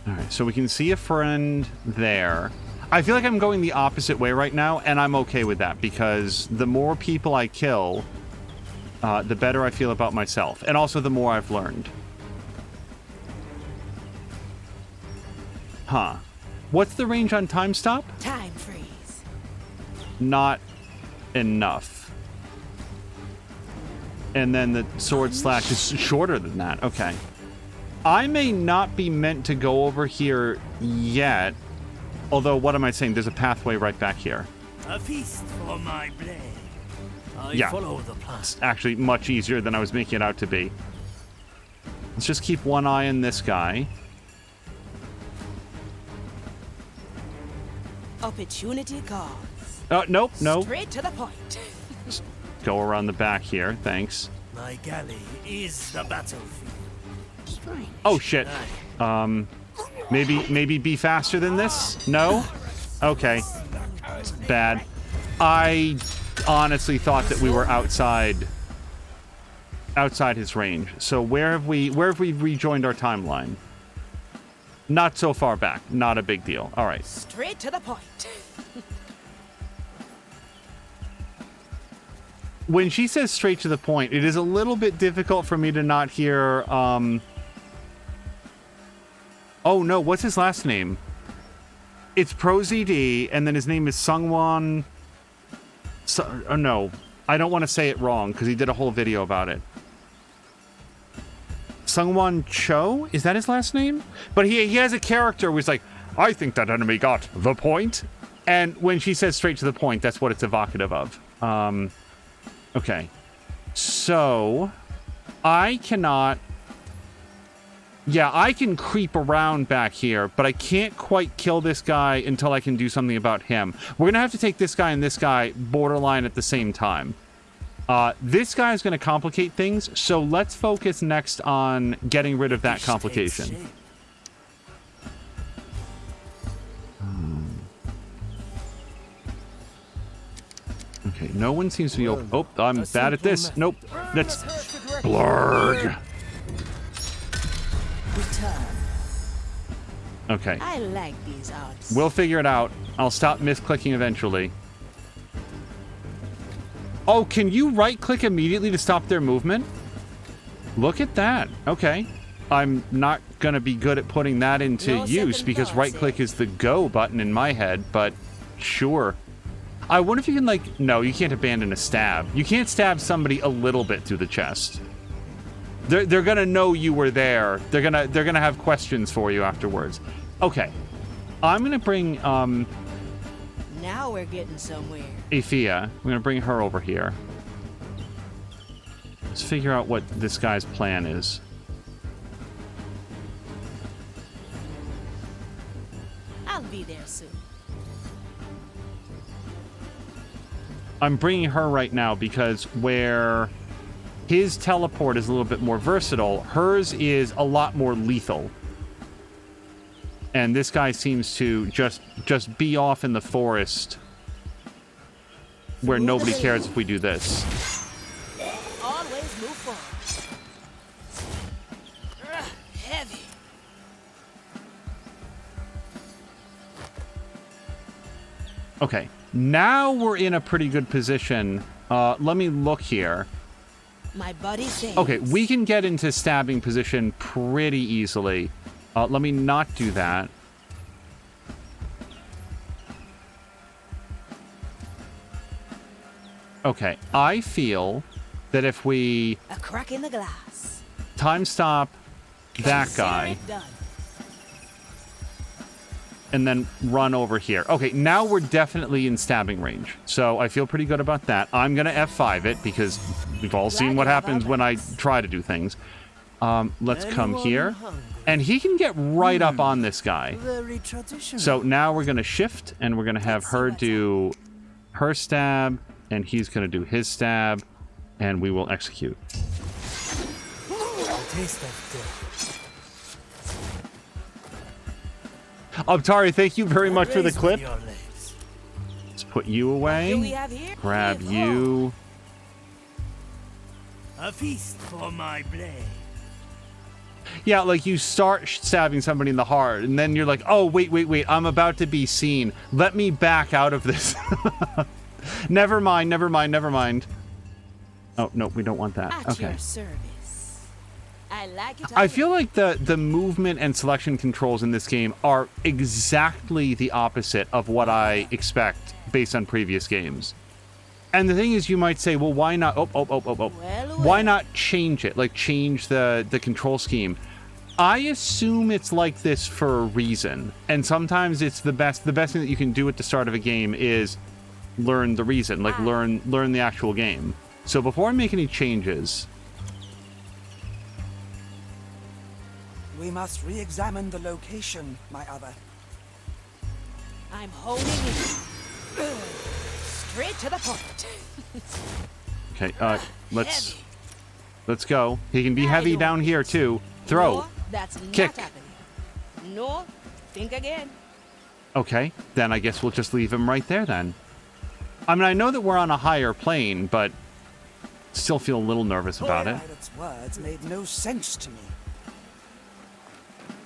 [SPEAKER 1] right, so we can see a friend there. I feel like I'm going the opposite way right now, and I'm okay with that, because the more people I kill, the better I feel about myself, and also the more I've learned. Huh. What's the range on time stop?
[SPEAKER 3] Time freeze.
[SPEAKER 1] Not enough. And then the sword slash is shorter than that. Okay. I may not be meant to go over here yet. Although, what am I saying? There's a pathway right back here.
[SPEAKER 6] A feast for my blade.
[SPEAKER 1] Yeah.
[SPEAKER 6] Follow the plan.
[SPEAKER 1] It's actually much easier than I was making it out to be. Let's just keep one eye on this guy.
[SPEAKER 3] Opportunity calls.
[SPEAKER 1] Nope, no.
[SPEAKER 3] Straight to the point.
[SPEAKER 1] Go around the back here. Thanks.
[SPEAKER 6] My galley is the battlefield. Strange.
[SPEAKER 1] Oh, shit. Maybe be faster than this? No? Okay. It's bad. I honestly thought that we were outside his range. So where have we rejoined our timeline? Not so far back. Not a big deal. All right.
[SPEAKER 3] Straight to the point.
[SPEAKER 1] When she says straight to the point, it is a little bit difficult for me to not hear, oh no, what's his last name? It's ProZD, and then his name is Sungwon... oh no, I don't want to say it wrong, because he did a whole video about it. Sungwon Cho? Is that his last name? But he has a character who's like, I think that enemy got the point. And when she says straight to the point, that's what it's evocative of. Okay. So, I cannot... Yeah, I can creep around back here, but I can't quite kill this guy until I can do something about him. We're going to have to take this guy and this guy borderline at the same time. This guy is going to complicate things, so let's focus next on getting rid of that complication. Okay, no one seems to be open. Oh, I'm bad at this. Nope. That's blurg.
[SPEAKER 2] Return.
[SPEAKER 1] Okay.
[SPEAKER 3] I like these odds.
[SPEAKER 1] We'll figure it out. I'll stop misclicking eventually. Oh, can you right-click immediately to stop their movement? Look at that. Okay. I'm not going to be good at putting that into use because right-click is the go button in my head, but sure. I wonder if you can, like... No, you can't abandon a stab. You can't stab somebody a little bit through the chest. They're going to know you were there. They're going to have questions for you afterwards. Okay. I'm going to bring...
[SPEAKER 3] Now we're getting somewhere.
[SPEAKER 1] Afia. I'm going to bring her over here. Let's figure out what this guy's plan is.
[SPEAKER 3] I'll be there soon.
[SPEAKER 1] I'm bringing her right now because where his teleport is a little bit more versatile, hers is a lot more lethal. And this guy seems to just be off in the forest where nobody cares if we do this.
[SPEAKER 3] Always move forward. Heavy.
[SPEAKER 1] Okay, now we're in a pretty good position. Let me look here.
[SPEAKER 3] My buddy says.
[SPEAKER 1] Okay, we can get into stabbing position pretty easily. Let me not do that. Okay, I feel that if we...
[SPEAKER 3] A crack in the glass.
[SPEAKER 1] Time stop that guy. And then run over here. Okay, now we're definitely in stabbing range. So I feel pretty good about that. I'm going to F5 it because we've all seen what happens when I try to do things. Let's come here. And he can get right up on this guy. So now we're going to shift and we're going to have her do her stab, and he's going to do his stab, and we will execute. Abtari, thank you very much for the clip. Let's put you away. Grab you.
[SPEAKER 11] A feast for my blade.
[SPEAKER 1] Yeah, like you start stabbing somebody in the heart, and then you're like, oh, wait, I'm about to be seen. Let me back out of this. Never mind. Oh, no, we don't want that.
[SPEAKER 3] At your service. I like it.
[SPEAKER 1] I feel like the movement and selection controls in this game are exactly the opposite of what I expect based on previous games. And the thing is, you might say, well, why not? Why not change it? Like, change the control scheme. I assume it's like this for a reason. And sometimes it's the best thing that you can do at the start of a game is learn the reason, like learn the actual game. So before I make any changes,
[SPEAKER 11] We must re-examine the location, my other.
[SPEAKER 3] I'm honing in. Straight to the point.
[SPEAKER 1] okay, let's go. He can be heavy down here too. Throw.
[SPEAKER 3] No, that's
[SPEAKER 1] kick.
[SPEAKER 3] Not happening. No, think again.
[SPEAKER 1] Okay, then I guess we'll just leave him right there then. I mean, I know that we're on a higher plane, but still feel a little nervous about it.
[SPEAKER 11] Pilot's words made no sense to me.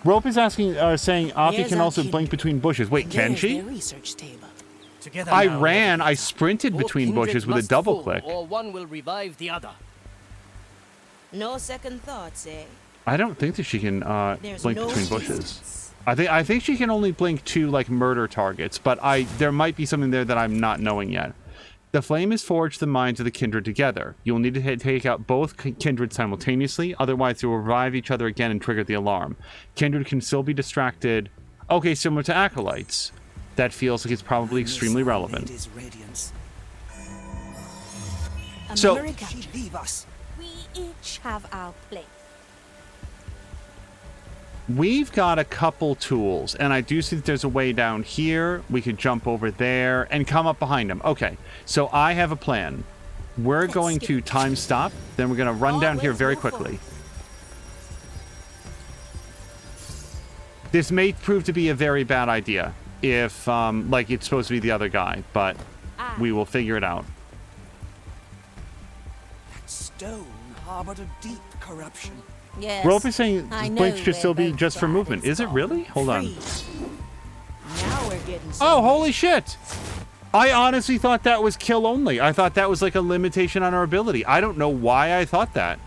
[SPEAKER 1] Rope is asking, saying Afia can also blink between bushes. Wait, can she?
[SPEAKER 3] Research table.
[SPEAKER 11] Together
[SPEAKER 1] I sprinted between bushes with a double click.
[SPEAKER 6] Or one will revive the other.
[SPEAKER 3] No second thoughts, eh?
[SPEAKER 1] I don't think that she can blink
[SPEAKER 3] no
[SPEAKER 1] between bushes.
[SPEAKER 3] distance.
[SPEAKER 1] I think she can only blink to like murder targets, but there might be something there that I'm not knowing yet. The flame has forged the minds of the kindred together. You'll need to take out both kindred simultaneously, otherwise they will revive each other again and trigger the alarm. Kindred can still be distracted. Okay, similar to acolytes. That feels like it's probably extremely relevant. So,
[SPEAKER 11] Leave us.
[SPEAKER 8] We each have our place.
[SPEAKER 1] we've got a couple tools, and I do see that there's a way down here. We could jump over there and come up behind him. Okay, so I have a plan. We're going to time stop, then we're going to run down here very quickly. This may prove to be a very bad idea if, like, it's supposed to be the other guy, but we will figure it out.
[SPEAKER 11] That stone harbored a deep corruption.
[SPEAKER 8] Yes.
[SPEAKER 1] Rope is saying blinks should still be
[SPEAKER 8] both
[SPEAKER 1] just for movement. Is it really? Hold on.
[SPEAKER 3] Now we're getting
[SPEAKER 1] Oh, holy shit! I honestly thought that was kill only. I thought that was like a limitation on our ability. I don't know why I thought that.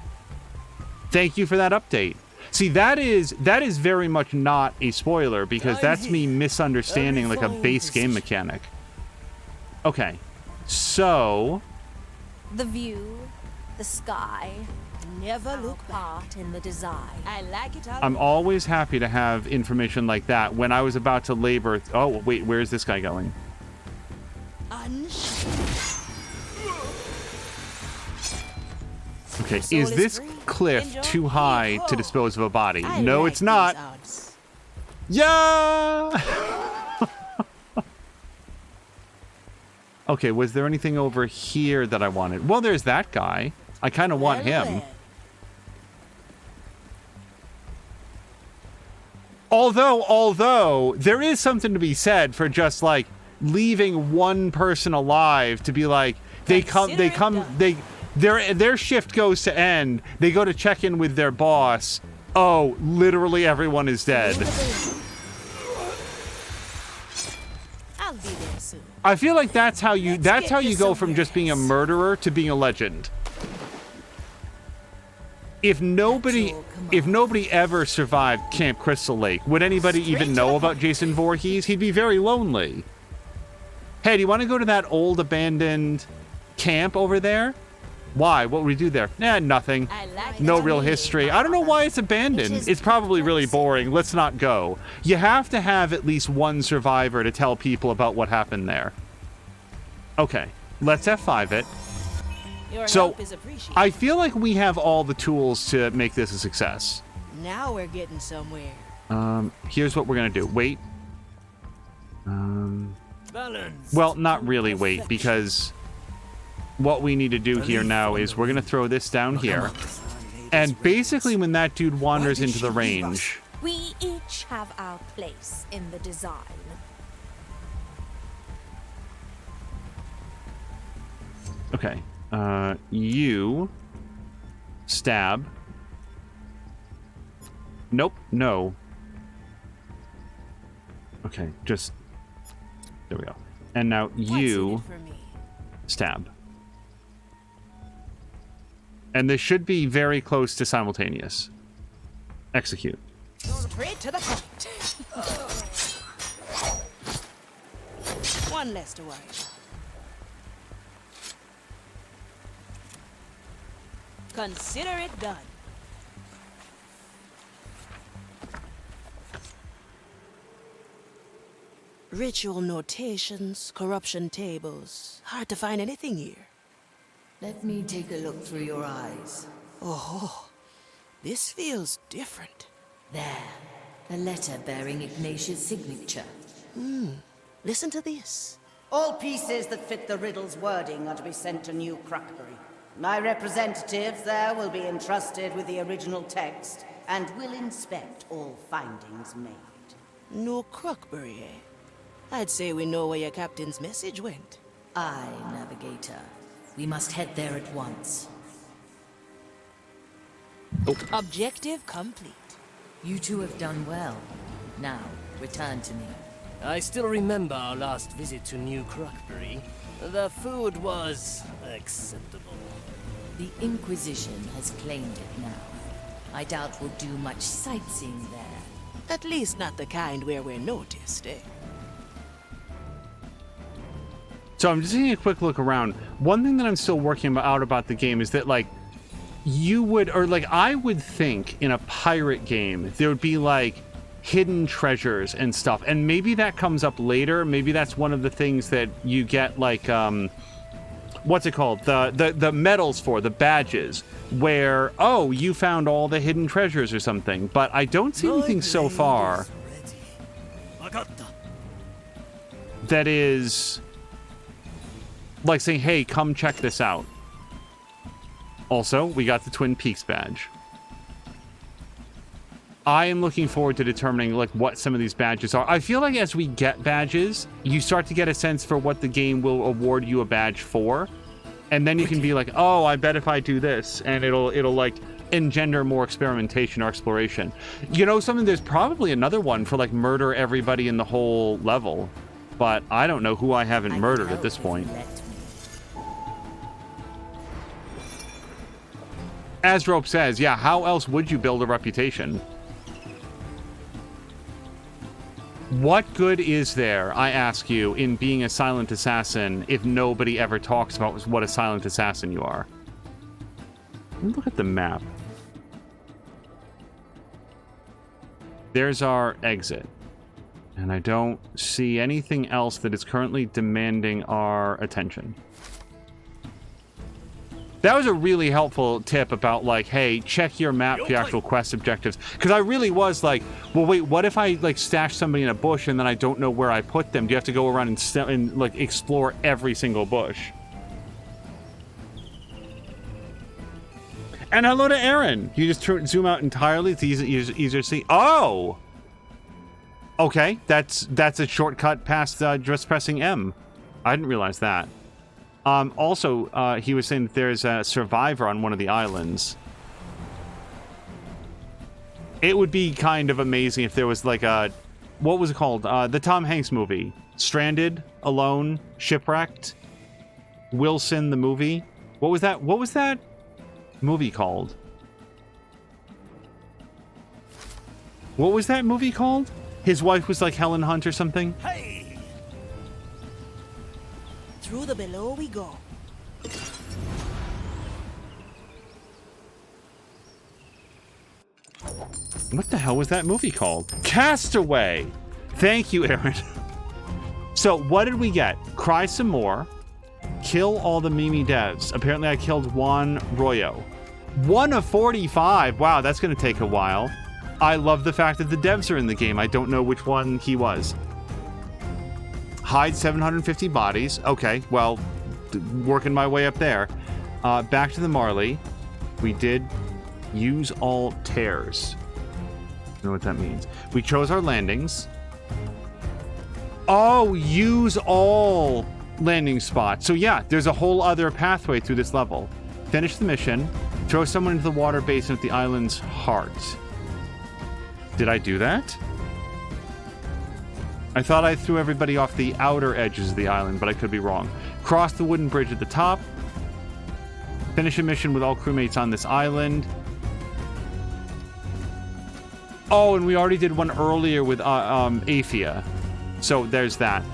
[SPEAKER 1] Thank you for that update. See, that is very much not a spoiler, because that's me misunderstanding like a base game mechanic. Okay, so
[SPEAKER 8] The view, the sky,
[SPEAKER 3] Never
[SPEAKER 8] our
[SPEAKER 3] look back.
[SPEAKER 8] part in the design.
[SPEAKER 3] I like it.
[SPEAKER 1] I'm always happy to have information like that. When I was about to labor, oh wait, where's this guy going? Okay, is this cliff too high to dispose of a body? No, it's not. Yeah! Okay, was there anything over here that I wanted? Well, there's that guy. I kind of want him. Although, there is something to be said for just, like, leaving one person alive to be like, their shift goes to end. They go to check in with their boss. Oh, literally everyone is dead.
[SPEAKER 3] I'll be there soon.
[SPEAKER 1] I feel like that's how you go from just being a murderer to being a legend. If nobody ever survived Camp Crystal Lake, would anybody even know about Jason Voorhees? He'd be very lonely. Hey, do you want to go to that old abandoned camp over there? Why? What would we do there? Nothing. No real history. I don't know why it's abandoned. It's probably really boring. Let's not go. You have to have at least one survivor to tell people about what happened there. Okay, let's F5 it. So, I feel like we have all the tools to make this a success.
[SPEAKER 3] Now we're getting somewhere.
[SPEAKER 1] Here's what we're gonna do. Wait.
[SPEAKER 6] Balance.
[SPEAKER 1] Well, not really, wait, because what we need to do here now is we're going to throw this down here. And basically when that dude wanders into the range...
[SPEAKER 8] We each have our place in the design.
[SPEAKER 1] Okay. You... Stab. Nope, no. Okay, just... There we go. And now you... Stab. And this should be very close to simultaneous. Execute.
[SPEAKER 3] Straight to the point. One less to worry about. Consider it done. Ritual notations, corruption tables. Hard to find anything here.
[SPEAKER 2] Let me take a look through your eyes.
[SPEAKER 3] Oh, this feels different.
[SPEAKER 2] There, a letter bearing Ignatius' signature.
[SPEAKER 3] Listen to this.
[SPEAKER 12] All pieces that fit the riddle's wording are to be sent to New Crockbury. My representatives there will be entrusted with the original text and will inspect all findings made.
[SPEAKER 3] No Crockbury, eh? I'd say we know where your captain's message went.
[SPEAKER 2] Aye, Navigator. We must head there at once.
[SPEAKER 3] Objective complete.
[SPEAKER 2] You two have done well. Now, return to me.
[SPEAKER 6] I still remember our last visit to New Crockbury. The food was acceptable.
[SPEAKER 2] The Inquisition has claimed it now. I doubt we'll do much sightseeing there.
[SPEAKER 3] At least not the kind where we're noticed, eh?
[SPEAKER 1] So I'm just taking a quick look around. One thing that I'm still working out about the game is that, like, you would, or like, I would think in a pirate game, there would be, like, hidden treasures and stuff. And maybe that comes up later. Maybe that's one of the things that you get, like, what's it called? The medals for, the badges, where, oh, you found all the hidden treasures or something. But I don't see anything so far that is... like saying, hey, come check this out. Also, we got the Twin Peaks badge. I am looking forward to determining like what some of these badges are. I feel like as we get badges, you start to get a sense for what the game will award you a badge for. And then you can be like, oh, I bet if I do this, and it'll like engender more experimentation or exploration. You know something, there's probably another one for like murder everybody in the whole level. But I don't know who I haven't murdered at this point. As Rope says, yeah, how else would you build a reputation? What good is there, I ask you, in being a silent assassin if nobody ever talks about what a silent assassin you are? Look at the map. There's our exit. And I don't see anything else that is currently demanding our attention. That was a really helpful tip about, like, hey, check your map for the actual quest objectives. Because I really was like, well, wait, what if I, like, stash somebody in a bush and then I don't know where I put them? Do you have to go around and like, explore every single bush? And hello to Aaron. You just zoom out entirely. It's easier to see. Oh! Okay, that's a shortcut past just pressing M. I didn't realize that. Also, he was saying that there's a survivor on one of the islands. It would be kind of amazing if there was like a... What was it called? The Tom Hanks movie. Stranded, Alone, Shipwrecked, Wilson the movie. What was that movie called? What was that movie called? His wife was like Helen Hunt or something?
[SPEAKER 3] Hey! Through the below we go.
[SPEAKER 1] What the hell was that movie called? Castaway! Thank you, Aaron. So, what did we get? Cry some more. Kill all the Mimi devs. Apparently I killed Juan Royo. 1 of 45! Wow, that's gonna take a while. I love the fact that the devs are in the game. I don't know which one he was. Hide 750 bodies. Okay, well, working my way up there. Back to the Marley. We did use all tears. I know what that means. We chose our landings. Oh, use all landing spots. So yeah, there's a whole other pathway through this level. Finish the mission. Throw someone into the water basin at the island's heart. Did I do that? I thought I threw everybody off the outer edges of the island, but I could be wrong. Cross the wooden bridge at the top. Finish a mission with all crewmates on this island. Oh, and we already did one earlier with Afia. So there's that.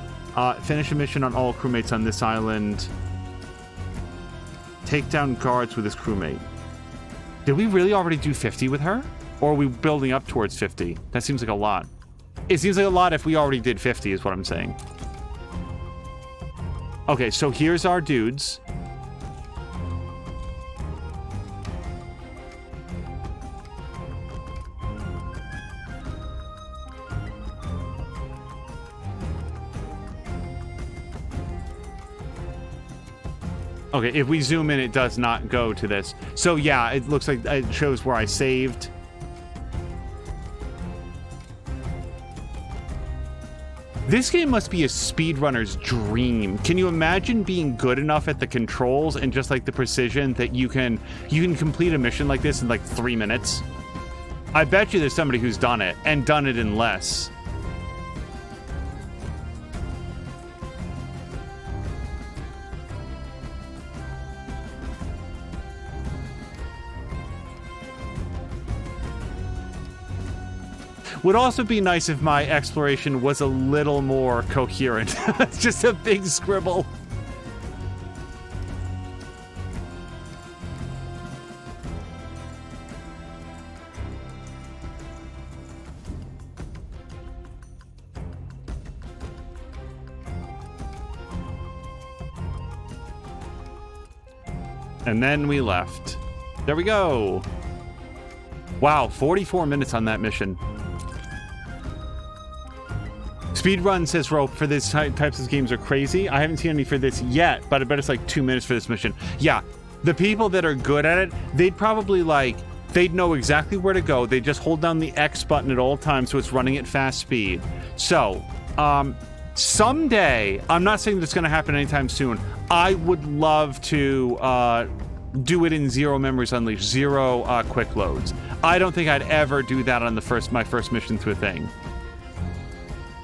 [SPEAKER 1] Finish a mission on all crewmates on this island. Take down guards with his crewmate. Did we really already do 50 with her? Or are we building up towards 50? That seems like a lot. It seems like a lot if we already did 50 is what I'm saying. Okay, so here's our dudes. Okay, if we zoom in, it does not go to this. So yeah, it looks like it shows where I saved. This game must be a speedrunner's dream. Can you imagine being good enough at the controls and just like the precision that you can complete a mission like this in like 3 minutes? I bet you there's somebody who's done it and done it in less. Would also be nice if my exploration was a little more coherent. It's just a big scribble. And then we left. There we go. Wow, 44 minutes on that mission. Speedrun, says Rope, for this types of games are crazy. I haven't seen any for this yet, but I bet it's like 2 minutes for this mission. Yeah, the people that are good at it, they'd probably they'd know exactly where to go. They just hold down the X button at all times so it's running at fast speed. So, someday, I'm not saying that's going to happen anytime soon, I would love to do it in 0 memories unleashed, 0 quick loads. I don't think I'd ever do that on my first mission through a thing.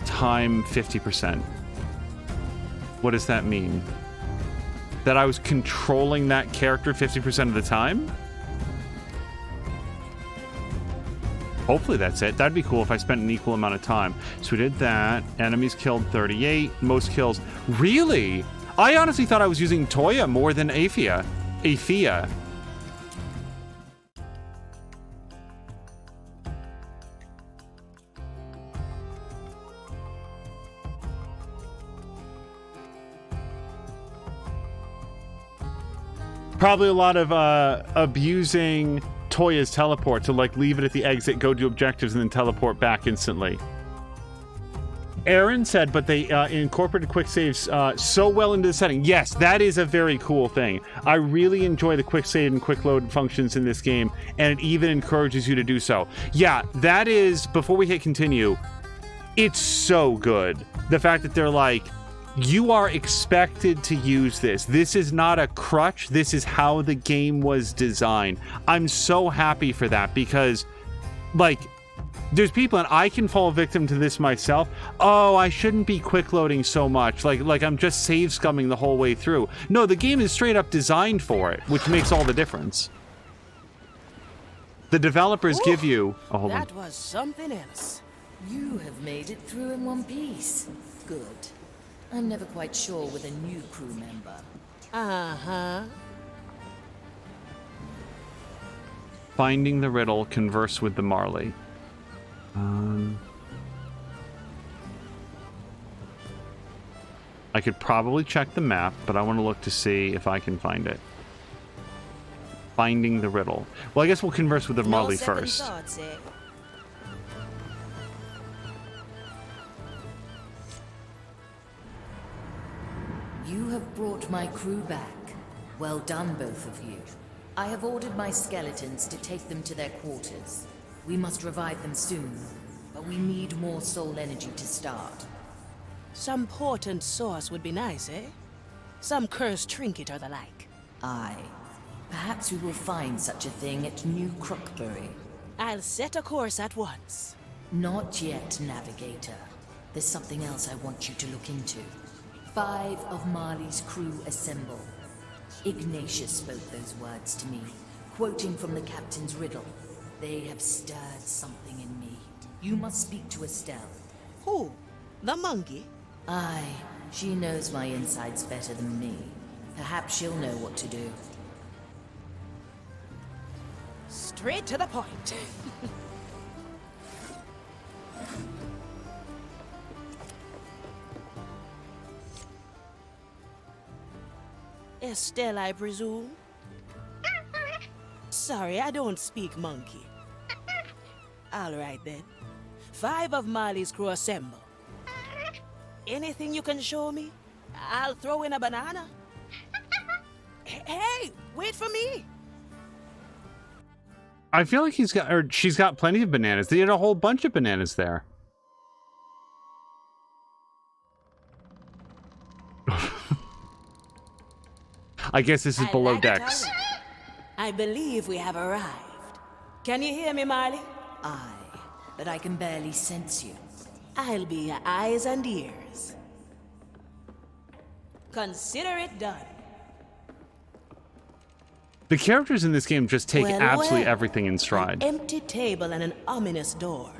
[SPEAKER 1] Time 50%. What does that mean? That I was controlling that character 50% of the time? Hopefully that's it. That'd be cool if I spent an equal amount of time. So we did that. Enemies killed 38. Most kills. Really? I honestly thought I was using Toya more than Afia. Probably a lot of abusing Toya's teleport to leave it at the exit, go do objectives, and then teleport back instantly. Aaron said, but they incorporated quick saves so well into the setting. Yes, that is a very cool thing. I really enjoy the quick save and quick load functions in this game, and it even encourages you to do so. Yeah, that is, before we hit continue, it's so good. The fact that they're like, you are expected to use this. This is not a crutch. This is how the game was designed. I'm so happy for that because, there's people, and I can fall victim to this myself. Oh, I shouldn't be quick loading so much. Like I'm just save scumming the whole way through. No, the game is straight up designed for it, which makes all the difference. The developers give you... Oh, hold on.
[SPEAKER 3] That was something else.
[SPEAKER 2] You have made it through in one piece. Good. I'm never quite sure with a new crew member.
[SPEAKER 3] Uh-huh.
[SPEAKER 1] Finding the riddle, converse with the Marley. I could probably check the map, but I want to look to see if I can find it. Finding the riddle. Well, I guess we'll converse with the Marley first.
[SPEAKER 3] Thoughts, eh?
[SPEAKER 2] You have brought my crew back. Well done, both of you. I have ordered my skeletons to take them to their quarters. We must revive them soon, but we need more soul energy to start.
[SPEAKER 3] Some potent source would be nice, eh? Some cursed trinket or the like.
[SPEAKER 2] Aye. Perhaps we will find such a thing at New Crockbury.
[SPEAKER 3] I'll set a course at once.
[SPEAKER 2] Not yet, Navigator. There's something else I want you to look into. 5 of Marley's crew assemble. Ignatius spoke those words to me, quoting from the captain's riddle. They have stirred something in me. You must speak to Estelle.
[SPEAKER 3] Who? The monkey?
[SPEAKER 2] Aye. She knows my insides better than me. Perhaps she'll know what to do.
[SPEAKER 3] Straight to the point. Estelle, I presume? Sorry, I don't speak monkey. All right, then. 5 of Marley's crew assemble. Anything you can show me? I'll throw in a banana. Hey, wait for me!
[SPEAKER 1] I feel like she's got plenty of bananas. They had a whole bunch of bananas there. I guess this is below decks.
[SPEAKER 3] I believe we have arrived. Can you hear me, Marley?
[SPEAKER 2] Aye, but I can barely sense you.
[SPEAKER 3] I'll be your eyes and ears. Consider it done.
[SPEAKER 1] The characters in this game just take absolutely
[SPEAKER 3] well.
[SPEAKER 1] everything in stride.
[SPEAKER 3] An empty table and an ominous door.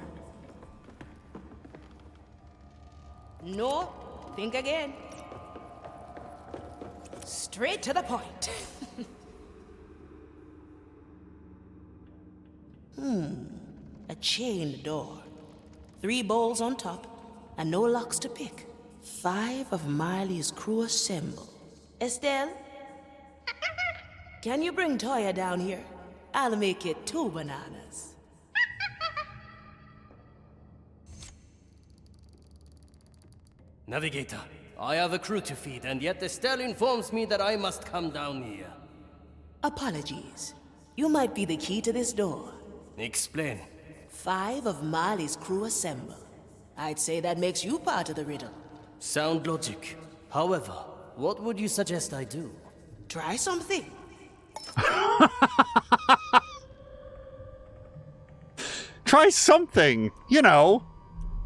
[SPEAKER 3] No, think again. Straight to the point. A chained door. 3 bowls on top, and no locks to pick. 5 of Marley's crew assemble. Estelle? Can you bring Toya down here? I'll make it 2 bananas.
[SPEAKER 6] Navigator, I have a crew to feed, and yet Estelle informs me that I must come down here.
[SPEAKER 3] Apologies. You might be the key to this door.
[SPEAKER 6] Explain.
[SPEAKER 3] 5 of Marley's crew assemble. I'd say that makes you part of the riddle.
[SPEAKER 6] Sound logic. However, what would you suggest I do?
[SPEAKER 3] Try something.
[SPEAKER 1] Try something, you know.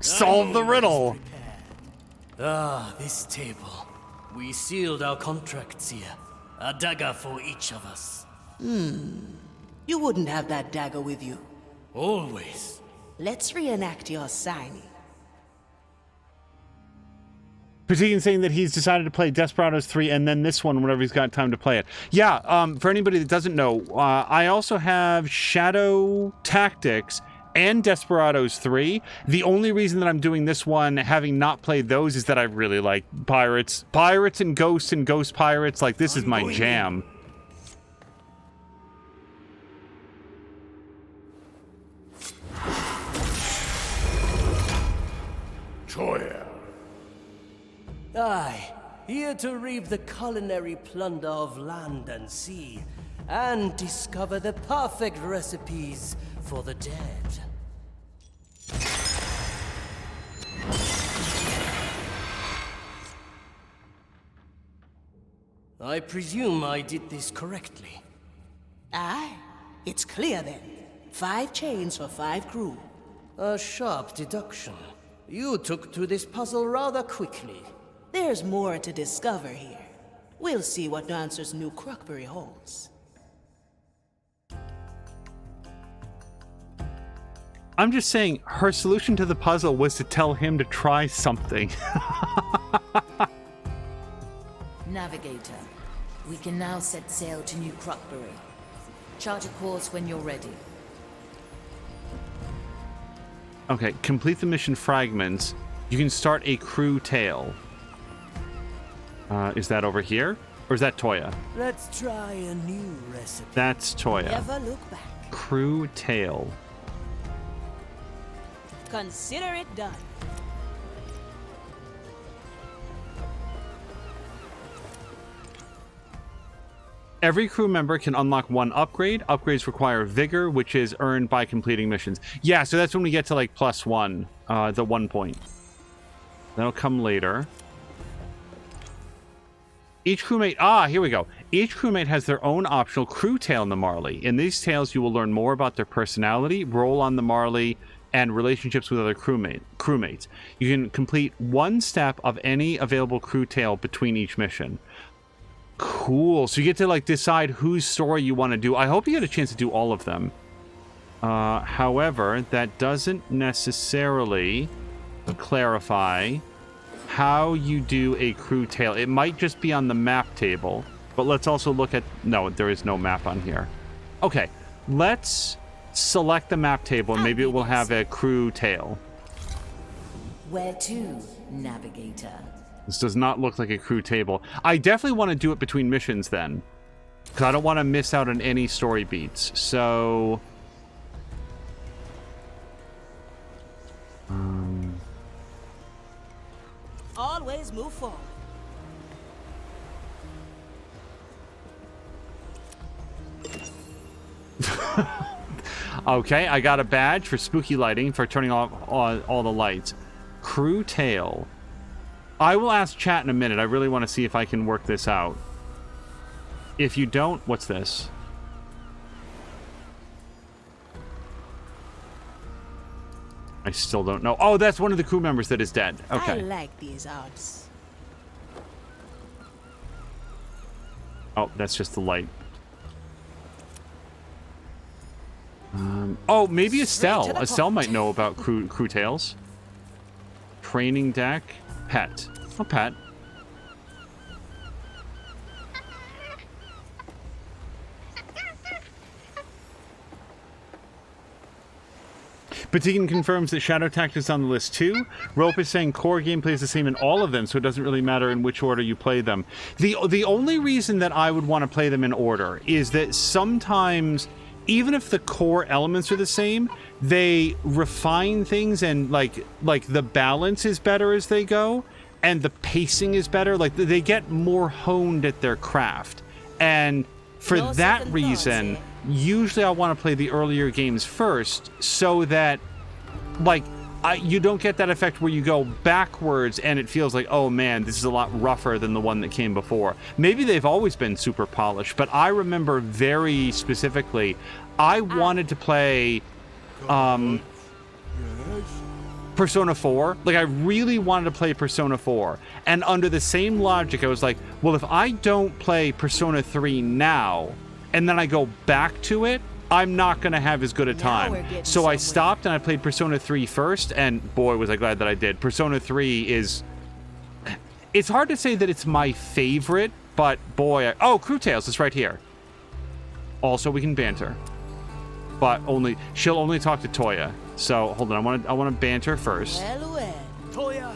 [SPEAKER 1] Solve the riddle.
[SPEAKER 6] Ah, this table. We sealed our contracts here. A dagger for each of us.
[SPEAKER 3] You wouldn't have that dagger with you.
[SPEAKER 6] Always.
[SPEAKER 3] Let's reenact your signing.
[SPEAKER 1] Patigan saying that he's decided to play Desperados 3 and then this one whenever he's got time to play it. Yeah, for anybody that doesn't know, I also have Shadow Tactics and Desperados 3. The only reason that I'm doing this one, having not played those, is that I really like pirates. Pirates and Ghost Pirates, like, this is my jam.
[SPEAKER 5] Toya.
[SPEAKER 6] Aye, here to reap the culinary plunder of land and sea, and discover the perfect recipes for the dead. I presume I did this correctly.
[SPEAKER 3] Aye, it's clear then. 5 chains for 5 crew.
[SPEAKER 6] A sharp deduction. You took to this puzzle rather quickly.
[SPEAKER 3] There's more to discover here. We'll see what answers New Crockbury holds.
[SPEAKER 1] I'm just saying, her solution to the puzzle was to tell him to try something.
[SPEAKER 2] Navigator, we can now set sail to New Crockbury. Chart a course when you're ready.
[SPEAKER 1] Okay, complete the mission fragments. You can start a crew tale. Is that over here? Or is that Toya?
[SPEAKER 6] Let's try a new recipe.
[SPEAKER 1] That's Toya.
[SPEAKER 3] Never look back.
[SPEAKER 1] Crew tale.
[SPEAKER 3] Consider it done.
[SPEAKER 1] Every crew member can unlock one upgrade. Upgrades require vigor, which is earned by completing missions. Yeah, so that's when we get to like +1, the 1 point. That'll come later. Each crewmate, here we go. Each crewmate has their own optional crew tale in the Marley. In these tales, you will learn more about their personality, role on the Marley, and relationships with other crewmates. You can complete one step of any available crew tale between each mission. Cool. So you get to like decide whose story you want to do. I hope you get a chance to do all of them. However, that doesn't necessarily clarify how you do a crew tale. It might just be on the map table, but let's also look at... No, there is no map on here. Okay, let's select the map table and maybe it will have a crew tale.
[SPEAKER 2] Where to, navigator?
[SPEAKER 1] This does not look like a crew table. I definitely want to do it between missions then, because I don't want to miss out on any story beats. So...
[SPEAKER 3] Always move forward.
[SPEAKER 1] Okay, I got a badge for spooky lighting for turning off all the lights. Crew tale. I will ask chat in a minute. I really want to see if I can work this out. If you don't, what's this? I still don't know. Oh, that's one of the crew members that is dead. Okay.
[SPEAKER 3] I like these odds.
[SPEAKER 1] Oh, that's just the light. Oh, maybe Estelle. Estelle might know about crew tales. Training deck. Pet. Oh, pet. Batigan confirms that Shadow Tactics is on the list too. Rope is saying core gameplay is the same in all of them, so it doesn't really matter in which order you play them. The only reason that I would want to play them in order is that sometimes, even if the core elements are the same, they refine things and like the balance is better as they go, and the pacing is better. Like they get more honed at their craft, and for that reason, usually I want to play the earlier games first, so that like you don't get that effect where you go backwards and it feels like, oh man, this is a lot rougher than the one that came before. Maybe they've always been super polished, but I remember very specifically, I wanted to play Persona 4. Like, I really wanted to play Persona 4. And under the same logic, I was like, well, if I don't play Persona 3 now, and then I go back to it, I'm not going to have as good a time. So I stopped and I played Persona 3 first, and boy, was I glad that I did. Persona 3 is... It's hard to say that it's my favorite, but boy... Oh, Crew Tales, it's right here. Also, we can banter. But she'll only talk to Toya. So, hold on, I want to banter first.
[SPEAKER 3] Toya.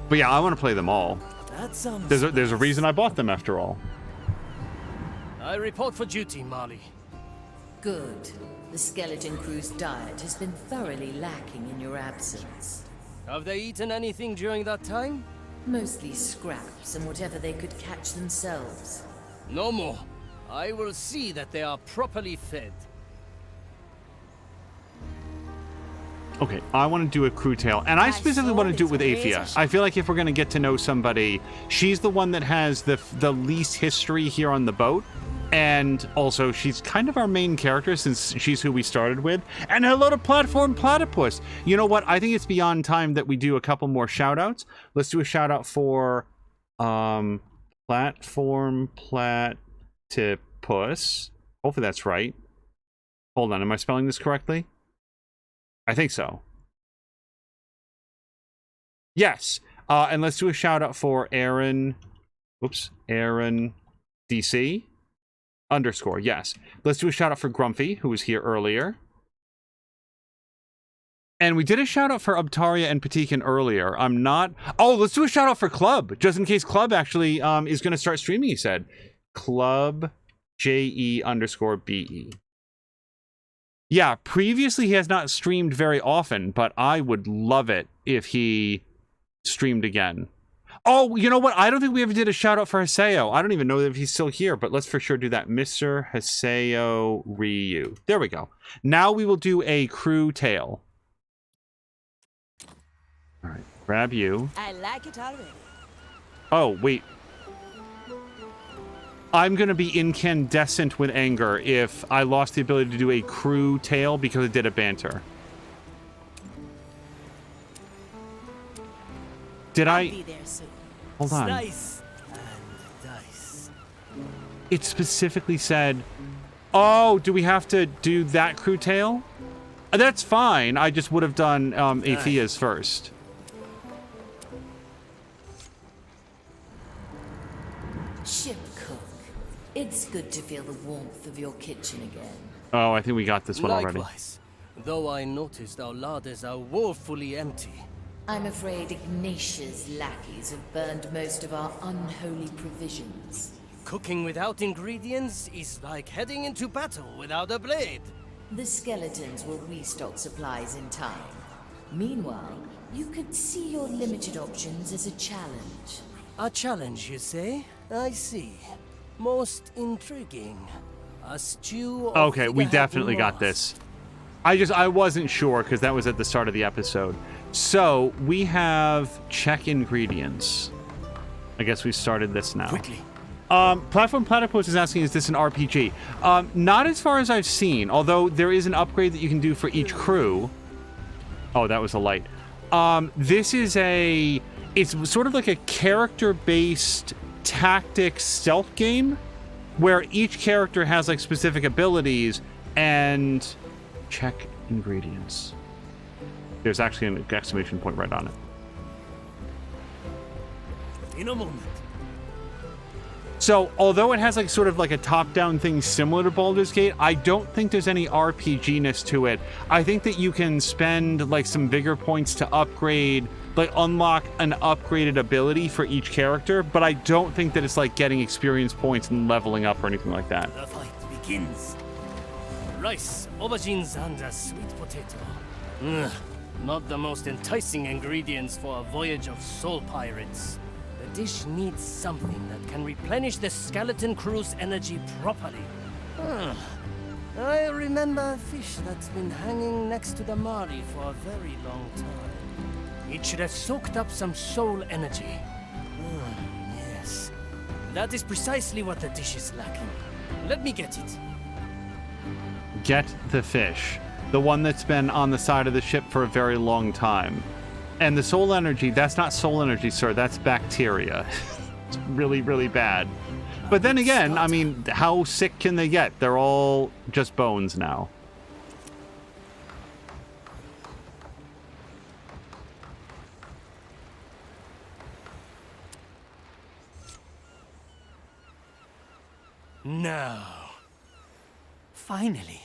[SPEAKER 1] But yeah, I want to play them all. There's a reason I bought them after all.
[SPEAKER 6] I report for duty, Marley.
[SPEAKER 2] Good. The skeleton crew's diet has been thoroughly lacking in your absence.
[SPEAKER 6] Have they eaten anything during that time?
[SPEAKER 2] Mostly scraps and whatever they could catch themselves.
[SPEAKER 6] No more. I will see that they are properly fed.
[SPEAKER 1] Okay, I want to do a crew tale, and I specifically want to do it with Afia. I feel like if we're going to get to know somebody, she's the one that has the least history here on the boat, and also she's kind of our main character since she's who we started with. And hello to Platform Platypus! You know what? I think it's beyond time that we do a couple more shout-outs. Let's do a shout-out for Platform Platypus. Hopefully that's right. Hold on, am I spelling this correctly? I think so. Yes. And let's do a shout out for Aaron. Whoops. Aaron DC _ yes. Let's do a shout out for Grumpy, who was here earlier. And we did a shout out for Ubtaria and Patikan earlier. Oh, let's do a shout out for Club, just in case Club actually is going to start streaming, he said. Club JE _ BE. Yeah, previously he has not streamed very often, but I would love it if he streamed again. Oh, you know what? I don't think we ever did a shout out for Haseo. I don't even know if he's still here, but let's for sure do that. Mr. Haseo Ryu. There we go. Now we will do a crew tale. All right, grab you.
[SPEAKER 3] I like it already.
[SPEAKER 1] Oh, wait. I'm going to be incandescent with anger if I lost the ability to do a crew tale because it did a banter. Did
[SPEAKER 3] I'll
[SPEAKER 1] I?
[SPEAKER 3] be there soon.
[SPEAKER 1] Hold on.
[SPEAKER 6] Slice and dice.
[SPEAKER 1] It specifically said, oh, do we have to do that crew tale? That's fine. I just would have done Afia's first.
[SPEAKER 2] Ship cook, it's good to feel the warmth of your kitchen again.
[SPEAKER 1] Oh, I think we got this one already.
[SPEAKER 6] Likewise, though I noticed our larders are woefully empty.
[SPEAKER 2] I'm afraid Ignatia's lackeys have burned most of our unholy provisions.
[SPEAKER 6] Cooking without ingredients is like heading into battle without a blade.
[SPEAKER 2] The skeletons will restock supplies in time. Meanwhile, you could see your limited options as a challenge.
[SPEAKER 6] A challenge, you say? I see. Most intriguing. A stew of
[SPEAKER 1] Okay, we definitely got this. I wasn't sure because that was at the start of the episode. So we have check ingredients. I guess we started this now.
[SPEAKER 6] Quickly.
[SPEAKER 1] Platform Platypus is asking, is this an RPG? Not as far as I've seen, although there is an upgrade that you can do for each crew. Oh, that was a light. This is it's sort of like a character-based tactics stealth game where each character has like specific abilities and check ingredients. There's actually an exclamation point right on it.
[SPEAKER 6] In a moment.
[SPEAKER 1] So, although it has like sort of like a top-down thing similar to Baldur's Gate, I don't think there's any RPG-ness to it. I think that you can spend like some vigor points to upgrade, like unlock an upgraded ability for each character, but I don't think that it's like getting experience points and leveling up or anything like that.
[SPEAKER 6] The fight begins. Rice, aubergines, and a sweet potato. Not the most enticing ingredients for a voyage of soul pirates. The dish needs something that can replenish the skeleton crew's energy properly. I remember a fish that's been hanging next to the Mari for a very long time. It should have soaked up some soul energy. Yes. That is precisely what the dish is lacking. Let me get it.
[SPEAKER 1] Get the fish. The one that's been on the side of the ship for a very long time. And the soul energy, that's not soul energy, sir. That's bacteria. It's really, really bad. But then again, I mean, how sick can they get? They're all just bones now.
[SPEAKER 6] No.
[SPEAKER 13] Finally,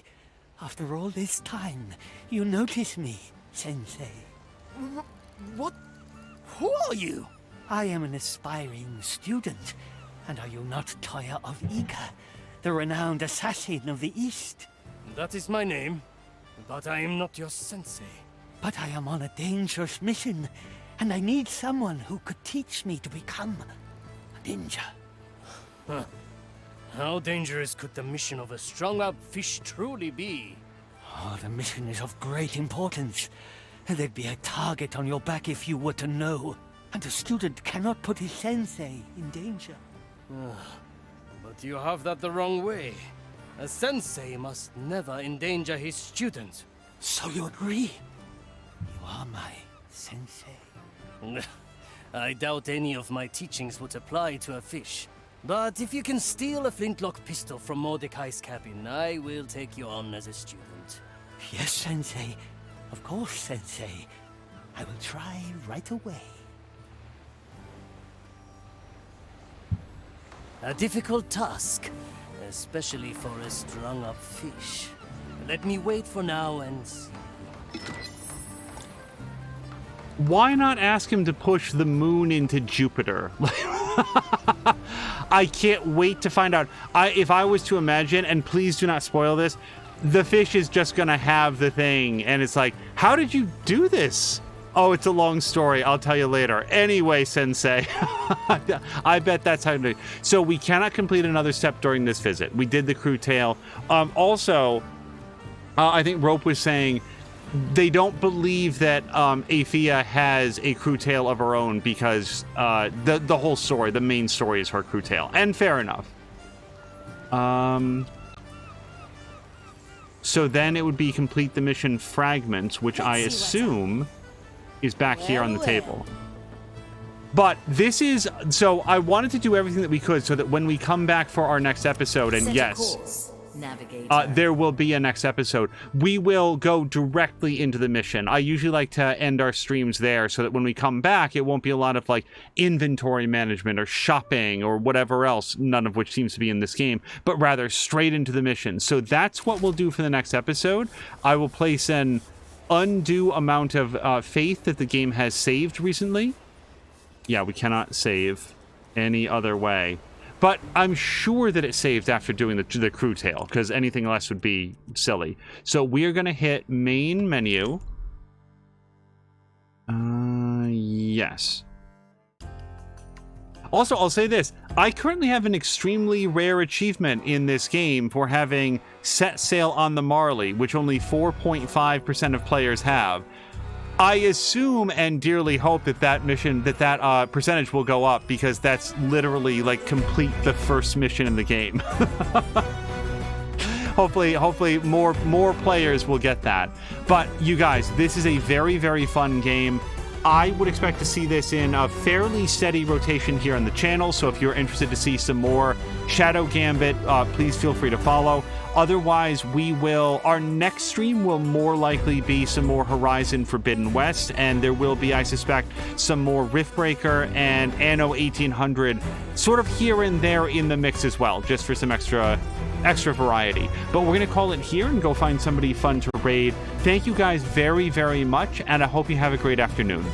[SPEAKER 13] after all this time, you notice me, Sensei.
[SPEAKER 6] What? Who are you?
[SPEAKER 13] I am an aspiring student. And are you not Toya of Ika, the renowned assassin of the East?
[SPEAKER 6] That is my name, but I am not your sensei.
[SPEAKER 13] But I am on a dangerous mission, and I need someone who could teach me to become a ninja.
[SPEAKER 6] Huh. How dangerous could the mission of a strung-up fish truly be?
[SPEAKER 13] Oh, the mission is of great importance. There'd be a target on your back if you were to know. And a student cannot put his sensei in danger.
[SPEAKER 6] But you have that the wrong way. A sensei must never endanger his student.
[SPEAKER 13] So you agree? You are my sensei.
[SPEAKER 6] I doubt any of my teachings would apply to a fish. But if you can steal a flintlock pistol from Mordecai's cabin, I will take you on as a student.
[SPEAKER 13] Yes, Sensei. Of course, Sensei. I will try right away.
[SPEAKER 6] A difficult task, especially for a strung-up fish. Let me wait for now and see.
[SPEAKER 1] Why not ask him to push the moon into Jupiter? I can't wait to find out. If I was to imagine, and please do not spoil this, the fish is just gonna have the thing, and it's like, how did you do this? Oh, it's a long story. I'll tell you later. Anyway, Sensei, I bet that's how to do it. So we cannot complete another step during this visit. We did the crew tale. Also, I think Rope was saying they don't believe that Afia has a crew tale of her own because the whole story, the main story, is her crew tale. And fair enough. So then it would be complete the mission fragments, which I assume is back here on the table. But this is... So I wanted to do everything that we could so that when we come back for our next episode, and yes, there will be a next episode, we will go directly into the mission. I usually like to end our streams there so that when we come back, it won't be a lot of like inventory management or shopping or whatever else, none of which seems to be in this game, but rather straight into the mission. So that's what we'll do for the next episode. I will place an undue amount of faith that the game has saved recently. Yeah, we cannot save any other way. But I'm sure that it saved after doing the crew tale, because anything less would be silly. So we are going to hit main menu. Yes. Also, I'll say this. I currently have an extremely rare achievement in this game for having set sail on the Marley, which only 4.5% of players have. I assume and dearly hope that mission, that percentage will go up, because that's literally like complete the first mission in the game. Hopefully more players will get that. But you guys, this is a very, very fun game. I would expect to see this in a fairly steady rotation here on the channel, so if you're interested to see some more Shadow Gambit, please feel free to follow. Otherwise, our next stream will more likely be some more Horizon Forbidden West, and there will be, I suspect, some more Riftbreaker and Anno 1800 sort of here and there in the mix as well, just for some extra variety. But we're going to call it here and go find somebody fun to raid. Thank you guys very, very much, and I hope you have a great afternoon.